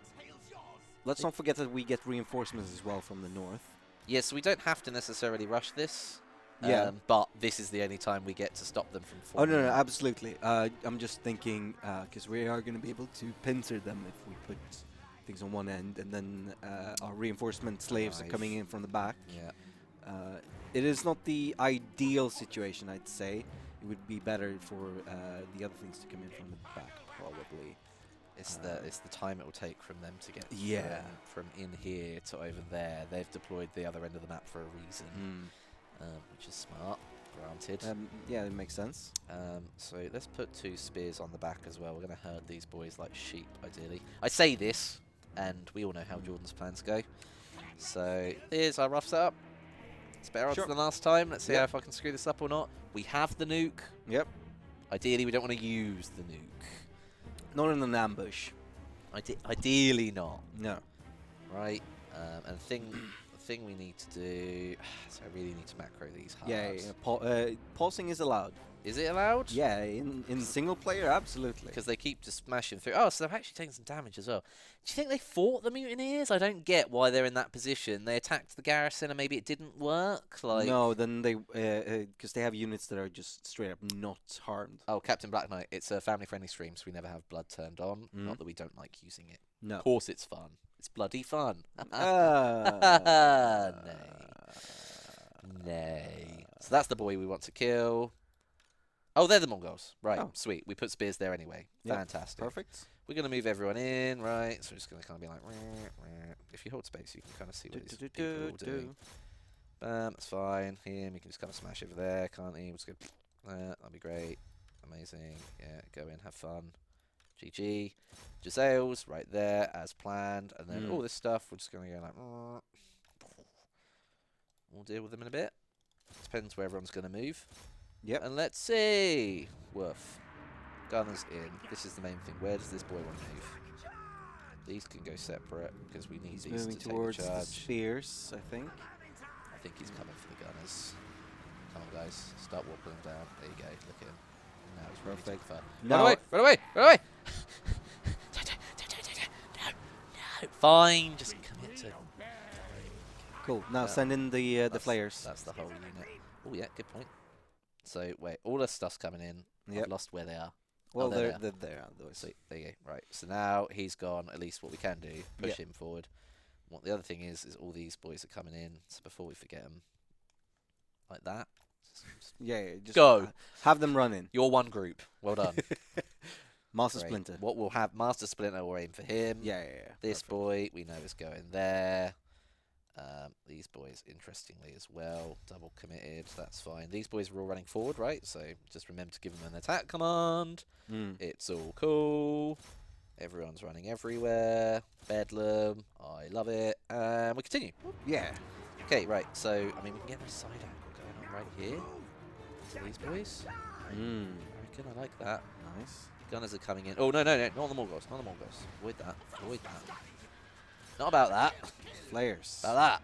let's not forget that we get reinforcements as well from the north. Yeah, so we don't have to necessarily rush this. Yeah. But this is the only time we get to stop them from Oh, forming. no, absolutely. I'm just thinking, because we are going to be able to pincer them if we put things on one end, and then our reinforcement slaves are coming in from the back. Yeah. It is not the ideal situation, I'd say. It would be better for the other things to come in from the back, probably. It's the time it will take from them to get from in here to over there. They've deployed the other end of the map for a reason, which is smart. Granted. Yeah, it makes sense. So let's put 2 spears on the back as well. We're going to herd these boys like sheep, ideally. I say this, and we all know how Jordan's plans go. So here's our rough setup. It's better odds than last time. Let's see if I can screw this up or not. We have the nuke. Yep. Ideally, we don't want to use the nuke. Not in an ambush. Ideally not. No. Right. And the thing we need to do... So I really need to macro these hard. Yeah. Pausing is allowed. Is it allowed? Yeah, in single player, absolutely. Because they keep just smashing through. Oh, so they're actually taking some damage as well. Do you think they fought the mutineers? I don't get why they're in that position. They attacked the garrison and maybe it didn't work. Like no, then they because they have units that are just straight up not harmed. Oh, Captain Black Knight. It's a family-friendly stream, so we never have blood turned on. Not that we don't like using it. No. Of course, it's fun. It's bloody fun. Nay. So that's the boy we want to kill. Oh, they're the Mongols. Right, sweet. We put spears there anyway. Yep. Fantastic. Perfect. We're going to move everyone in, right? So we're just going to kind of be like... If you hold space, you can kind of see what these people are doing. That's fine. Him, you can just kind of smash over there, can't he? We'll just go... that'll be great. Amazing. Yeah, go in, have fun. GG. Giselles, right there, as planned. And then all this stuff, we're just going to go like... We'll deal with them in a bit. Depends where everyone's going to move. Yep. And let's see. Woof. Gunners in. This is the main thing. Where does this boy want to move? These can go separate because we need these to take towards the charge. The spears, I think. I think he's coming for the gunners. Come on, guys. Start walking them down. There you go. Look at him. Now he's ready to take fire. No. Run away! Run away! Run away! No. Fine. Just commit to... Cool. Now send in the flares. That's the whole unit. Oh, yeah. Good point. So, wait, all this stuff's coming in. Yep. I've lost where they are. Well, they're they're there. Sweet, there you go. Right, so now he's gone. At least what we can do, push him forward. What the other thing is all these are coming in. So before we forget them, like that. Just go. Have them run in. You're one group. Well done. Master Splinter. What we'll have, Master Splinter will aim for him. Yeah. This boy, we know is going there. These boys, interestingly as well, double committed, that's fine. These boys are all running forward, right? So just remember to give them an attack command. It's all cool. Everyone's running everywhere. Bedlam. I love it. And we continue. Yeah. Okay, right. So, I mean, we can get a side angle going on right here. To these boys. I reckon I like that. Nice. Gunners are coming in. Oh, no. Not the Mongols. Not the Mongols. Avoid that. Avoid that. Not about that. Flares. About that.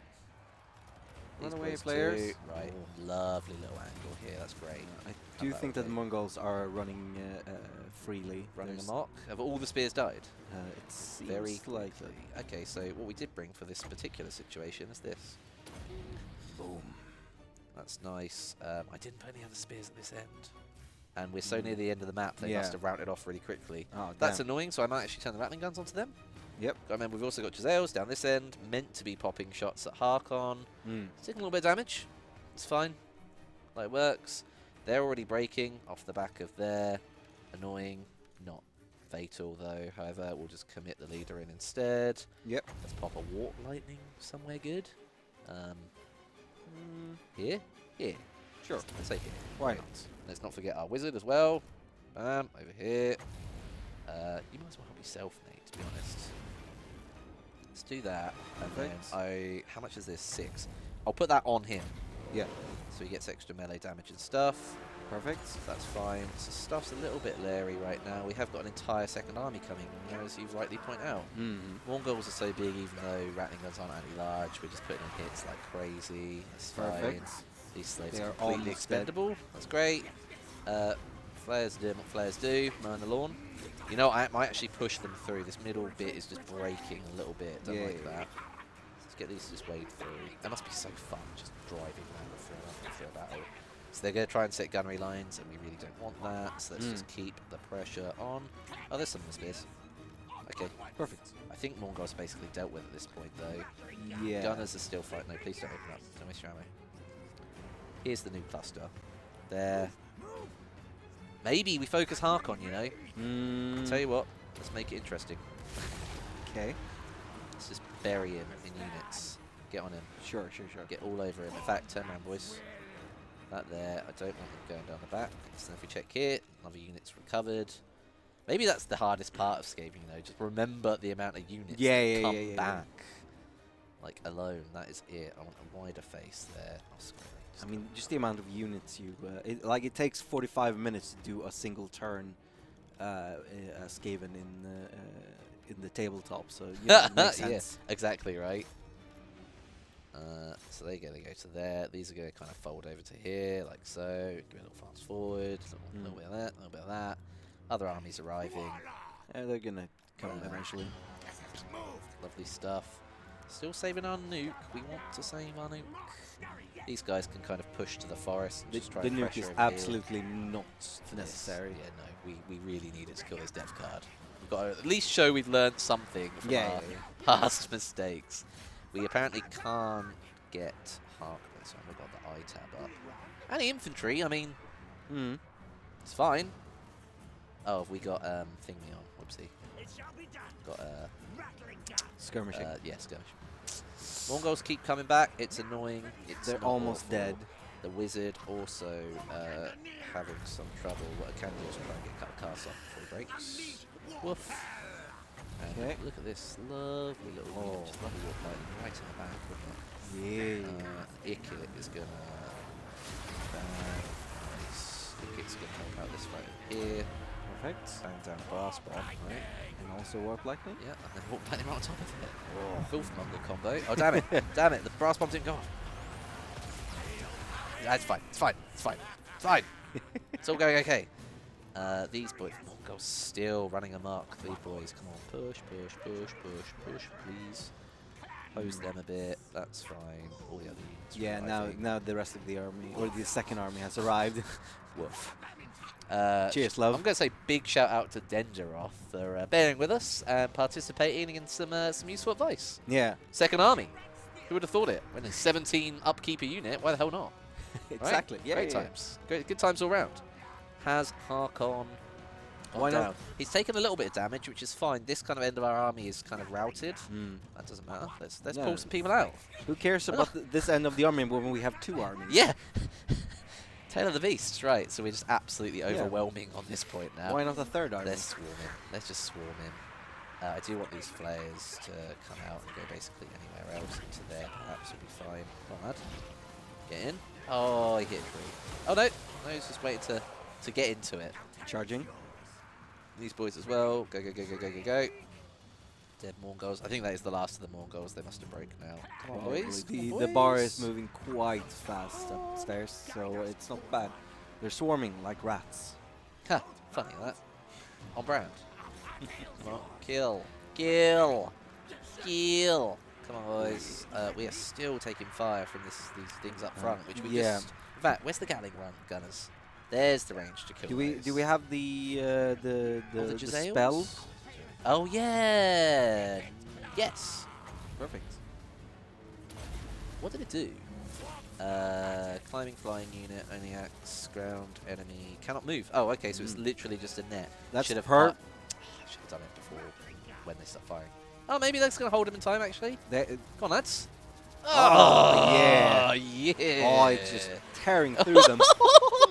Run These away, boys flares. too. Right. Lovely little angle here. That's great. I do think that the Mongols are running freely. Running amok. Have all the spears died? It seems Very likely. Okay, so what we did bring for this particular situation is this. Boom. That's nice. I didn't put any other spears at this end. And we're so near the end of the map, they must have routed off really quickly. Oh, that's annoying, so I might actually turn the rattling guns onto them. Yep. I remember we've also got Giselles down this end, meant to be popping shots at Harkon. It's taking a little bit of damage. It's fine. Like, it works. They're already breaking off the back of their annoying, not fatal though. However, we'll just commit the leader in instead. Yep. Let's pop a warp lightning somewhere good. Here? Here. Sure. Let's say here. Why not? Let's not forget our wizard as well. Bam, over here. You might as well help yourself, mate, to be honest. Let's do that. And then how much is this? 6. I'll put that on him. Yeah. So he gets extra melee damage and stuff. Perfect. That's fine. So stuff's a little bit leery right now. We have got an entire second army coming, as you rightly point out. Mongols are so big, even though Rattling guns aren't anti-large. We're just putting in hits like crazy. It's fine. These slaves are completely expendable. That's great. Flares do what flares do. Mowing the lawn. You know, I might actually push them through. This middle bit is just breaking a little bit. Don't like that. Let's get these to just wade through. That must be so fun, just driving around through a battle. So they're going to try and set gunnery lines, and we really don't want that. So let's just keep the pressure on. Oh, there's some of the spears. Okay, perfect. I think Mongols basically dealt with at this point, though. Yeah. Gunners are still fighting. No, please don't open up. Don't waste your ammo. Here's the new cluster. There. Maybe we focus Harkon, you know? Tell you what, let's make it interesting. Okay. Let's just bury him in units. Get on him. Sure. Get all over him. In fact, turn around, boys. That there. I don't want them going down the back. So if we check here, another unit's recovered. Maybe that's the hardest part of scavenging, though. Just remember the amount of units that come back. Like, alone. That is it. I want a wider face there. I mean, just the amount of units you... it takes 45 minutes to do a single turn Skaven in the tabletop, so yeah, it makes sense. Yeah, exactly right. So they're going to go to there. These are going to kind of fold over to here, like so. Give it a little fast forward. A little bit of that, a little bit of that. Other armies arriving. They're going to come eventually. Lovely stuff. Still saving our nuke. We want to save our nuke. These guys can kind of push to the forest. And just try the and nuke pressure is over absolutely not necessary. Yeah, no, we really need it to kill this dev card. We've got to at least show we've learned something from our past mistakes. We apparently can't get Harkon, so we've got the I tab up. And the infantry, I mean, it's fine. Oh, have we got thingy on? Whoopsie. Got skirmishing. Yeah, skirmish. Mongols keep coming back. It's annoying. They're almost dead. The wizard also having some trouble. What I can do is try and get a couple casts off before he breaks. Woof. And look at this lovely little unit, just lovely walk right in the back, wouldn't it? Yeah. Ikit is gonna nice. Ikit's gonna help out this right over here. Perfect. Bang down brass bomb, right? And also warp lightning. Yeah, and then walk lightning right on top of it. Oh, filthmonger combo. Oh damn it! Damn it! The brass bomb didn't go off. It's fine. It's fine. It's fine. It's fine. It's all going okay. These boys, Mongols still running amok. These boys, come on, push, please. Hose them a bit. That's fine. All the other units. Yeah, now the rest of the army, or the second army, has arrived. Woof. Cheers, love. I'm going to say big shout out to Dengeroth for bearing with us and participating in some useful advice. Yeah. Second army. Who would have thought it? When it's 17 upkeep a unit, why the hell not? Exactly. Right? Yeah. Great times. Good times all round. Has Harkon gone down? He's taken a little bit of damage, which is fine. This kind of end of our army is kind of routed. That doesn't matter. Let's pull some people out. Who cares about this end of the army when we have 2 armies? Yeah. Tail of the beast, right? So we're just absolutely overwhelming on this point now. Why not the 3rd army? Let's swarm him. Let's just swarm him. I do want these flares to come out and go basically anywhere else into there. Perhaps will be fine. Come on, lad. Get in. Oh, he hit a tree. Oh no! No, he's just waiting to get into it. Charging. These boys as well. Go. Dead Mongols. I think that is the last of the Mongols. They must have broken now. Come on, boys. The bar is moving quite fast upstairs, so it's not bad. They're swarming like rats. Ha! Funny that. On brand. Come on. Kill. Come on, boys. We are still taking fire from these things up front, which we just... In fact, where's the Gatling run gunners? There's the range to kill. Do we have the spell? Oh yeah. Yes. Perfect. What did it do? Climbing flying unit, only acts, ground, enemy, cannot move. Oh, okay, so it's literally just a net. That's should have done it before when they start firing. Oh, maybe that's going to hold him in time, actually. Come on, lads. Oh, yeah. Yeah. Oh, it's just tearing through them.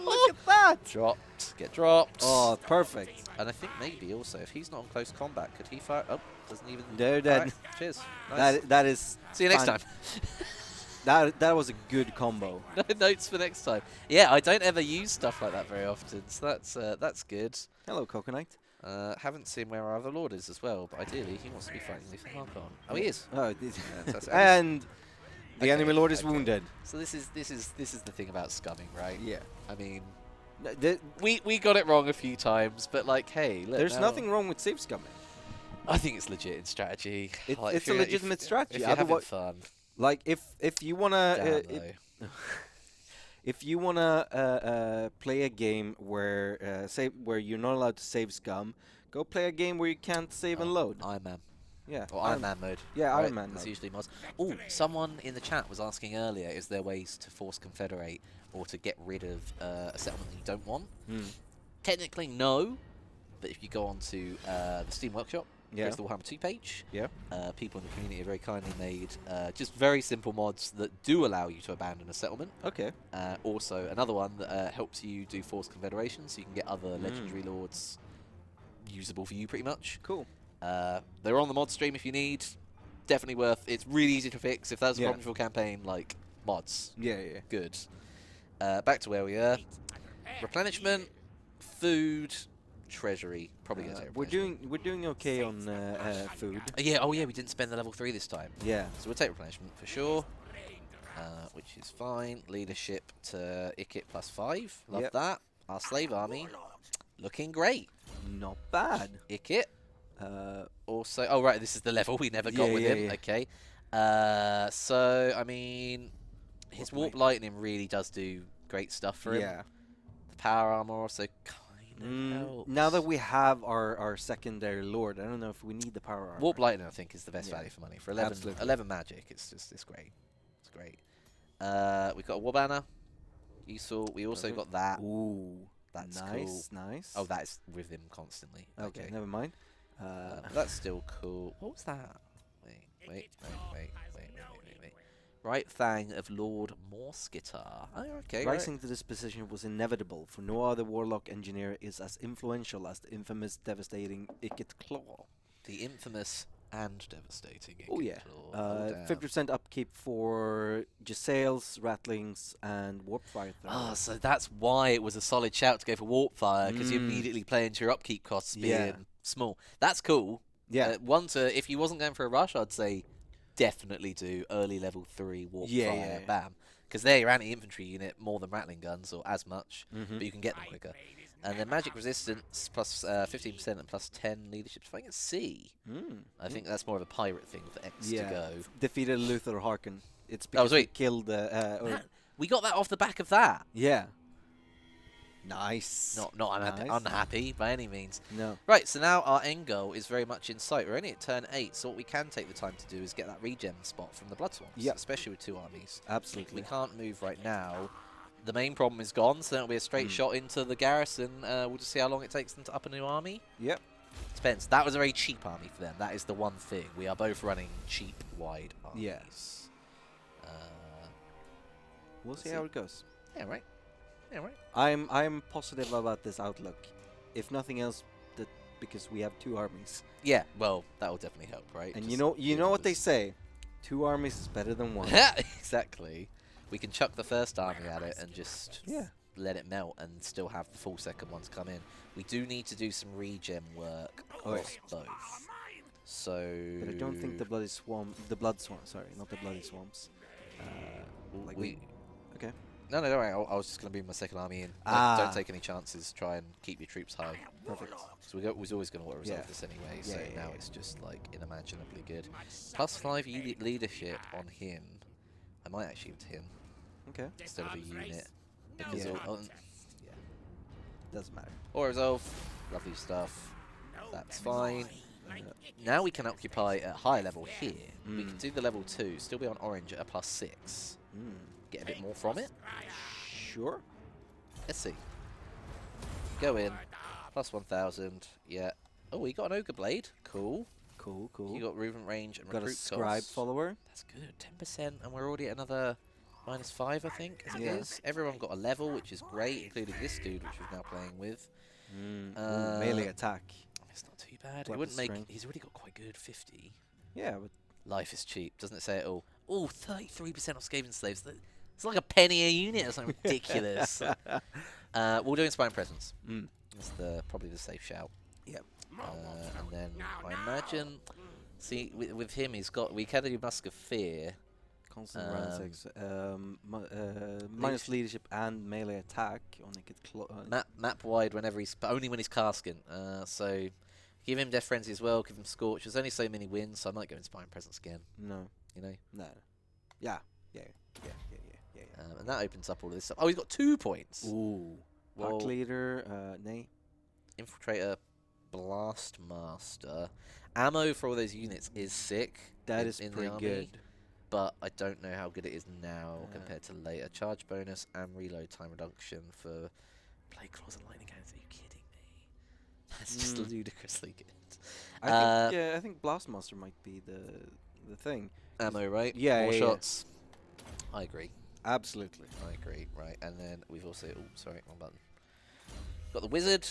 Look at that! Dropped. Get dropped. Oh, perfect. And I think maybe also, if he's not in close combat, could he fire? Oh, doesn't even. They're dead. Alright, cheers. Nice. That is. See you next fun. time. That was a good combo. No notes for next time. Yeah, I don't ever use stuff like that very often, so that's good. Hello, Coconut. Haven't seen where our other lord is as well, but ideally he wants to be fighting Lethal Harkon. Oh, he is. Oh, That's- and the Okay, enemy lord is okay. wounded. So this is the thing about scumming, right? Yeah. I mean, Th- we got it wrong a few times, but like, hey, look, There's now- nothing wrong with save scumming. I think it's legit in strategy. It's if a you're- legitimate if, strategy. If you're having Otherwise- fun, Like if you wanna damn though. if you wanna play a game where where you're not allowed to save scum, go play a game where you can't save and load. Iron Man. Yeah. Or Iron Man mode. Yeah, right? Iron Man That's mode. usually mods. Oh, someone in the chat was asking earlier, is there ways to force confederate or to get rid of a settlement that you don't want? Hmm. Technically, no. But if you go on to the Steam Workshop, Yeah. there's the Warhammer 2 page. Yeah. People in the community have very kindly made just very simple mods that do allow you to abandon a settlement. Okay. Also, another one that helps you do forced confederation, so you can get other legendary lords usable for you, pretty much. Cool. They're on the mod stream if you need. Definitely worth. It's really easy to fix if that's a Yeah. problem for your campaign. Like mods, Yeah. Yeah. good. Back to where we are. Replenishment, food, treasury. Probably gonna take replenishment. We're doing okay on food. Yeah. Oh yeah, we didn't spend the level 3 this time. Yeah. So we'll take replenishment for sure, which is fine. Leadership to Ikit +5. Love Yep. that. Our slave army looking great. Not bad. Ikit. Also, oh right, this is the level we never got Yeah, with yeah, him. yeah. Okay. So I mean, his warp lightning really does do great stuff for him. Yeah. The power armor also kind of helps. Now that we have our secondary lord, I don't know if we need the power armor. Warp lightning, I think, is the best Yeah. value for money for 11. Absolutely. 11 magic. It's great. It's great. We've got a war banner. Useful. We also got that. Ooh. That's nice. cool. Nice. Oh, that is with him constantly. Okay. Never mind. That's still cool. What was that? Wait. Right Fang of Lord Morskitar. Oh, okay. Right. Rising to this position was inevitable, for no other warlock engineer is as influential as the infamous devastating Ikit Claw. The infamous and devastating. Oh Ikit yeah. Claw. Oh, damn. 50% upkeep for Giselles, Rattlings, and Warp Fire. Ah, so that's why it was a solid shout to go for Warp Fire, because you immediately play into your upkeep costs being Yeah. small. That's cool. Yeah. If you wasn't going for a rush, I'd say definitely do early level 3 Warp Yeah, Fire, yeah, yeah. bam. Because they're your anti-infantry unit more than Rattling guns, or as much, Mhm. but you can get them quicker. And then magic resistance plus 15% and plus 10 leadership to fighting at sea. I think that's more of a pirate thing for X to go. Defeated Luther Harkin. It's because we sweet. killed. We got that off the back of that. Yeah. Nice. Not Nice. unhappy by any means. No. Right, so now our end goal is very much in sight. We're only at turn 8, so what we can take the time to do is get that regen spot from the Blood Swamps, Yep. especially with 2 armies. Absolutely. We can't move right now. The main problem is gone, so then it'll be a straight shot into the garrison. We'll just see how long it takes them to up a new army. Yep. Depends. That was a very cheap army for them. That is the one thing. We are both running cheap, wide armies. Yeah. We'll Let's see see. how it goes. Yeah, right. Yeah, right. I'm positive about this outlook. If nothing else, that because we have 2 armies. Yeah, well, that will definitely help, right? And Just you know give what they us- say. 2 armies is better than 1. Exactly. We can chuck the first army at it and just Yeah. let it melt and still have the full second ones come in. We do need to do some regen work Oh, yeah. across both. So But I don't think the blood swamp. Sorry, not the bloody swamps. Like we. Okay. No, don't worry. I was just going to bring my second army in. Ah. Don't take any chances. Try and keep your troops high. Perfect. So we was always going to resolve Yeah. this anyway. Yeah, So yeah, now yeah. it's just like unimaginably good. Plus 5 leadership on him. I might actually give it to him Okay. instead of a unit because Yeah. yeah. Doesn't matter. Or resolve. Lovely stuff. That's fine. Now we can occupy at high level here. We can do the level 2, still be on orange at a plus 6. Get a bit more from it. Sure. Let's see. Go in. Plus 1,000. Yeah. Oh, we got an Ogre Blade. Cool. Cool. You got movement range and Got a recruit scribe costs. follower. That's good. 10%, and we're already at another -5, I think, as it Yeah. is. Everyone got a level, which is great, including this dude, which we're now playing with. Ooh, melee attack. It's not too bad. It Weapon wouldn't make. strength. He's already got quite good 50. Yeah, but Life is cheap, doesn't it say it all? Oh, 33% off Skaven slaves. It's like a penny a unit or something ridiculous. We'll do Inspiring Presence. mm. That's probably the safe shout. Yep. And then I imagine, see, with him, we can do Musk of Fear. Constant round 6. Minus leadership and melee attack on Ikit. Map wide whenever but only when he's casting. So give him Death Frenzy as well. Give him Scorch. There's only so many wins, so I might go Inspiring Presence again. No. You know. No. Yeah. And that opens up all of this stuff. Oh, he's got 2 points. Ooh. Well, Pack leader. Nay. Infiltrator, Blast Master. Ammo for all those units is sick. That is in the pretty army, good. but I don't know how good it is now compared to later. Charge bonus and reload time reduction for Blade Claws and Lightning Cannons. Are you kidding me? That's just ludicrously good. I think Blastmaster might be the thing. Ammo, right? Yeah, More yeah, shots. I agree. Absolutely. I agree. Right, and then we've also. Oh, sorry, wrong button. Got the Wizard.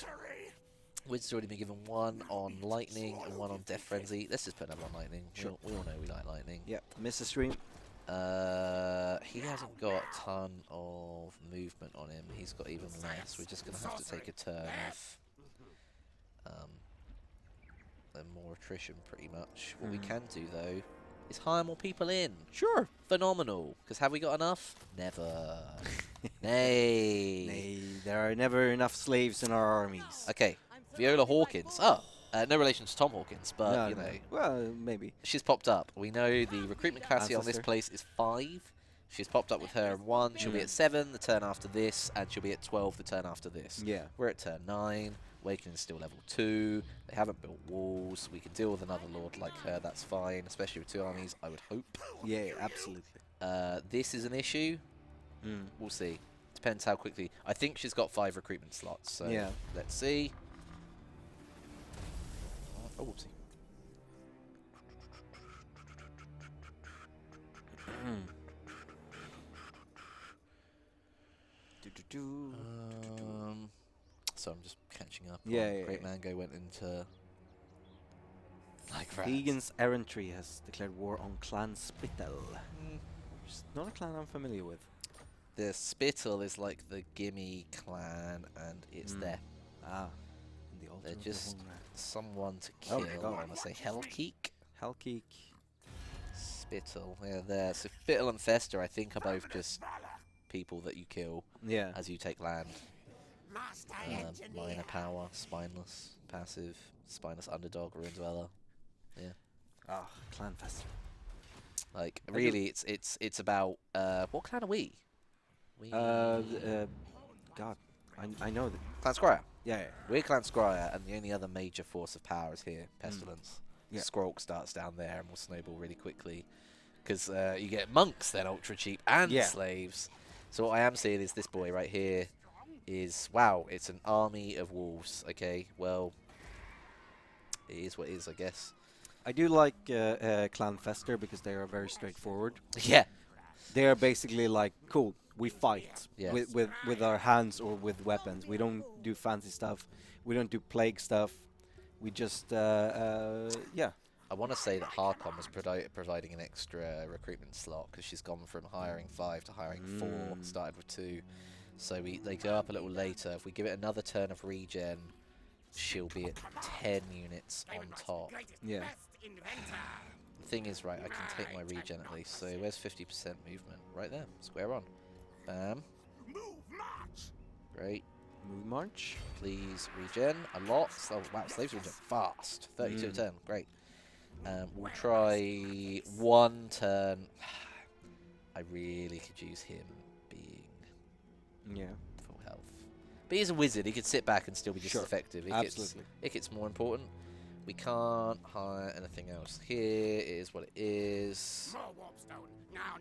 Wizard's already been given 1 on Lightning and 1 on Death Frenzy. Let's just put another on Lightning. Sure. We all know we like Lightning. Yep. Mr. Stream. He hasn't got a ton of movement on him. He's got even less. We're just going to have to take a turn of more attrition, pretty much. What we can do, though, is hire more people in. Sure. Phenomenal. Because have we got enough? Never. Nay. Nay, there are never enough slaves in our armies. Okay. Viola Hawkins. Oh, no relation to Tom Hawkins, but, No, you no. know. Well, maybe. She's popped up. We know the recruitment capacity on this Ancestor. place is 5. She's popped up with her in 1. She'll be at 7 the turn after this, and she'll be at 12 the turn after this. Yeah. We're at turn 9. Awakening's still level 2. They haven't built walls. We can deal with another lord like her. That's fine, especially with 2 armies, I would hope. Yeah, absolutely. This is an issue. We'll see. Depends how quickly. I think she's got 5 recruitment slots, so Yeah. let's see. Oh, whoopsie. So I'm just catching up. Yeah, Great yeah. Mango went into like Vegan's Errantry has declared war on Clan Spittle. It's not a clan I'm familiar with. The Spittle is like the Gimme clan, and it's there. Ah. In the altar They're of the just Homeland. someone to Oh kill. my God. I want to say Hellkeek. Hellkeek. Spittle, yeah, there. So Spittle and Fester, I think, are both just people that you kill Yeah. as you take land. Minor power, spineless, passive, spineless underdog, ruin dweller. Yeah. Ah, Clan Fester. Like really, it's about what clan are we? We God, I know that. Clan Scryer. Yeah, yeah. We're Clan Scryer, and the only other major force of power is here, Pestilence. Yeah. Skrulk starts down there and will snowball really quickly because you get monks then ultra cheap and Yeah. slaves. So what I am seeing is this boy right here is wow, it's an army of wolves. Okay, well, it is what it is, I guess. I do like Clan Fester because they are very straightforward. Yeah. They are basically like, cool, we fight Yeah. with our hands or with weapons. We don't do fancy stuff. We don't do plague stuff. We just, yeah. I want to say that Harkon was providing an extra recruitment slot because she's gone from hiring 5 to hiring 4, started with 2. So they go up a little later. If we give it another turn of regen, she'll be at 10 units on top. Yeah. The thing is, right, I can take my regen at least. So where's 50% movement? Right there, square on. Bam. Great. Move march. Please regen a lot. So, wow, slaves regen fast. 32 a turn, great. We'll try 1 turn. I really could use him being Yeah. full health. But he's a wizard. He could sit back and still be just Sure. as effective. Absolutely. Ikit's more important. We can't hire anything else here. It is what it is. More warpstone. Now.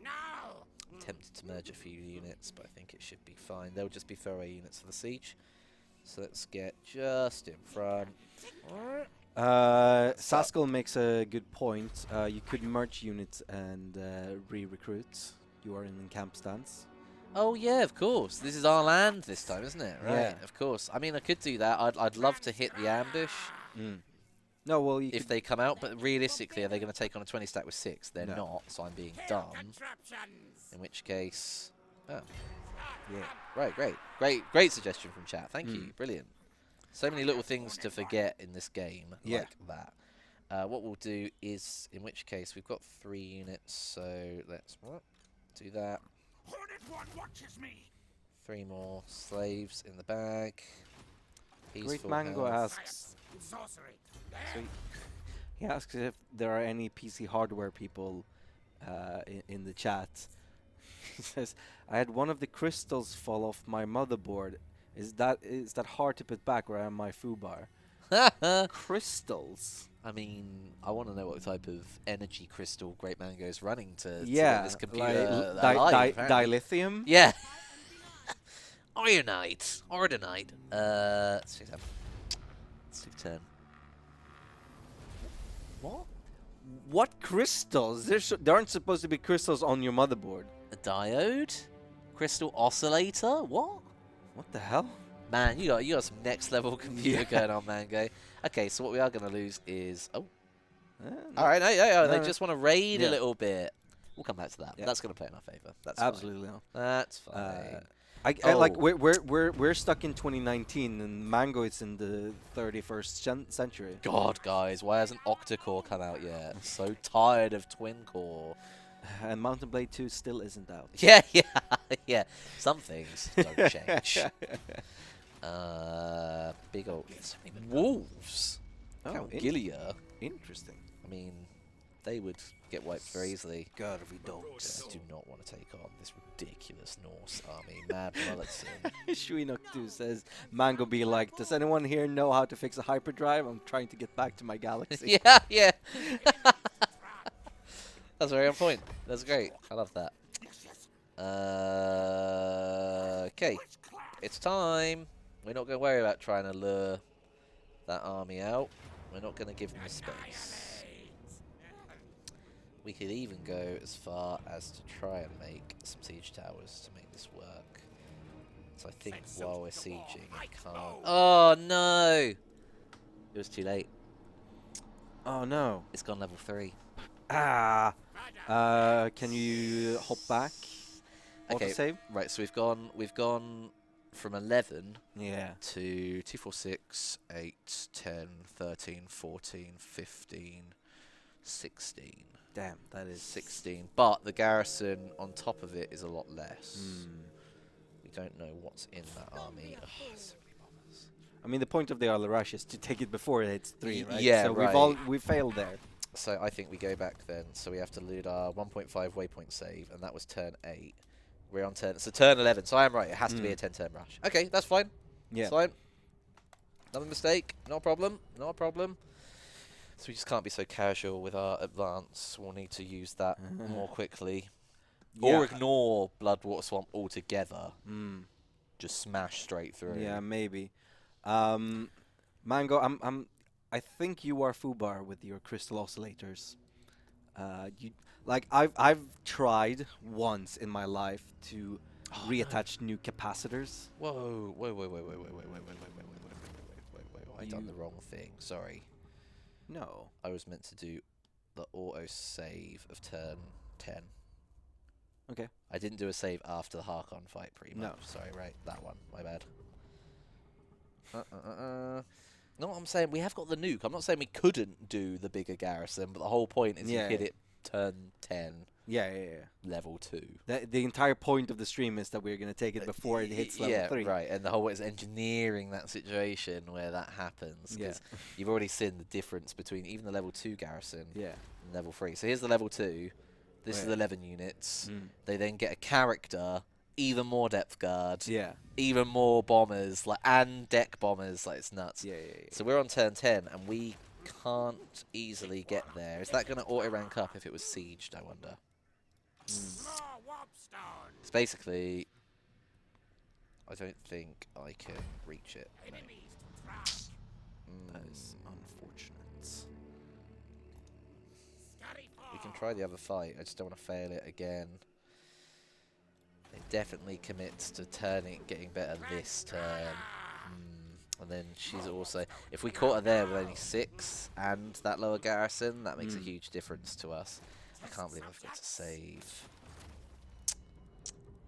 I'm tempted to merge a few units, but I think it should be fine. They'll just be throwaway units for the siege. So let's get just in front. Saskel makes a good point. You could merge units and re-recruit you are in camp stance. Oh yeah, of course. This is our land this time, isn't it? Right. Yeah. Of course. I mean, I could do that. I'd love to hit the ambush No, well, you if could, they come out, but realistically, are they going to take on a 20 stack with 6? They're No. not, so I'm being dumb. In which case, oh, yeah. right, great suggestion from chat. Thank you, brilliant. So many little things to forget in this game like that. What we'll do is, in which case, we've got 3 units, so let's do that. Hornet One watches me. 3 more slaves in the bag. Great Peaceful Mango health. asks. Sorcery. So he asks if there are any PC hardware people in the chat. He says, "I had one of the crystals fall off my motherboard. Is that hard to put back, or am I foobar?" Crystals. I mean, I want to know what type of energy crystal Great Mango is running to Yeah, get this computer like alive. apparently. dilithium. Yeah. Ironite. Ordinite. Let's do 10. Let's do 10. What? What crystals? There aren't supposed to be crystals on your motherboard. A diode? Crystal oscillator? What? What the hell? Man, you got some next level computer going on, Mango. Okay, so what we are going to lose is No. all right, no, they No. just want to raid Yeah. a little bit. We'll come back to that. Yeah. That's going to play in our favor. That's Absolutely fine. not. That's fine. I like Oh. we're stuck in 2019 and Mango is in the 31st century. God, guys, why hasn't Octa-core come out yet? I'm so tired of twin core. And Mountain Blade 2 still isn't out. Yeah, yeah. Some things don't change. Big old wolves. Oh, Count Gilia. Interesting. I mean, they would get wiped very easily. Scurvy dogs. I do not want to take on this ridiculous Norse army. Mad Mulletson. Shuinok2 says, Mango be like, does anyone here know how to fix a hyperdrive? I'm trying to get back to my galaxy. Yeah. That's very on point. That's great. I love that. Okay. It's time. We're not going to worry about trying to lure that army out. We're not going to give them the space. We could even go as far as to try and make some siege towers to make this work. So I think while we're sieging, I can't... Oh, no! It was too late. Oh no. It's gone level 3. Ah. Can you hop back? Okay, Autosave? right, so we've gone from 11 Yeah. to 2, 4, 6, 8, 10, 13, 14, 15, 16. Damn, that is 16. But the garrison on top of it is a lot less. We don't know what's in that army. Ugh, so many bombers. I mean, the point of the Isle of Rush is to take it before it hits 3, right? Yeah, so right. we failed there. So I think we go back then. So we have to loot our 1.5 waypoint save, and that was turn 8. We're on turn... So turn 11. So I am right. It has to be a 10-turn rush. Okay, that's fine. Yeah. It's fine. Another mistake. Not a problem. Not a problem. So we just can't be so casual with our advance. We'll need to use that more quickly. Yeah. Or ignore Bloodwater Swamp altogether. Just smash straight through. Yeah, maybe. Mango, I think you are foobar with your crystal oscillators. I've tried once in my life to reattach new capacitors. Whoa. Wait. I done the wrong thing. Sorry. No. I was meant to do the auto save of turn 10. Okay. I didn't do a save after the Harkon fight, pretty much. No. Sorry, right. That one. My bad. No, I'm saying we have got the nuke. I'm not saying we couldn't do the bigger garrison, but the whole point is you hit it turn 10, Yeah. level 2. The entire point of the stream is that we're going to take it before it hits level 3. Yeah, right. And the whole is engineering that situation where that happens. Yeah. Because you've already seen the difference between even the level 2 garrison Yeah. and level 3. So here's the level 2. This is Right. 11 units. They then get a character, even more depth guard, Yeah. even more bombers, and deck bombers. It's nuts. Yeah. So we're on turn 10, and we can't easily get there. Is that going to auto rank up if it was sieged, I wonder? It's basically... I don't think I can reach it. No. That is unfortunate. We can try the other fight. I just don't want to fail it again. definitely commits to getting better this turn. And then she's also, if we caught her there with only 6 and that lower garrison, that makes a huge difference to us. I can't believe I forgot to save.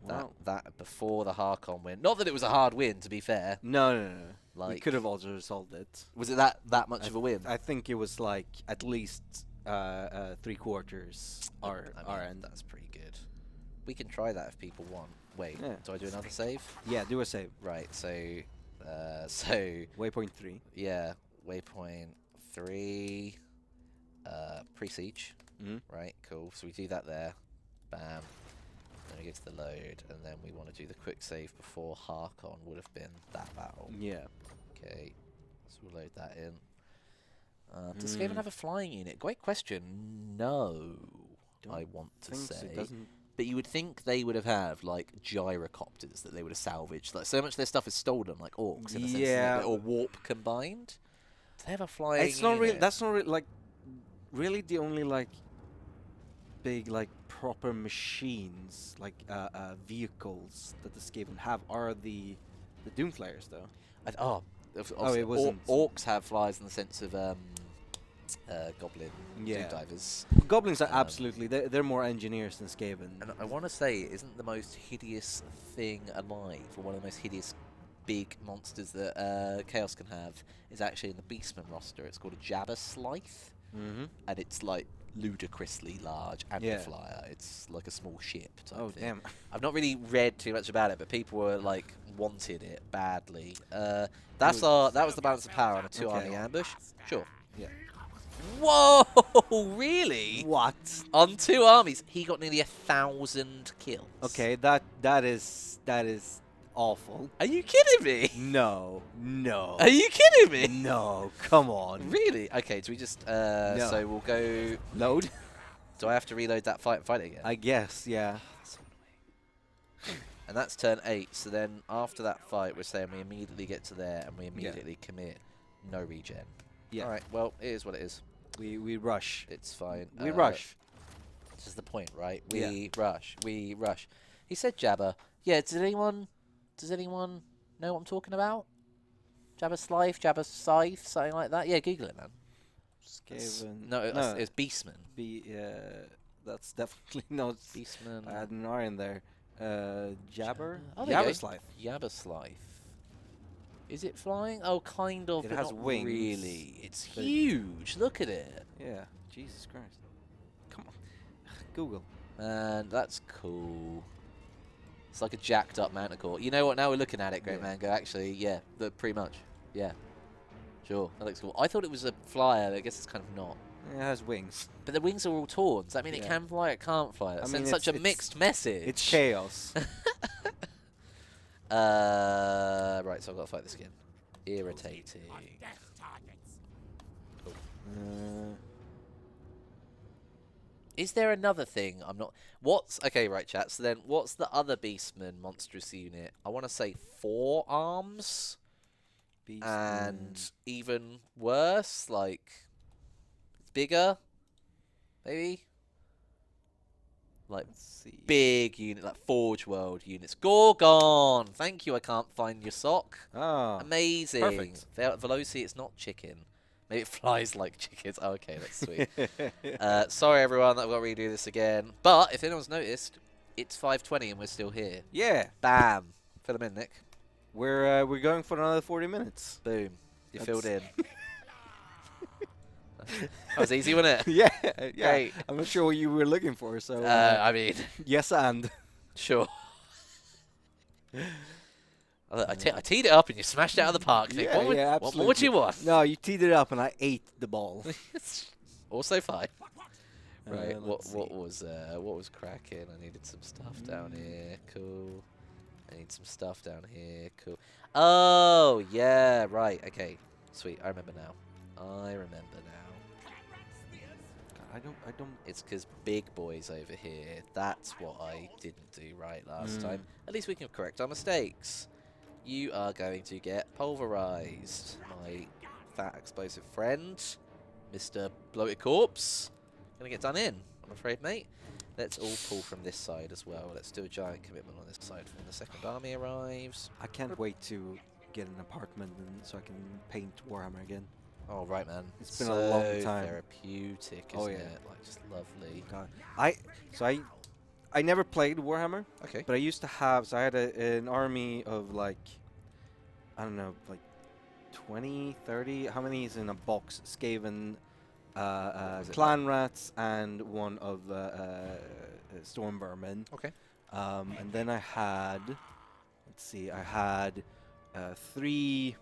Wow. That before the Harkon win. Not that it was a hard win, to be fair. No. Like, we could have also resolved it. Was it that much of a win? I think it was like at least 3/4 our end. That's pretty good. We can try that if people want. Wait, Yeah. do I do another save? Yeah, do a save. Right, so Waypoint 3. yeah, waypoint 3, pre-siege. Right, cool. So we do that there. Bam. Then we go to the load, and then we want to do the quick save before Harkon would have been that battle. Yeah. Okay, so we'll load that in. Does Skaven have a flying unit? Great question. No, I want to Think so. say. It doesn't. But you would think they would have had like gyrocopters that they would have salvaged. Like so much of their stuff is stolen, like orcs in a sense, Yeah. or warp combined. Do they have a flying? It's not really. unit? That's not really like. Really, the only like big like proper machines like vehicles that the Skaven have are the Doomflayers though. Obviously, it wasn't. Orcs have flyers in the sense of goblin Yeah. divers. Goblins are absolutely. They're more engineers than Skaven. And I want to say, isn't the most hideous thing alive, or one of the most hideous big monsters that Chaos can have, is actually in the Beastman roster. It's called a Jabba Scythe, and it's like ludicrously large and a flyer. It's like a small ship type Oh thing. damn! I've not really read too much about it, but people were like wanted it badly. That was the balance of power on a 2-army ambush. Sure. Yeah. Whoa! Really? What? On 2 armies, he got nearly 1,000 kills. Okay, that is awful. Are you kidding me? No. Are you kidding me? No, come on. Really? Okay, do we just No. so we'll go Load? do I have to reload that fight and fight it again? I guess, yeah. And that's turn 8, so then after that fight we're saying we immediately get to there and we immediately commit no regen. Yeah. Alright, well it is what it is. We rush. It's fine. We rush. This is the point, right? We rush. We rush. He said Jabba. Yeah, does anyone know what I'm talking about? Jabba Scythe, Jabba Scythe, something like that? Yeah, Google it, man. Skaven. No, it's Beastman. That's definitely not. Beastman. I had an R in there. Jabber? Oh, there you go. Jabba Scythe. Jabba Scythe. Is it flying? Oh, kind of. It but has not wings. Really, it's But- huge. Look at it. Yeah. Jesus Christ. Come on. Google. Man, that's cool. It's like a jacked up Manticore. You know what? Now we're looking at it, Great Man. Go, actually, yeah, pretty much. Yeah. Sure. That looks cool. I thought it was a flyer. I guess it's kind of not. It has wings. But the wings are all torn. Does that mean it Yeah. can fly? It can't fly. That I sends mean, such a it's- mixed message. It's chaos. Right, so I've got to fight this again. Irritating. Cool. Is there another thing? I'm not. What's okay? Right, chat. So then, what's the other Beastman monstrous unit? I want to say 4 arms, and even worse, like bigger, maybe. Like Let's see. big unit, like Forge World units. Gorgon! Thank you, I can't find your sock. Ah. Amazing. perfect. Veloci, it's not chicken. Maybe it flies like chickens. Oh, okay, that's sweet. Sorry, everyone, that I've got to redo this again. But if anyone's noticed, it's 5:20 and we're still here. Yeah. Bam. Fill them in, Nick. We're going for another 40 minutes. Boom. You That's- filled in. That was easy, wasn't it? Yeah. Yeah. Great. I'm not sure what you were looking for, so I mean, yes and. sure. I teed it up and you smashed it out of the park. Nick. Yeah, what, would, yeah, what more would you want? No, you teed it up and I ate the ball. Also fine. Right. let's What see. was cracking? I needed some stuff down here. Cool. I need some stuff down here. Cool. Oh yeah. Right. Okay. Sweet. I remember now. I don't. It's because big boys over here. That's what I didn't do right last time. At least we can correct our mistakes. You are going to get pulverized, my fat explosive friend, Mr. Bloated Corpse. Gonna get done in, I'm afraid, mate. Let's all pull from this side as well. Let's do a giant commitment on this side when the second army arrives. I can't wait to get an apartment so I can paint Warhammer again. Oh, right, man. It's been a long time. Therapeutic, Oh, isn't yeah. it? Like, just lovely. God. I never played Warhammer, Okay. but I used to have. So I had an army of like, I don't know, like 20, 30. How many is in a box? Skaven, was it clan rats, and one of storm vermin. Okay. And then I had, let's see, I had 3.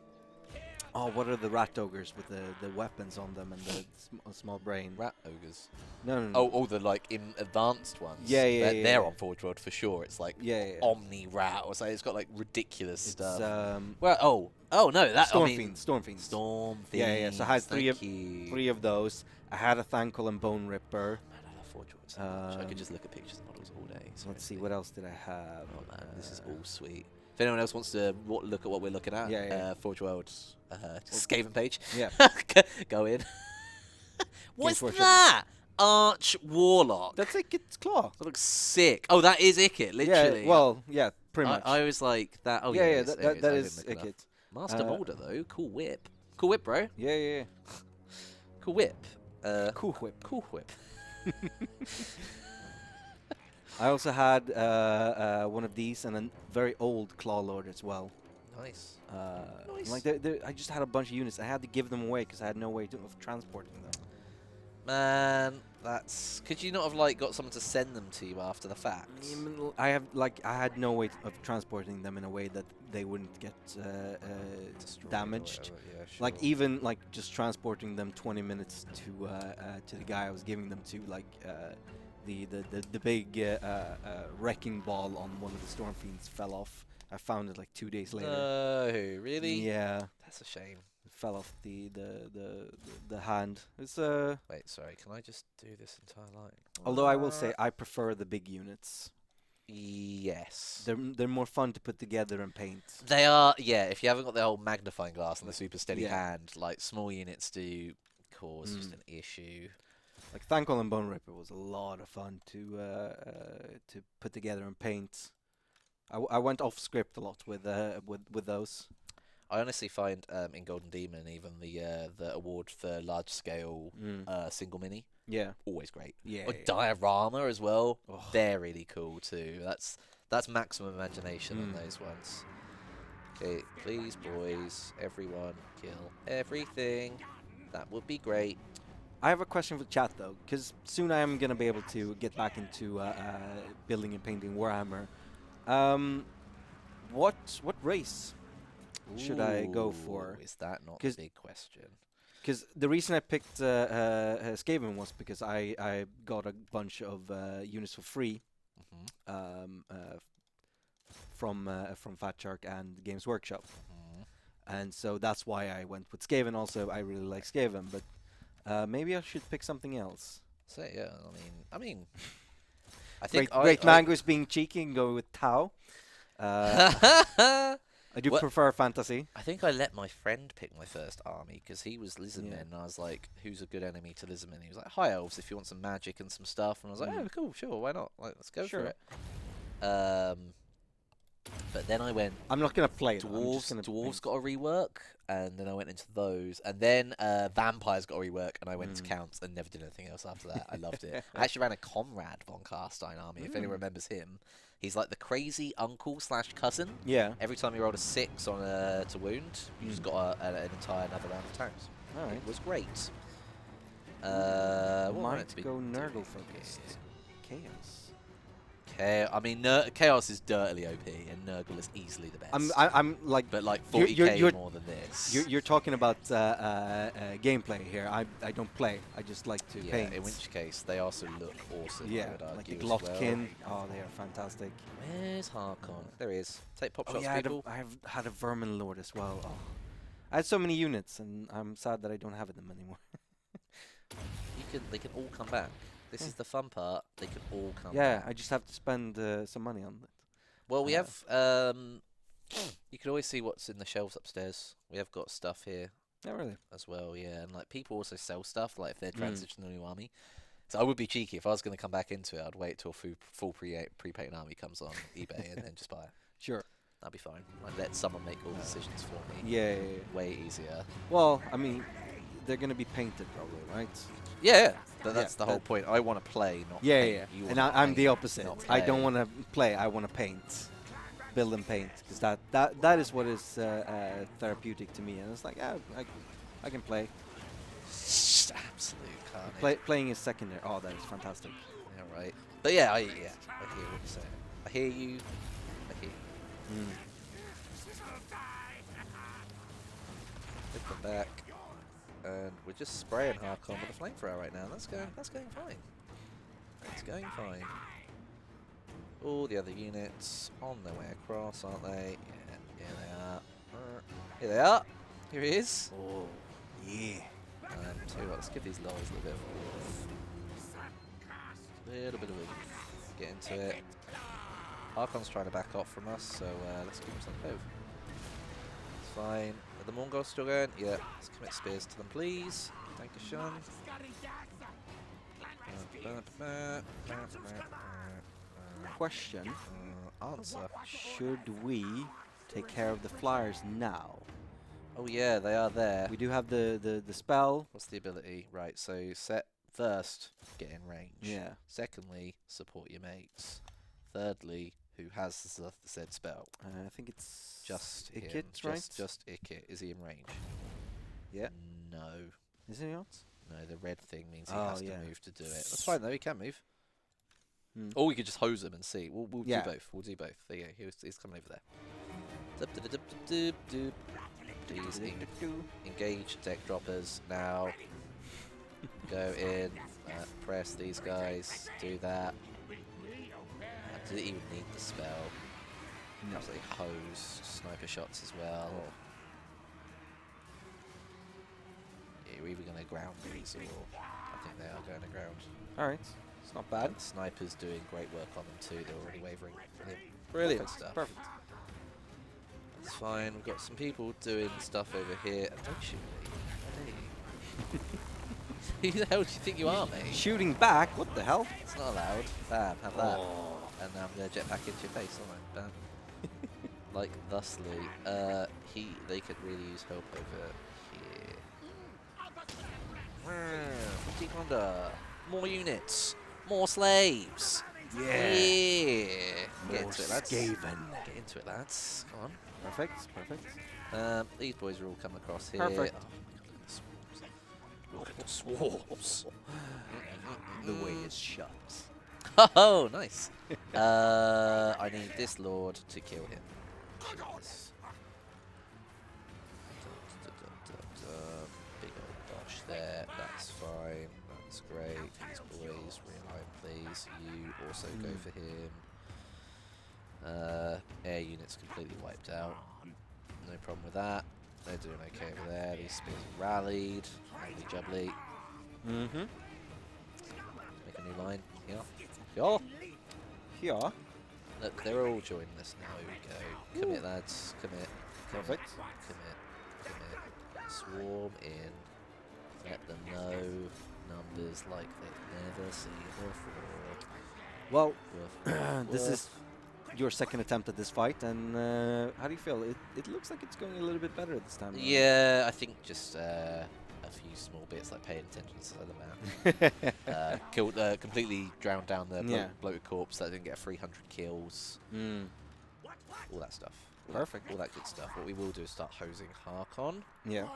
Oh, what are the rat ogres with the weapons on them and the small brain? Rat ogres. No. Oh, the like advanced ones. Yeah, yeah, They're, yeah, they're yeah. on Forge World for sure. It's like Yeah. Omni Rat or something. It's got like ridiculous It's stuff. Well, oh no, that Storm I mean, Fiends. Storm Fiends. Storm Fiends. Yeah. So I had thank three you. of those. I had a Thankle and Bone Ripper. Man, I love Forge World so much. I could Um, just look at pictures and models all day. Let's see, what else did I have? Oh man, this is all sweet. If anyone else wants to look at what we're looking at, Yeah. Forge World Skaven page. Yeah. Go in. What's Workshop. that? Arch Warlock. That's Ikit's claw. That looks sick. Oh, that is Ikit, literally. Yeah, well, yeah, pretty much. I was like that. Oh, yeah, it is, that I that didn't is look it up. Ikit. Master Molder though, cool whip. Cool whip, bro. Yeah. Cool whip. Cool whip. Cool whip. I also had one of these and a very old Claw Lord as well. Nice. Nice. Like I just had a bunch of units. I had to give them away because I had no way of transporting them. Man, that's. Could you not have like got someone to send them to you after the fact? I had no way of transporting them in a way that they wouldn't get Destroyed or damaged. whatever, yeah, sure. Like even like just transporting them 20 minutes to the guy I was giving them to, like the big wrecking ball on one of the Storm Fiends fell off. I found it like 2 days later. No, really? Yeah, That's a shame. it fell off the hand. It's Wait, sorry. Can I just do this entire line? although I will say I prefer the big units. Yes. They're more fun to put together and paint. They are, yeah. If you haven't got the whole magnifying glass and the super steady Yeah. hand, like small units do cause just an issue. Like Thankle and Bone Ripper was a lot of fun to put together and paint. I went off script a lot with those. I honestly find in Golden Demon even the award for large scale single mini Yeah. always great. Yeah. Or diorama as well. Oh. They're really cool too. That's maximum imagination on those ones. Okay, please boys, everyone kill everything. That would be great. I have a question for chat though, because soon I am gonna be able to get back into building and painting Warhammer. What race should I go for? Is that not the big question? Because the reason I picked Skaven was because I got a bunch of units for free from Fat Shark and Games Workshop, and so that's why I went with Skaven. Also, I really like Skaven, but maybe I should pick something else. So yeah, I mean, I think Great Mango's being cheeky and go with Tau. I do prefer fantasy. I think I let my friend pick my first army because he was Lizardmen, and I was like, "Who's a good enemy to Lizardmen?" He was like, "High Elves, if you want some magic and some stuff." And I was like, "Oh, cool, sure, why not? Like, let's go for it." But then I went. I'm not gonna play it. I'm just Dwarves gonna got a rework, and then I went into those, and then Vampires got a rework, and I went into Counts and never did anything else after that. I loved it. I actually ran a Conrad von Carstein army. If anyone remembers him, he's like the crazy uncle / cousin. Yeah. Every time you rolled a 6 on to wound, you just got an entire another round of tanks. All right. It was great. What Might might be go doing Nurgle focused. here? Chaos. I mean, Chaos is dirtily OP, and Nurgle is easily the best. I'm like, but like You're- 40k you're- more than this. you're talking about gameplay here. I don't play. I just like to Yeah, paint. in which case they also look awesome. I Yeah, would like a argue as well. Glotkin. Oh, they are fantastic. Where's Harkon? There he is. Take pop Oh shots, yeah, people. I've had a Vermin Lord as well. Oh. I had so many units, and I'm sad that I don't have them anymore. They can all come back. This is the fun part. They can all come Yeah, back. I just have to spend some money on it. Well, we have. You can always see what's in the shelves upstairs. We have got stuff here Yeah, really. as well. Yeah, and like people also sell stuff. Like if they're transitioning to a new army, So I would be cheeky if I was going to come back into it. I'd wait till full pre-painted army comes on eBay and then just buy it. Sure. That'd be fine. I'd let someone make all the decisions for me. Yeah. Way easier. Well, I mean, they're gonna be painted probably, right? Yeah. But that's the whole point. I want to play, not paint. Yeah. You And wanna I'm the paint, opposite. not I don't play. want to play. I want to paint, build and paint, because that is what is therapeutic to me. And it's like, I can play. Absolute carnage. Playing is secondary. Oh, that is fantastic. Yeah, right. But yeah, I hear what you're saying. I hear you. I hear you. Lift them back, and we're just spraying Harkon with a flamethrower right now. That's going fine. That's going fine. All the other units on their way across, aren't they? Yeah, here they are. Here they are. Here he is. Oh, yeah. Tell you what, let's give these lorries a little bit of a get into it. Harkon's trying to back off from us, so let's give him some move. It's fine. Are the Mongols still going? Yeah. Let's commit spears to them, please. Thank you, Sean. Question: Answer. should we take care of the flyers now? Oh yeah, they are there. We do have the spell. What's the ability? Right, so set first, get in range. Yeah. Secondly, support your mates. Thirdly, who has the said spell? I think it's Just Ikit, him. right? Just Ikit. Is he in range? Yeah. No. Is it not? No, the red thing means he Oh, has yeah. to move to do it. That's fine though, he can move. Hmm. Or we could just hose him and see. We'll Yeah. do both. We'll do both. There you go. He's coming over there. Dup-dup-dup-dup-dup. Please engage deck droppers now. Go in. Press these guys. Do that. Did it even need the spell? No. Absolutely hose. Sniper shots as well. Yeah, we're either going to ground these or I think they are going to ground. All right. It's not bad. And the snipers doing great work on them too. They're already wavering. Brilliant stuff. Perfect. That's fine. We've got some people doing stuff over here. And don't shoot me. Hey. Who the hell do you think you are, mate? Shooting back. What the hell? It's not allowed. Bam, have that. Oh. And now I'm going to jet back into your face, aren't I? Bam. Like thusly. They could really use help over here. 50 Honda. More units. More slaves. Yeah. Get into it, lads. Skaven. Get into it, lads. Come on. Perfect. These boys are all coming across here. Perfect. Oh, look at the swarms. The way is shut. Oh, nice. I need this lord to kill him. Yes. Big old dosh there. That's fine. That's great. These boys, realign, please. You also go for him. Air units completely wiped out. No problem with that. They're doing okay over there. These spears rallied. Lovely jubbly. Mm-hmm. Make a new line. Yeah. Yeah. Here. Look, they're all joining us now. Here we go. Commit, lads. Commit. Perfect. Commit. Swarm in. Let them know numbers like they've never seen before. Well, Woof, this woof. is your second attempt at this fight, and how do you feel? It looks like it's going a little bit better this time around. Yeah, I think just a few small bits like paying attention to the map. Killed, completely drowned down the bloated corpse that didn't get 300 kills. All that stuff. Perfect. All that good stuff. What we will do is start hosing Harkon. Yeah.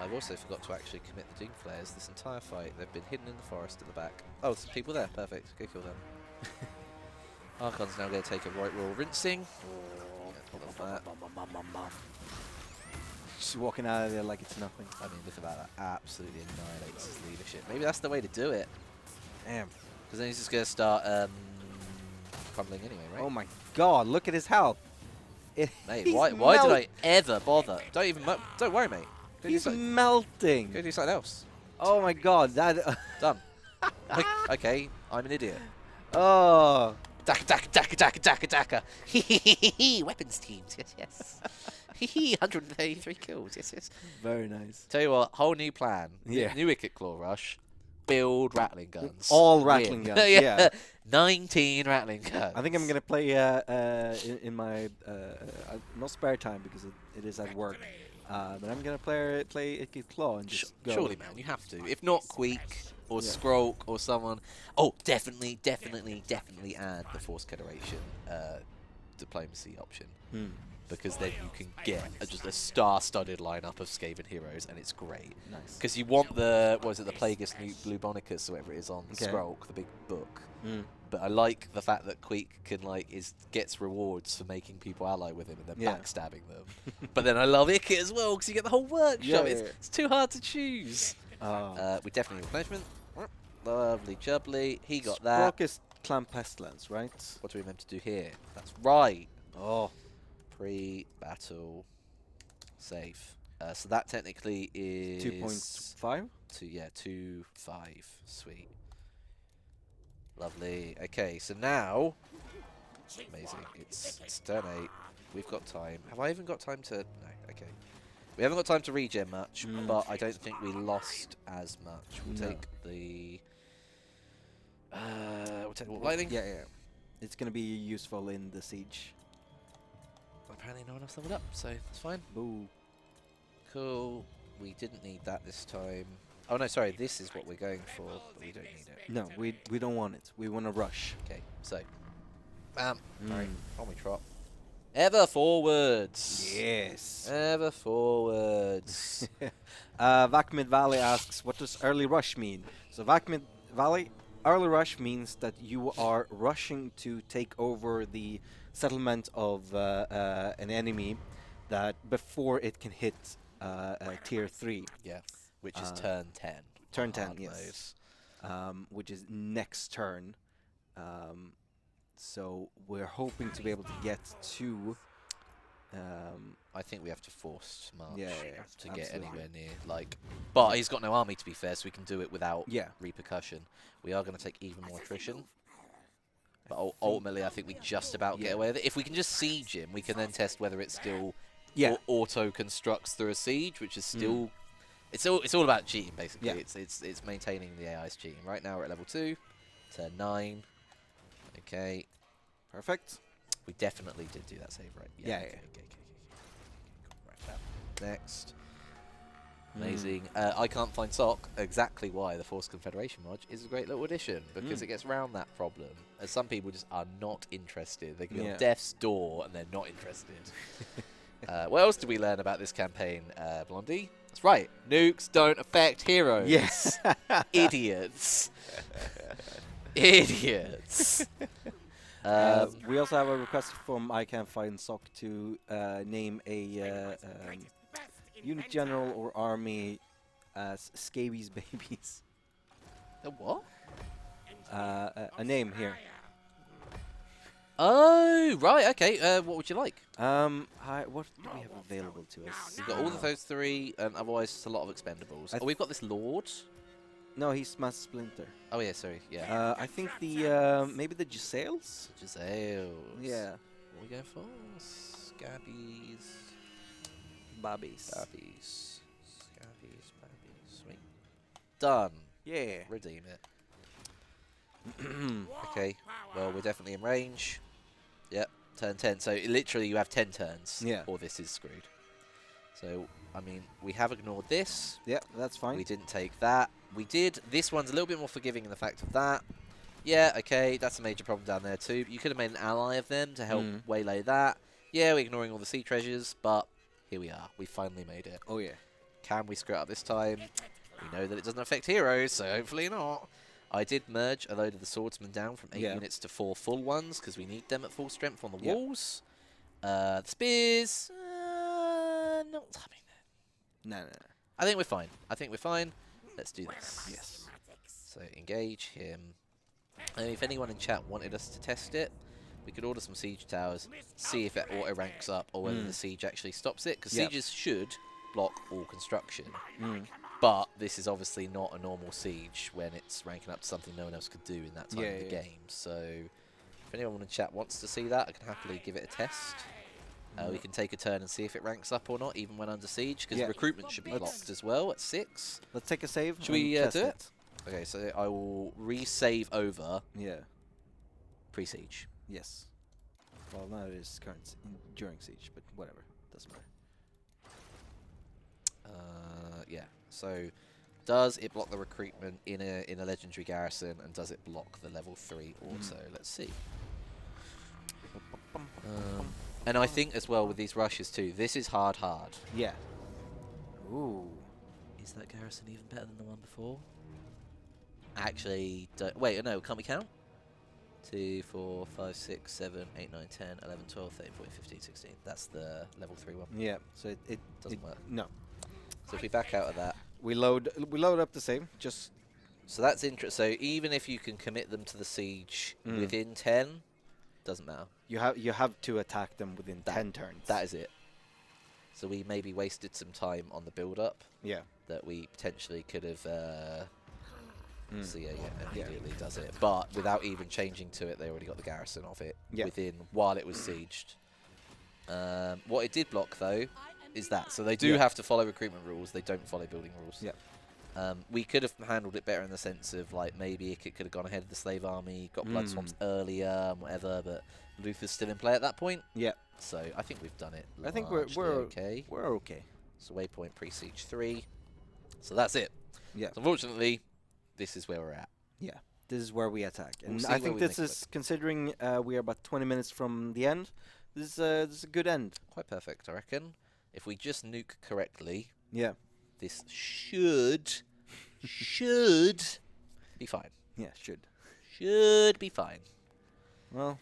I've also forgot to actually commit the Doom Flares this entire fight. They've been hidden in the forest at the back. Oh, there's people there. Perfect. Go kill them. Harkon's now going to take a right royal rinsing. Love that. Just walking out of there like it's nothing. I mean, look at that. That absolutely annihilates his leadership. Maybe that's the way to do it. Damn. Because then he's just going to start crumbling anyway, right? Oh my god, look at his health. Mate, why did I ever bother? Don't worry, mate. Go do He's something. melting. Go do something else. Oh my god, that. Done. Okay, I'm an idiot. Oh. Daka. Weapons teams, yes. 133 kills, yes. Very nice. Tell you what, whole new plan. Yeah. New Ikit Claw Rush. build rattling guns. All rattling Win. guns, yeah. 19 rattling guns. I think I'm gonna play in my not spare time because it is at work. But I'm gonna play Ikit Claw and just go. Surely, man, you have to. If not Queek or Skrulk or someone. Oh, definitely add the Force Federation diplomacy option. Because then you can get just a star-studded lineup of Skaven heroes, and it's great. Nice. Because you want the, what is it, the Plagueis Bluebonicus or whatever it is on Okay. Skrulk, the big book. But I like the fact that Queek can gets rewards for making people ally with him and then backstabbing them. But then I love Ikit as well because you get the whole workshop. It's too hard to choose. We definitely need replenishment. Lovely jubbly. He got that. Skrulk is Clan Pestilence, right? What are we meant to do here? That's right. Oh. Pre-battle save. So that technically is 2.5. 2.5. Sweet. Lovely. Okay, so now, amazing. It's turn 8. We've got time. Have I even got time to? No. Okay. We haven't got time to regen much, but I don't think we lost as much. We'll take the. We'll take the lightning. Yeah. It's gonna be useful in the siege. Apparently no one else leveled up, so that's fine. Boo. Cool. We didn't need that this time. Oh no, sorry, this is what we're going for, but we don't need it. No, we don't want it. We want to rush. Okay, so. Bam. Alright, on we trot. Ever forwards! Yes. Ever forwards. Vakmid Valley asks, what does early rush mean? So Vakmid Valley, early rush means that you are rushing to take over the settlement of an enemy that before it can hit tier 3. Yeah, which is turn 10. Turn 10, hard yes. Which is next turn. So we're hoping to be able to get to... I think we have to force march Yeah, to get absolutely. anywhere near, But he's got no army, to be fair, so we can do it without repercussion. We are going to take even more attrition. But ultimately, I think we just about get away with it. If we can just siege him, we can then test whether it still auto-constructs through a siege, which is still... It's all about cheating, basically. Yeah. It's maintaining the AI's cheating. Right now, we're at level 2. Turn 9. Okay. Perfect. We definitely did do that save, right? Yeah. Okay. Right, next. Amazing. I can't find Sock. Exactly why the Force Confederation mod is a great little addition, because it gets around that problem. As some people just are not interested. They can be on death's door and they're not interested. What else did we learn about this campaign, Blondie? That's right. Nukes don't affect heroes. Yes. Idiots. Idiots. We also have a request from I Can Find Sock to name a unit general or army as Scabies Babies. A what? A name here. Oh, right, okay. What would you like? What do we have available to us? We've got all of those 3, and otherwise it's a lot of expendables. We've got this Lord. No, he's Master Splinter. Oh, yeah, sorry, yeah. I think the, maybe the Giselles? Giselles. Yeah. What are we going for? Scabbies. Babbies. Babbies. Scabbies, babbies. Sweet. Done. Yeah. Redeem it. Okay, well, we're definitely in range. Yep, turn 10. So literally you have 10 turns, or this is screwed. So, I mean, we have ignored this. Yeah, that's fine. We didn't take that. We did. This one's a little bit more forgiving in the fact of that. Yeah, okay, that's a major problem down there too. You could have made an ally of them to help waylay that. Yeah, we're ignoring all the sea treasures, but here we are. We finally made it. Oh, yeah. Can we screw it up this time? We know that it doesn't affect heroes, so hopefully not. I did merge a load of the swordsmen down from 8 units to 4 full ones, because we need them at full strength on the walls. The spears, not having that. No. I think we're fine. Let's do this. Yes. So engage him. And if anyone in chat wanted us to test it, we could order some siege towers, see if it auto ranks up or whether the siege actually stops it, because sieges should block all construction. But this is obviously not a normal siege when it's ranking up to something no one else could do in that time of the game. So if anyone in chat wants to see that, I can happily give it a test. We can take a turn and see if it ranks up or not, even when under siege, because recruitment should be blocked as well at 6. Let's take a save. Should we do it? Okay, so I will resave over Yeah. pre-siege. Yes. Well, now it is during siege, but whatever. Doesn't matter. Yeah. So, does it block the recruitment in a legendary garrison, and does it block the level 3 auto? Let's see. And I think as well with these rushes too, this is hard. Yeah. Ooh. Is that garrison even better than the one before? Actually, wait, no, can't we count? 2, 4, 5, 6, 7, 8, 9, 10, 11, 12, 13, 14, 15, 16. That's the level 3 one. Yeah. So it Doesn't work. No. So if we back out of that, We load up the same. Just so that's interesting. So even if you can commit them to the siege within 10, doesn't matter. you have to attack them within 10 turns. That is it. So we maybe wasted some time on the build-up Yeah. that we potentially could have. So yeah, immediately does it. But without even changing to it, they already got the garrison of it within while it was sieged. What it did block though is that. So they do have to follow recruitment rules. They don't follow building rules. Yeah. We could have handled it better in the sense of like maybe Ikit could have gone ahead of the slave army, got blood swamps earlier, and whatever. But Luther's still in play at that point. Yeah. So I think we've done it. I think we're okay. We're okay. So waypoint pre-siege 3. So that's it. Yeah. So unfortunately, this is where we're at. Yeah. This is where we attack, and see I where think we this make it is considering we are about 20 minutes from the end. This is a good end. Quite perfect, I reckon. If we just nuke correctly, Yeah. this should be fine. Yeah. Should. Should be fine. Well.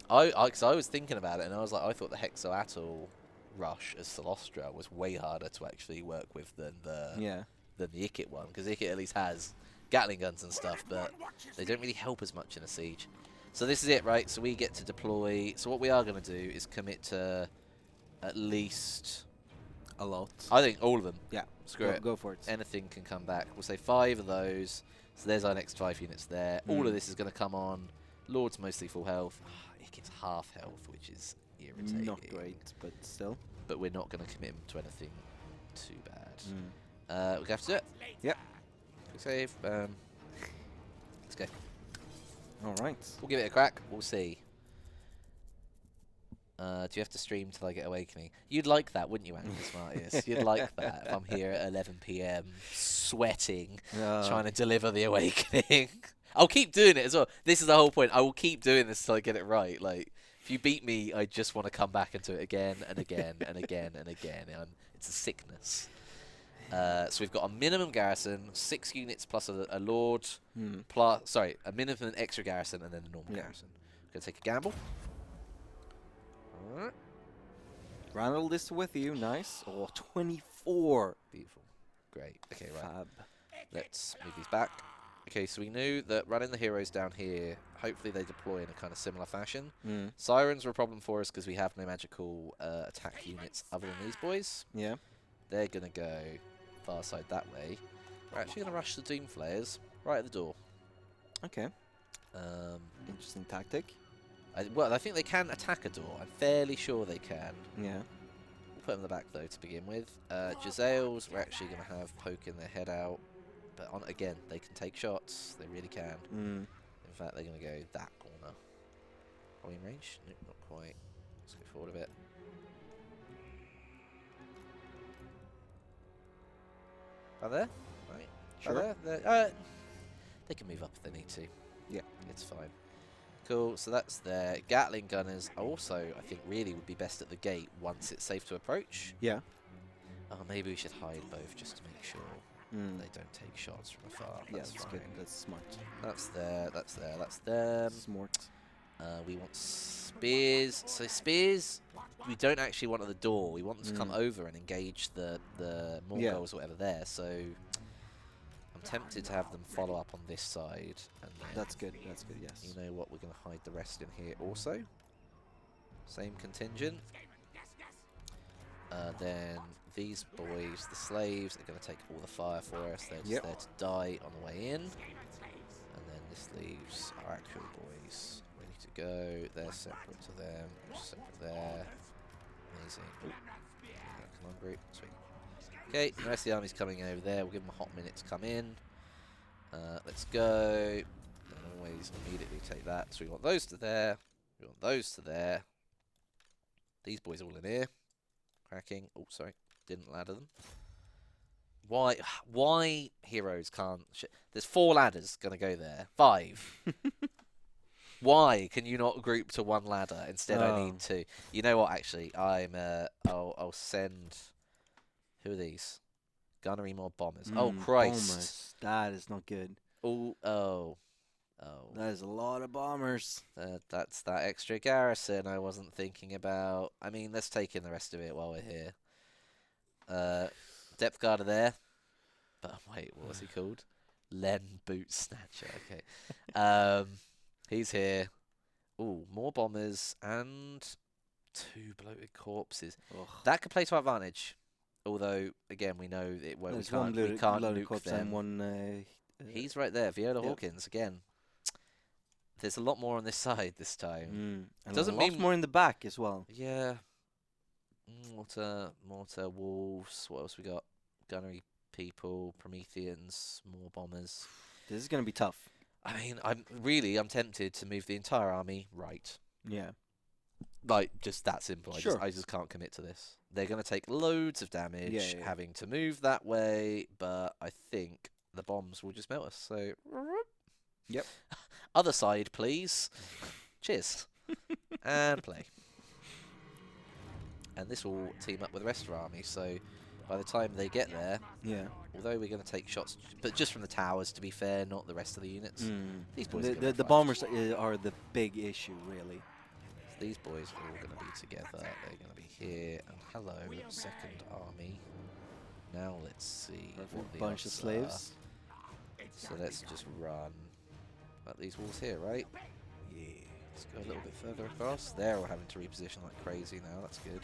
Cause I was thinking about it, and I was like, I thought the Hexoatl rush as Celostra was way harder to actually work with than the Ikit one, because Ikit at least has Gatling guns and stuff, but they don't really help as much in a siege. So this is it, right? So we get to deploy. So what we are going to do is commit to at least A lot. I think all of them. Yeah. Screw it. Go for it. Anything can come back. We'll say 5 of those. So there's our next 5 units there. All of this is going to come on. Lord's mostly full health. Ikit's half health, which is irritating. Not great, but still. But we're not going to commit him to anything too bad. We have to do it. Yep. Quick save. Let's go. All right. We'll give it a crack. We'll see. Do you have to stream till I get Awakening? You'd like that, wouldn't you, Andy Smartiest? You'd like that if I'm here at 11 PM, sweating, trying to deliver the Awakening. I'll keep doing it as well. This is the whole point. I will keep doing this till I get it right. Like, if you beat me, I just want to come back and do it again and again and again and again. It's a sickness. So we've got a minimum garrison, 6 units plus a lord, plus a minimum extra garrison, and then a normal garrison. Gonna take a gamble. Alright. Randall this with you, nice. Oh, 24. Beautiful. Great. Okay, right. Fab. Let's move these back. Okay, so we knew that running the heroes down here, hopefully they deploy in a kind of similar fashion. Sirens were a problem for us because we have no magical attack units other than these boys. Yeah. They're going to go far side that way. We're actually going to rush the Doom Flayers right at the door. Okay. Interesting tactic. Well, I think they can attack a door. I'm fairly sure they can. Yeah. We'll put them in the back, though, to begin with. Jezzails, we're actually going to have poking their head out. But again, they can take shots. They really can. In fact, they're going to go that corner. Are we in range? Nope, not quite. Let's go forward a bit. About there? Right. Sure. There. They can move up if they need to. Yeah. It's fine. Cool, so that's there. Gatling gunners also, I think, really would be best at the gate once it's safe to approach. Yeah. Oh, maybe we should hide both just to make sure they don't take shots from afar. Yeah, That's that's fine. good. That's smart. That's there, that's there, that's them. Smart. We want spears. So spears, we don't actually want at the door. We want them to come over and engage the Mongols or whatever there. So I'm tempted to have them follow up on this side. And then That's good. That's good. Yes. you know what? We're going to hide the rest in here also. Same contingent. Then these boys, the slaves, are going to take all the fire for us. They're just there to die on the way in. And then this leaves our actual boys ready to go. They're separate to them. Separate there. Amazing. Ooh. Come on, group. Sweet. Okay, the rest of the army's coming over there. We'll give them a hot minute to come in. Let's go. And always immediately take that. So we want those to there. We want those to there. These boys all in here. Cracking. Oh, sorry. Didn't ladder them. Why heroes can't... There's 4 ladders going to go there. 5. Why can you not group to 1 ladder? Instead, I need 2. You know what, actually? I'll send... Who are these? Gunnery more bombers. Oh, Christ. Bombers. That is not good. Oh. That is a lot of bombers. That's that extra garrison I wasn't thinking about. I mean, let's take in the rest of it while we're here. Depth guard are there. But wait, what was he called? Len Boot Snatcher. Okay. He's here. Ooh, more bombers and 2 bloated corpses. Ugh. That could play to our advantage. Although, again, we know it won't. We can't nuke them. And one, he's right there, Viola yep. Hawkins again. There's a lot more on this side this time. And doesn't mean more in the back as well. Yeah. Mortar, wolves. What else we got? Gunnery people, Prometheans, more bombers. This is going to be tough. I mean, I'm tempted to move the entire army right. Yeah. Like, just that simple. Sure. I just can't commit to this. They're going to take loads of damage having to move that way, but I think the bombs will just melt us. So, yep. Other side, please. Cheers. And play. And this will team up with the rest of our army, so by the time they get there, although we're going to take shots, but just from the towers, to be fair, not the rest of the units. These boys the bombers are the big issue, really. So these boys are all going to be together. They're going to be here. And hello, second army. Now let's see what the bunch of slaves. So let's just run at these walls here, right? Yeah. Let's go a little bit further across. They're all having to reposition like crazy now. That's good.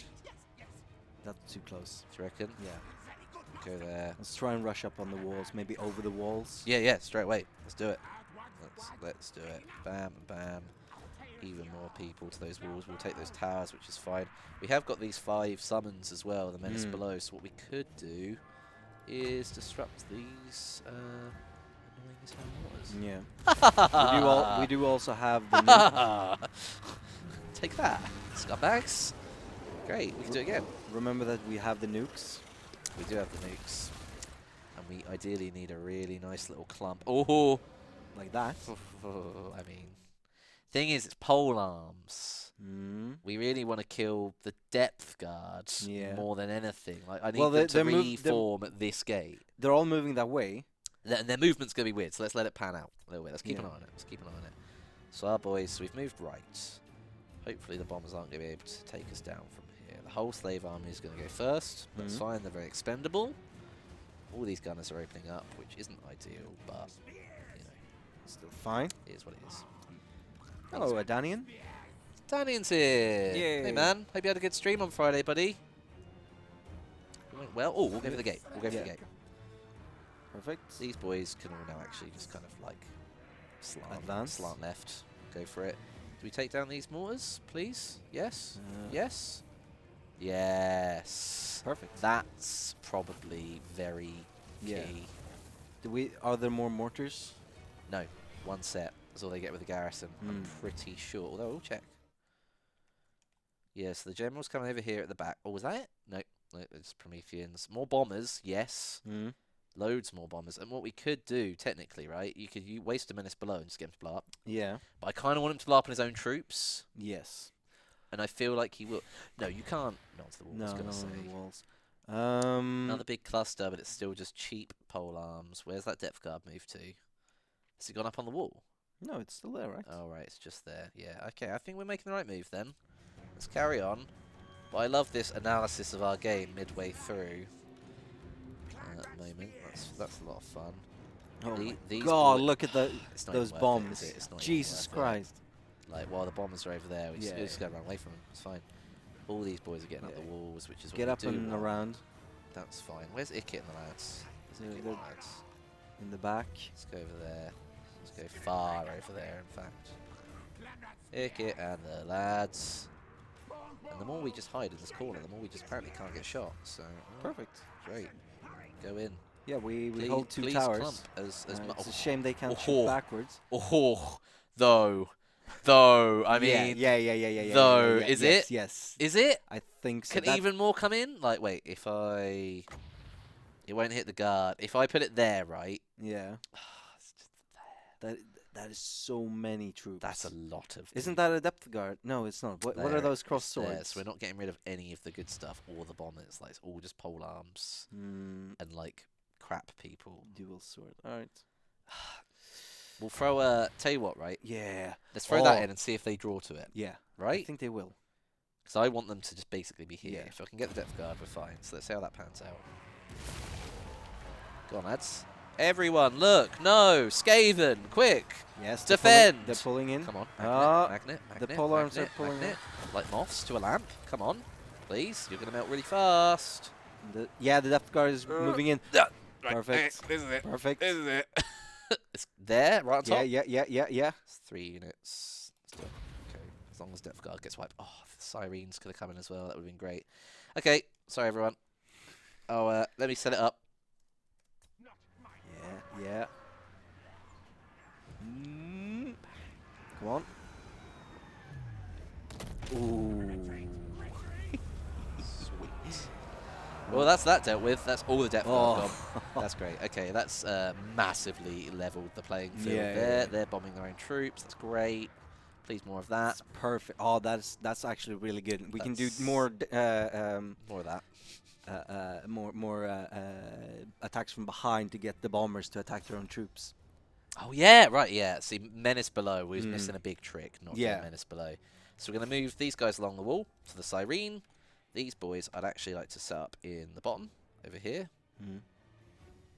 That's too close. Do you reckon? Yeah. Go there. Let's try and rush up on the walls, maybe over the walls. Yeah, straight away. Let's do it. Let's do it. Bam, bam. Even more people to those walls. We'll take those towers, which is fine. We have got these 5 summons as well, the menace below. So what we could do is disrupt these annoying as hell waters. Yeah. we do also have the Take that, scumbags. Great, we can do it again. Remember that we have the nukes. We do have the nukes. And we ideally need a really nice little clump. Oh, like that. I mean, thing is, it's pole arms. We really want to kill the depth guards more than anything. Like, I need them to reform at this gate. They're all moving that way. And their movement's going to be weird, so let's let it pan out a little bit. Let's keep an eye on it. So our boys, we've moved right. Hopefully the bombers aren't going to be able to take us down from here. The whole slave army is going to go first. That's fine, they're very expendable. All these gunners are opening up, which isn't ideal, but, you know. Still fine. It is what it is. Hello, Danian. Danian's here. Yay. Hey, man. Hope you had a good stream on Friday, buddy. It went well. Oh, we'll go for the gate. We'll go for the gate. Perfect. These boys can all now actually just kind of like slant left. Go for it. Do we take down these mortars, please? Yes? Yes? Yes. Perfect. That's probably very key. Are there more mortars? No. 1 set. That's all they get with the garrison. I'm pretty sure. Although, we'll check. Yes, the general's coming over here at the back. Oh, was that it? No. It's Prometheans. More bombers, yes. Loads more bombers. And what we could do, technically, right, you could waste a menace below and just get him to blow up. Yeah. But I kind of want him to blow up on his own troops. Yes. And I feel like he will. No, you can't. Not to the walls, I was going to say. The walls. Another big cluster, but it's still just cheap pole arms. Where's that depth guard move to? Has it gone up on the wall? No, it's still there, right? Oh, right, it's just there. Yeah, okay, I think we're making the right move then. Let's carry on. But I love this analysis of our game midway through. At the moment, that's a lot of fun. Oh my God! Look at those bombs. Jesus Christ! Like while the bombers are over there, we just gotta run away from them. It's fine. All these boys are getting up the walls, which is what we do. Get up and around. That's fine. Where's Ikit and the lads? In the back. Let's go over there. Let's go far over there, in fact. Ikit and the lads. And the more we just hide in this corner, the more we just apparently can't get shot. So perfect. Great. Go in. Yeah, we Please, hold 2 please towers. clump as It's a shame they can't Oh. shoot backwards. Oh, though, I mean, Yeah. though, Yeah, is yes, it? Yes. Is it? I think so. Can even more come in? Like, wait, if it won't hit the guard. If I put it there, right? Yeah. It's just there. That is so many troops. That's a lot of. Isn't that a depth guard? No, it's not. What are those cross swords? So we're not getting rid of any of the good stuff or the bombers. Like, it's all just pole arms and like crap people. Dual sword. All right. We'll throw tell you what, right? Yeah. Let's throw that in and see if they draw to it. Yeah. Right? I think they will. Because I want them to just basically be here. Yeah. If I can get the depth guard, we're fine. So let's see how that pans out. Go on, lads. Everyone, look. No. Skaven, quick. Yes. Defend. They're pulling in. Come on. Magnet. the pole arms are pulling magnet. Like moths to a lamp. Come on. Please. You're going to melt really fast. The depth guard is moving in. Right. Perfect. This is it. Perfect. This is it. It's there, right on top. Yeah. It's 3 units. Let's do it. Okay. As long as depth guard gets wiped. Oh, the sirens could have come in as well. That would have been great. Okay. Sorry, everyone. Oh, let me set it up. Yeah. Come on. Ooh. Sweet. Well, that's that dealt with. That's all the depth guard gone. That's great. Okay, that's massively leveled the playing field there. Yeah. They're bombing their own troops. That's great. Please, more of that. That's perfect. Oh, that's actually really good. We can do more. More of that. More attacks from behind to get the bombers to attack their own troops. Oh, yeah, right, yeah. See, Menace Below, we was missing a big trick, not getting Menace Below. So we're going to move these guys along the wall to the Cyrene. These boys I'd actually like to set up in the bottom, over here.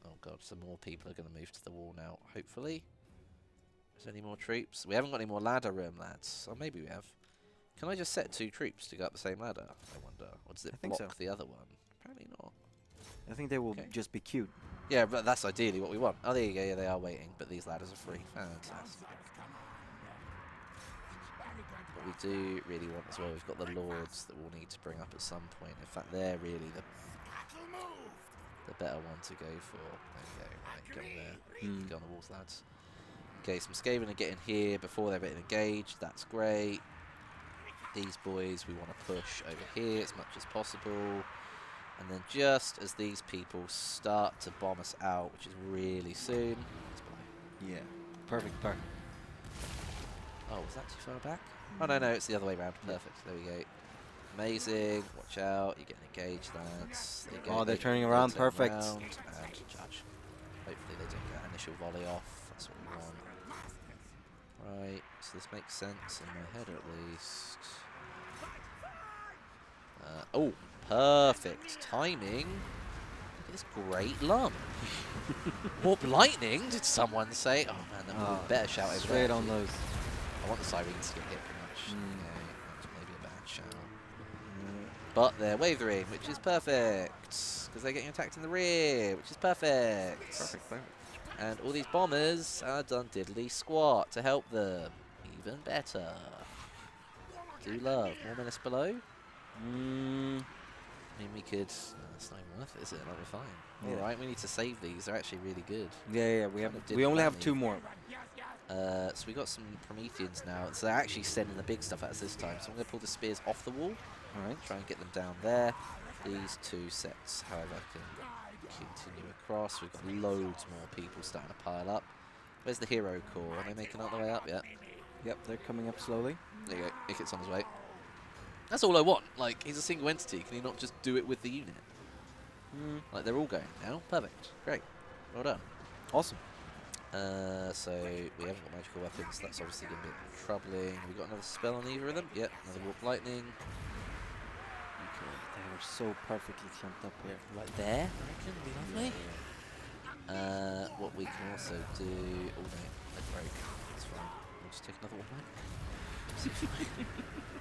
Oh, God, some more people are going to move to the wall now, hopefully. Is there any more troops? We haven't got any more ladder room, lads. Or maybe we have. Can I just set 2 troops to go up the same ladder, I wonder? Or does it block the other one? Apparently not. I think they will just be cute. Yeah, but that's ideally what we want. Oh, there you go. Yeah, they are waiting, but these ladders are free. Fantastic. What we do really want as well, we've got the lords that we'll need to bring up at some point. In fact, they're really the better one to go for. There you go. Right, go there. Go on the walls, lads. Okay, some Skaven are getting here before they're getting engaged. That's great. These boys we want to push over here as much as possible. And then just as these people start to bomb us out, which is really soon. Yeah. Perfect. Oh, was that too far back? Oh, no, it's the other way around. Perfect. There we go. Amazing. Watch out. You're getting engaged, lads. There you go. Oh, they're turning around. Turn Perfect. around and judge. Hopefully they don't get that initial volley off. That's what we want. Right. So this makes sense in my head at least. Oh, perfect timing. Look at this great lump. Warp lightning, did someone say? Oh man, that would be a better shout over Straight there. on those. I want the sirens to get hit pretty much. Okay, that's maybe a bad shout. But they're wavering, which is perfect. Because they're getting attacked in the rear, which is perfect. Perfect. And all these bombers are done diddly squat to help them. Even better. Do love. More Menace Below? I mean, we could... No, it's not even worth it, is it? Like, we're fine. Alright, we need to save these. They're actually really good. Yeah. We only have 2 more. So we got some Prometheans now. So they're actually sending the big stuff at us this time. So I'm going to pull the spears off the wall. Alright. Try and get them down there. These 2 sets, however, can continue across. We've got loads more people starting to pile up. Where's the hero core? Are they making out the way up yet? Yep, they're coming up slowly. There you go. Ikit's on his way. That's all I want. Like, he's a single entity. Can he not just do it with the unit? Like, they're all going now. Perfect. Great. Well done. Awesome. So, we haven't got magical weapons. That's obviously going to be troubling. We got another spell on either of them? Yep, another warp lightning. They were so perfectly clumped up here. Right there, I reckon. Be lovely. What we can also do... Oh, no. They broke. That's fine. We'll just take another one back.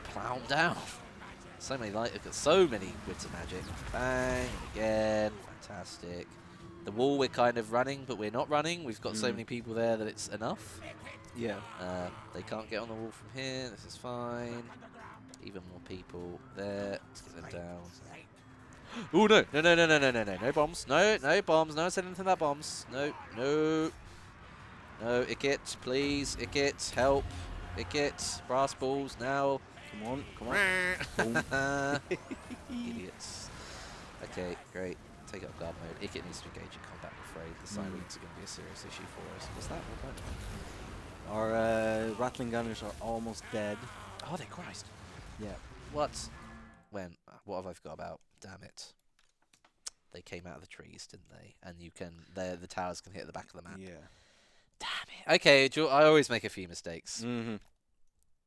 Plow them down. So many light. We've got so many bits of magic. Bang. Again. Fantastic. The wall we're kind of running, but we're not running. We've got so many people there that it's enough. Yeah. They can't get on the wall from here. This is fine. Even more people there. Let's get them down. Oh no! No! No! No! No! No! No! No! No bombs! No! No bombs! No one said anything about bombs. No! No! No! Ikit, please! Ikit, help! Ikit, brass balls now! Come on, come on. Idiots. Okay, great. Take up guard mode. Ikit needs to engage in combat, I'm afraid. The sirens are going to be a serious issue for us. What's that? Our Rattling Gunners are almost dead. Oh, they Christ. Yeah. What? When? What have I forgot about? Damn it. They came out of the trees, didn't they? And you can... The towers can hit the back of the map. Yeah. Damn it. Okay, I always make a few mistakes. Mm-hmm.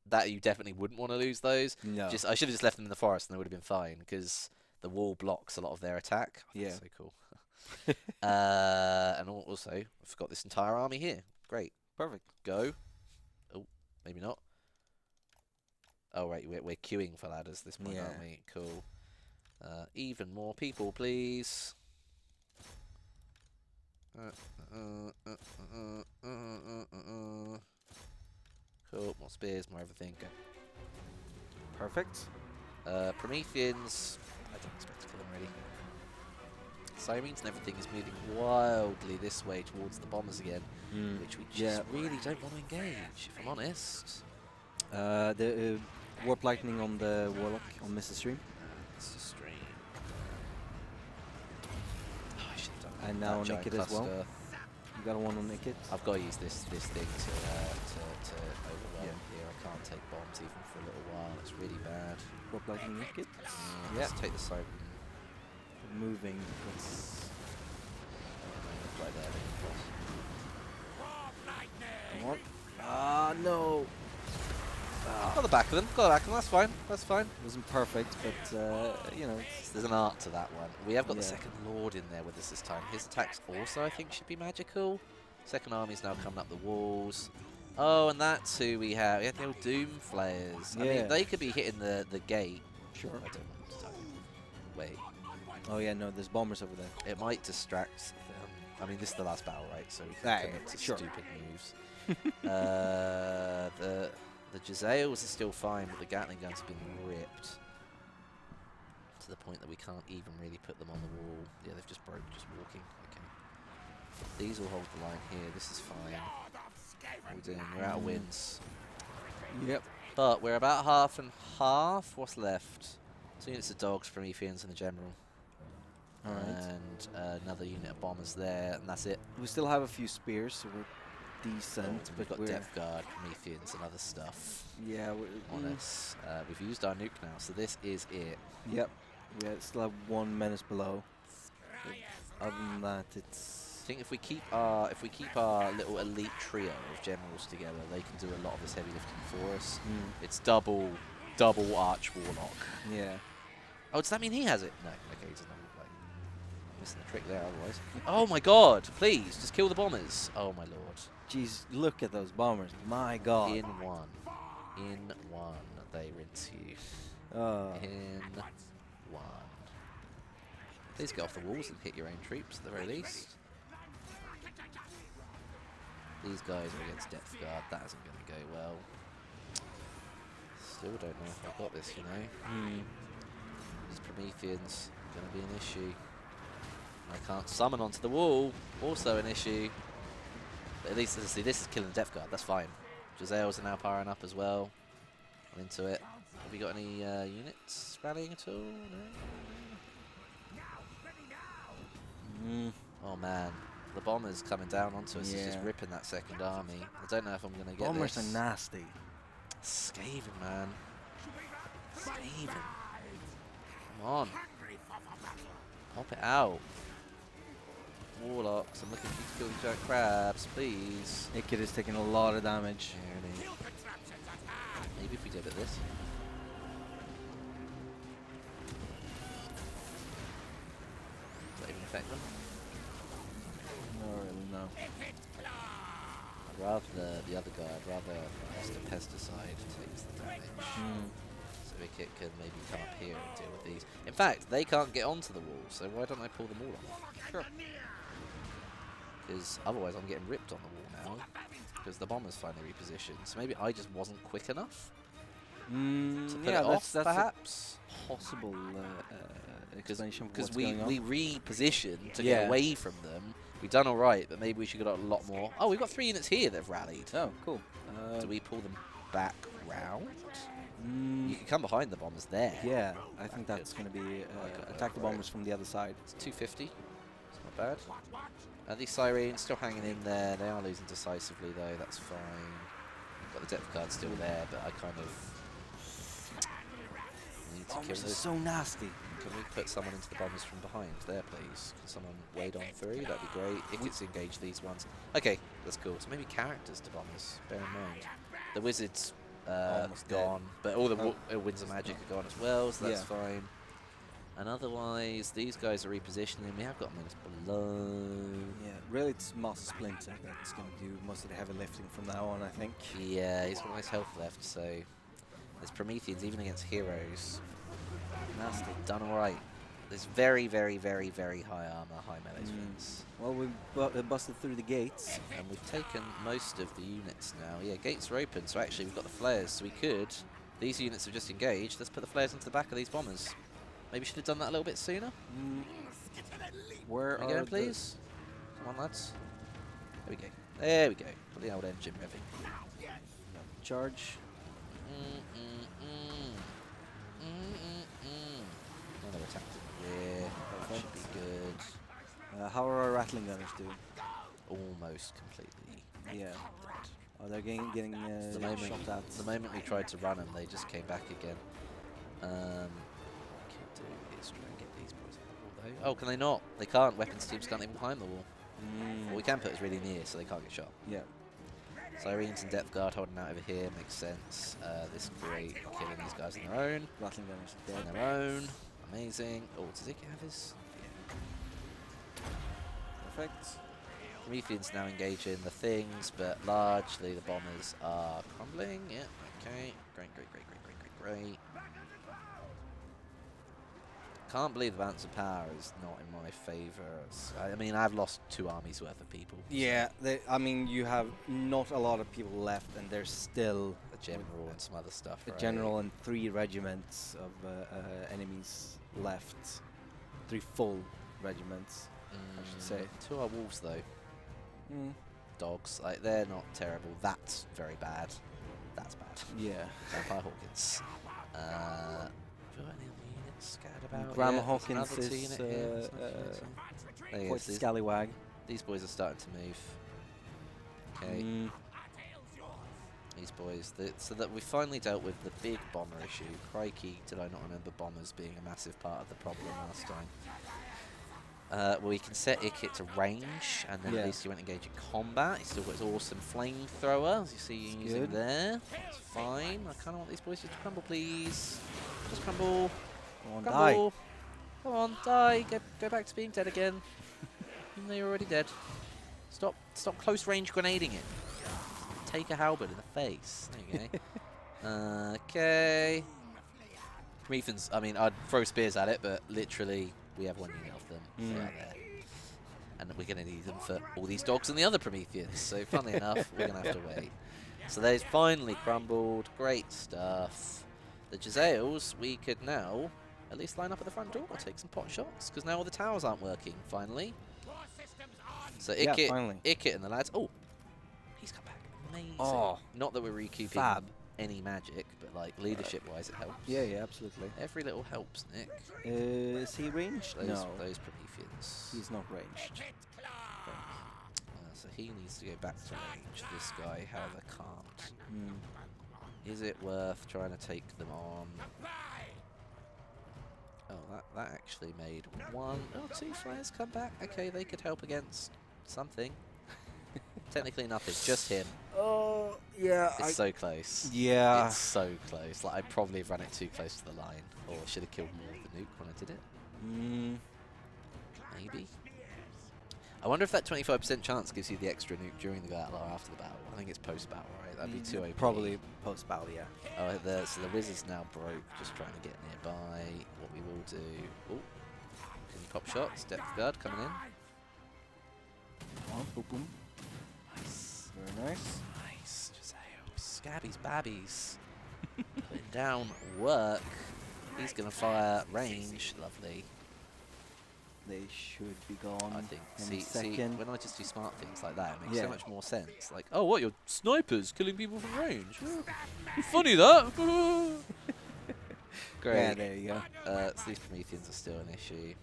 That you definitely wouldn't want to lose those. No. I should have just left them in the forest and they would have been fine, because the wall blocks a lot of their attack. Oh, that's so cool. And also, I forgot this entire army here. Great. Perfect. Go. Oh, maybe not. Oh, right, we're queuing for ladders this point, aren't we? Cool. Even more people, please. Cool, more spears, more everything. Go. Perfect. Prometheans, I don't expect to kill them really. Sirens and everything is moving wildly this way towards the bombers again, which we just really don't want to engage, if I'm honest. The Warp Lightning on the Warlock on Mr. Stream. Mr. Stream. Oh, I should have done And now that Ikit as well. cluster. You got one on Ikit. I've got to use this thing to overwhelm here. I can't take bombs even for a little while. It's really bad. Warp Lightning Ikit. Let's take the siren. Moving. Let's Right there. come on. Ah, no. Got the back of them. Got the back of them. That's fine. That's fine. Wasn't perfect, but you know. There's an art to that one. We have got the second Lord in there with us this time. His attacks also, I think, should be magical. Second army's now coming up the walls. Oh, and that's who we have. We have the old Doom Flayers. I mean, they could be hitting the gate. Sure. I don't want to tell you. Wait. Oh yeah, no, there's bombers over there. It might distract them. I mean, this is the last battle, right? So we Ah, can commit to sure. stupid moves. The Jezzails are still fine, but the Gatling guns have been ripped to the point that we can't even really put them on the wall. Yeah, they've just broke just walking. Okay. These will hold the line here. This is fine. What are we doing? We're out of wins. Yep. But we're about half and half. What's left? 2 units of dogs, Prometheans, and the general. All right. And another unit of bombers there, and that's it. We still have a few spears, so we're decent. We've but got Depth Guard, Prometheans, and other stuff Yeah. on us. We've used our nuke now, so this is it. Yep. We still have one menace below. But other than that, it's. I think if we keep our little elite trio of generals together, they can do a lot of this heavy lifting for us. It's double Arch Warlock. Yeah. Oh, does that mean he has it? No. Okay, he doesn't. Like, missing the trick there otherwise. Oh my God! Please, just kill the bombers. Oh my Lord. Jeez, look at those bombers. My God. In one, they rinse you. In one. Please get off the walls and hit your own troops at the very least. These guys are against Depth Guard. That isn't going to go well. Still don't know if I've got this, you know. These Prometheans going to be an issue. I can't summon onto the wall. Also an issue. But at least, see, this is killing the Depth Guard. That's fine. Jezzails are now powering up as well. I'm into it. Have we got any units rallying at all? No? Oh man, the bombers coming down onto us is just ripping that second army. I don't know if I'm going to get Bombers this. are nasty. Skaven, man. Skaven. Come on. Pop it out. Warlocks, I'm looking for you to kill these giant crabs, please. Ikit is taking a lot of damage. Maybe if we did it this. Does that even affect them? No, really, no. I'd rather the other guy, I'd rather just a pesticide takes the damage. So Ikit can maybe come up here and deal with these. In fact, they can't get onto the wall, so why don't I pull them all off? Sure. Because otherwise I'm getting ripped on the wall now. Because the bombers finally repositioned. So maybe I just wasn't quick enough. To put yeah, it off, that's perhaps? a possible explanation of Because what's we going on. repositioned to Yeah. get away from them. We've done all right, but maybe we should have got a lot more. Oh, we've got 3 units here that have rallied. Oh, cool. Do we pull them back round? You can come behind the bombers there. Yeah, I think that's going to be attack the Right. bombers from the other side. It's 250. It's not bad. These sirens still hanging in there. They are losing decisively, though. That's fine. Got the depth guard still there, but I kind of need to kill Bombers are this. so nasty. Can we put someone into the bombers from behind there, please? Can someone wade on through? That'd be great. Ikit's engage these ones. Okay, that's cool. So maybe characters to bombers, bear in mind. The wizards Almost gone, but all the Oh. winds of magic are gone as well, so that's Yeah. fine. And otherwise, these guys are repositioning. We have got minutes below. Yeah, really it's Master Splinter that's going to do most of the heavy lifting from now on, I think. Yeah, he's got nice health left, so there's Prometheans even against heroes. Nasty. Done all right. There's very, very, very, very high armor, high melee defense. Well, we busted through the gates. And we've taken most of the units now. Yeah, gates are open, so actually we've got the flares, so we could. These units have just engaged. Let's put the flares into the back of these bombers. Maybe should have done that a little bit sooner. Where Can we are go, please? Come on, lads. There we go. There we go. Put the old engine revving. Charge. Another attack to the rear. That should be good. How are our rattling gunners doing? Almost completely. Yeah. Oh, they're getting The shot at. moment we tried to run them, they just came back again. What we can do is try and get these boys on the wall, though. Oh, can they not? They can't. Weapons teams can't even climb the wall. Well, we can put us really near, so they can't get shot. Yeah. Sirens and depth guard holding out over here makes sense. This great killing these guys on their own. Rattling gunners On dead. their own. Amazing. Oh, does Ikit have his? Perfect. Prometheans now engaging the things, but largely the bombers are crumbling. Yeah, okay. Great, great, great, great, great, great, great. Can't believe the balance of power is not in my favour. I mean, I've lost 2 armies worth of people. Yeah, I mean, you have not a lot of people left, and there's still A general and some other stuff, a right? general and 3 regiments of enemies left. 3 full regiments, I should say. 2 are wolves, though. Dogs. Like, they're not terrible. That's very bad. That's bad. Yeah. Vampire Hawkins. Have we got any other units scattered about? Grandma Yeah, there's Hawkins another is unit here. There's another unit here. There he quite is. the scallywag. These boys are starting to move. Okay. These boys. So that we finally dealt with the big bomber issue. Crikey, did I not remember bombers being a massive part of the problem last time. Well, we can set Ikit to range, and then at least he won't engage in combat. He's still got his awesome flamethrower, as you see you using good. there. That's fine. I kind of want these boys just to crumble, please. Just crumble. Come on, Crumble. die. Come on, die. Go back to being dead again. Even though you're already dead. Stop close range grenading it. Take a halberd in the face. There you go. Okay. Prometheans, I mean, I'd throw spears at it, but literally, we have 1 unit of them. They are there. And we're going to need them for all these dogs and the other Prometheans. So, funnily enough, we're going to have to wait. So, they've finally crumbled. Great stuff. The Jezzails, we could now at least line up at the front door, take some pot shots, because now all the towers aren't working, finally. So, Yeah, Ikit, finally. Ikit and the lads. Oh, he's come back. Amazing. Oh, Not that we're recouping fab. any magic, but like leadership-wise, it helps. Yeah, yeah, absolutely. Every little helps, Nick. Is he ranged? Those No, Prometheans. he's not ranged. So he needs to go back to range. This guy, however, can't. Is it worth trying to take them on? Oh, that actually made 2 flares come back. Okay, they could help against something. Technically nothing, just him. Oh, yeah. It's so close. Yeah. It's so close. Like, I probably have run it too close to the line. Or should have killed more of the nuke when I did it. Maybe. I wonder if that 25% chance gives you the extra nuke during the battle or after the battle. I think it's post-battle, right? That'd be too OP. Probably post-battle, yeah. Oh, so the wizard's now broke, just trying to get nearby. What we will do... Oh, can you pop shots? Depth guard coming in. Come on, boom, boom. Nice. Very nice. Nice. Jezzails. Scabbies babbies. Putting down work. He's going to fire range. Lovely. They should be gone. I think. In a See, second. when I just do smart things like that, it makes Yeah. so much more sense. Like, oh, what? You're snipers killing people from range. Funny that. Great. Yeah, there you go. So these Prometheans are still an issue.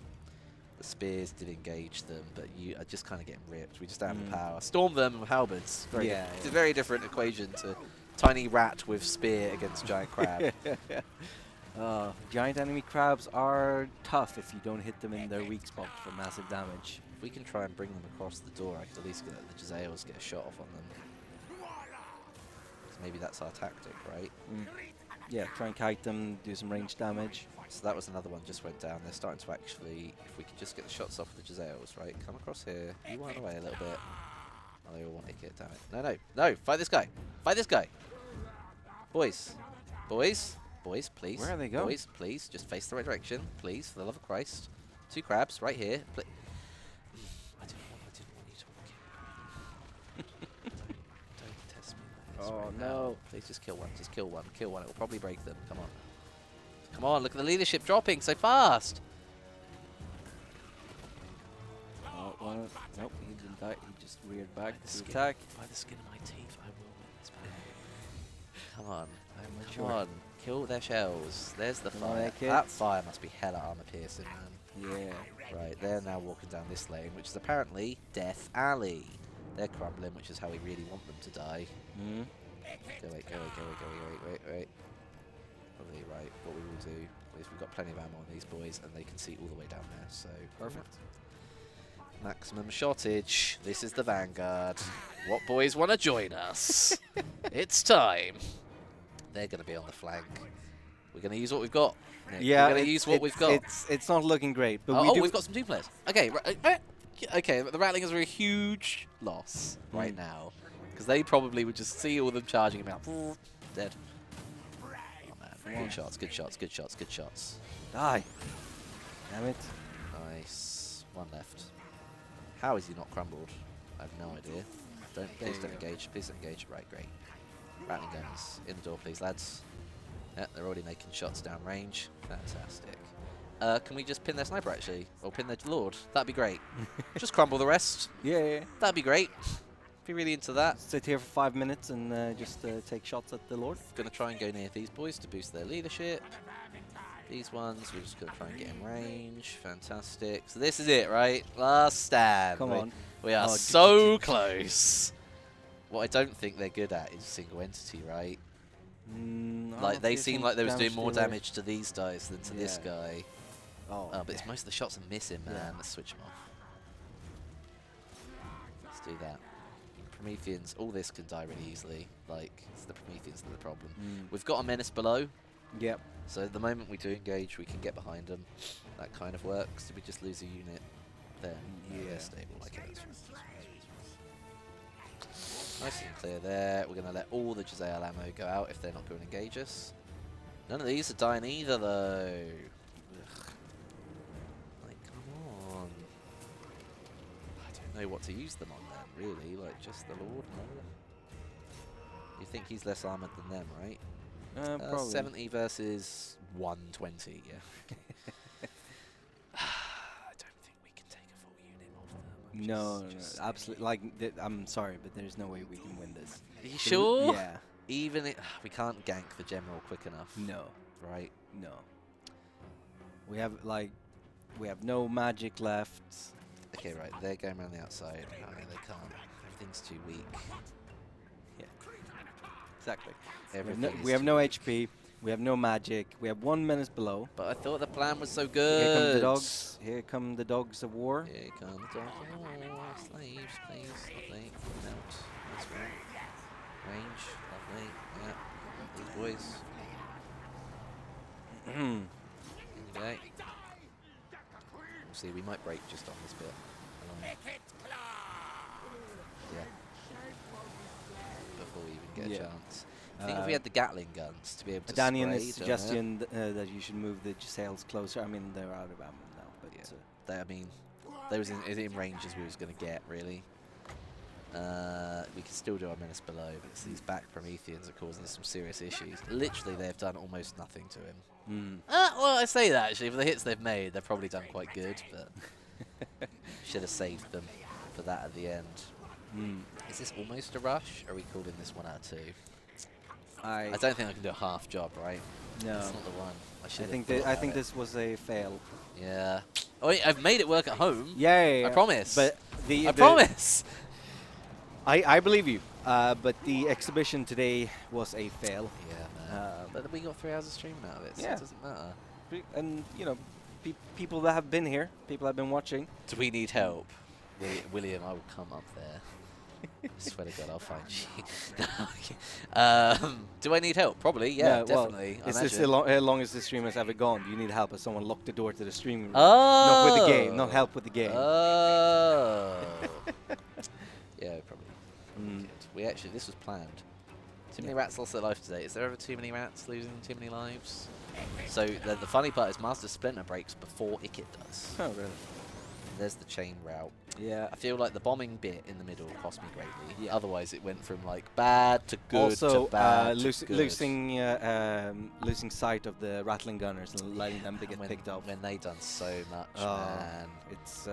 The spears did engage them, but you are just kind of getting ripped. We just don't have the power. Storm them with halberds. It's a very different equation to tiny rat with spear against giant crab. Giant enemy crabs are tough if you don't hit them in their weak spot for massive damage. If we can try and bring them across the door, I could at least get the Jezzails get a shot off on them. So maybe that's our tactic, right? Yeah, try and kite them, do some range damage. So that was another one just went down. They're starting to actually, if we could just get the shots off the Jezzails, right? Come across here. You wind away a little bit. Oh, they all want Ikit, damn it. No, no, no, fight this guy. Fight this guy. Boys. Boys. Boys, please. Where are they going? Boys, please. Just face the right direction. Please, for the love of Christ. 2 crabs right here. I didn't want you to don't test me like this right now. Please just kill one. Just kill one. Kill one. It will probably break them. Come on. Come on, look at the leadership dropping so fast. Oh, well, nope, he didn't die. He just reared back By the to skin- attack. By the skin of my teeth, I will win this battle. Come on. I'm not Come sure. on. Kill their shells. There's the Come on, fire. Ikit. That fire must be hella armor piercing, man. Yeah. Right, they're now walking down this lane, which is apparently Death Alley. They're crumbling, which is how we really want them to die. Mm. Go wait, go wait, go wait, go wait, wait, wait. Probably right. What we will do is we've got plenty of ammo on these boys, and they can see all the way down there. So Perfect. maximum shottage. This is the Vanguard. What boys want to join us? It's time. They're going to be on the flank. We're going to use what we've got. Nick. Yeah, we're going to use what we've got. It's not looking great, but Oh, we do. we've got some 2 players. Okay, okay. The Rattlingers are a huge loss right now because they probably would just see all of them charging him out. Dead. Oh man, good shots, good shots, good shots, good shots. Die. Damn it. Nice. 1 left. How is he not crumbled? I have no idea. Please don't engage. Please don't engage. Right, great. Rattling guns in the door, please, lads. Yeah, they're already making shots down range. Fantastic. Can we just pin their sniper actually, or pin their lord? That'd be great. Just crumble the rest. Yeah. That'd be great. Be really into that. Sit here for 5 minutes and just take shots at the Lord. Gonna try and go near these boys to boost their leadership. These ones, we're just gonna try and get in range. Fantastic. So this is it, right? Last stand. Come on. We are Oh, so close. What I don't think they're good at is single entity, right? Like they seem like they was doing more damage to these guys than to this guy. Oh, But it's most of the shots are missing, man. Yeah. Let's switch them off. Let's do that. Prometheans, all this can die really easily. Like, it's the Prometheans that are the problem. We've got a menace below, Yep. so the moment we do engage, we can get behind them. That kind of works. Did we just lose a unit? Then they're stable. Okay, that's fine. Nice and clear there. We're going to let all the Jezzail ammo go out if they're not going to engage us. None of these are dying either, though. Ugh. Like, come on. I don't know what to use them on then, really. Like, just the Lord? No. You think he's less armoured than them, right? Probably. 70 versus 120, yeah. I don't think we can take a full unit off them. No, Just absolutely. Like, I'm sorry, but there's no way we can win this. Are you sure? Yeah. Even we can't gank the general quick enough. No. Right? No. We have no magic left. Okay, right. They're going around the outside. No, they can't. Everything's too weak. Yeah. Exactly. Everything We have no HP. We have no magic. We have 1 menace below. But I thought the plan was so Here good. come the dogs. Here come the dogs of war. Here come the dogs. Oh, slaves, please. Lovely. Out. Nice one. Range. Lovely. Yeah. These boys. In you go. We'll see. We might break just on this bit. Yeah. Before we even get a chance. I think if we had the Gatling guns to be able to Danian spray, is suggesting that you should move the Jezzails closer. I mean, they're out of ammo now, but I mean, they was in range as we was going to get, really. We can still do our menace below, but it's these back Prometheans are causing some serious issues. Literally, they've done almost nothing to him. Well, I say that actually. For the hits they've made, they've probably done quite good, but should have saved them for that at the end. Is this almost a rush? Or are we calling this 1 out of 2? I don't think I can do a half job, right? No. That's not the one. I think this was a fail. Yeah. Oh, wait, I've made it work at home. Yeah. I promise. But I promise. I believe you. But the exhibition today was a fail. Yeah, man. But we got 3 hours of streaming out of it, so Yeah. it doesn't matter. And you know, people that have been here, people that have been watching. Do we need help? William, I will come up there. I swear to God, I'll find you. Do I need help? Probably, yeah, definitely. Well, is this the longest the stream has ever gone? Do you need help as someone locked the door to the stream room? Oh! Not with the game, not help with the game. Oh! Yeah, probably. Good. We actually, this was planned. Too many rats lost their life today. Is there ever too many rats losing too many lives? So the funny part is Master Splinter breaks before Ikit does. Oh, really? There's the chain route. Yeah. I feel like the bombing bit in the middle cost me greatly. Yeah. Otherwise, it went from like bad to good also, to bad to good. losing sight of the rattling gunners and letting them get picked off. When they done so much, man. It's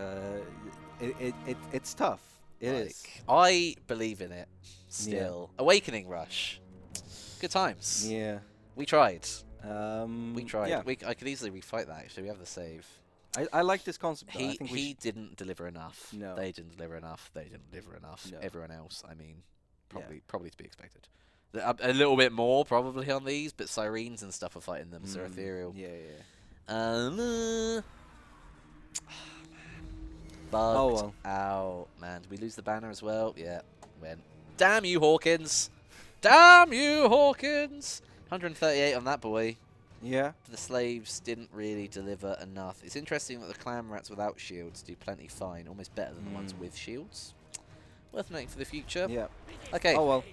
tough. It is. I believe in it still. Yeah. Awakening Rush. Good times. Yeah. We tried. We tried. Yeah. I could easily refight that, actually. We have the save. I like this concept. He didn't deliver enough. No. They didn't deliver enough. They didn't deliver enough. No. Everyone else, I mean, probably to be expected. A little bit more probably on these, but Sirens and stuff are fighting them, so they're ethereal. Yeah. Bugged out, man. Did we lose the banner as well? Yeah, went. Damn you, Hawkins! Damn you, Hawkins! 138 on that boy. Yeah. The slaves didn't really deliver enough. It's interesting that the clan rats without shields do plenty fine, almost better than the ones with shields. Worth noting for the future. Yeah. Okay. Oh well.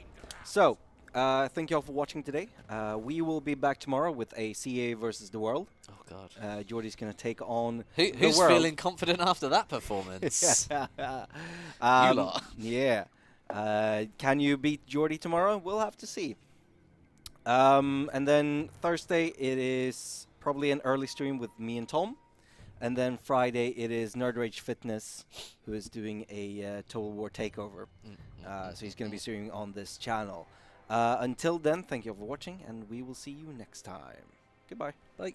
So, thank you all for watching today. We will be back tomorrow with a CA versus the world. Oh God. Jordy's gonna take on who's the world. feeling confident after that performance? You lot. Yeah. Can you beat Jordy tomorrow? We'll have to see. And then Thursday it is probably an early stream with me and Tom. And then Friday it is Nerd Rage Fitness, who is doing a Total War takeover. So he's going to be streaming on this channel. Until then, thank you all for watching, and we will see you next time. Goodbye. Bye.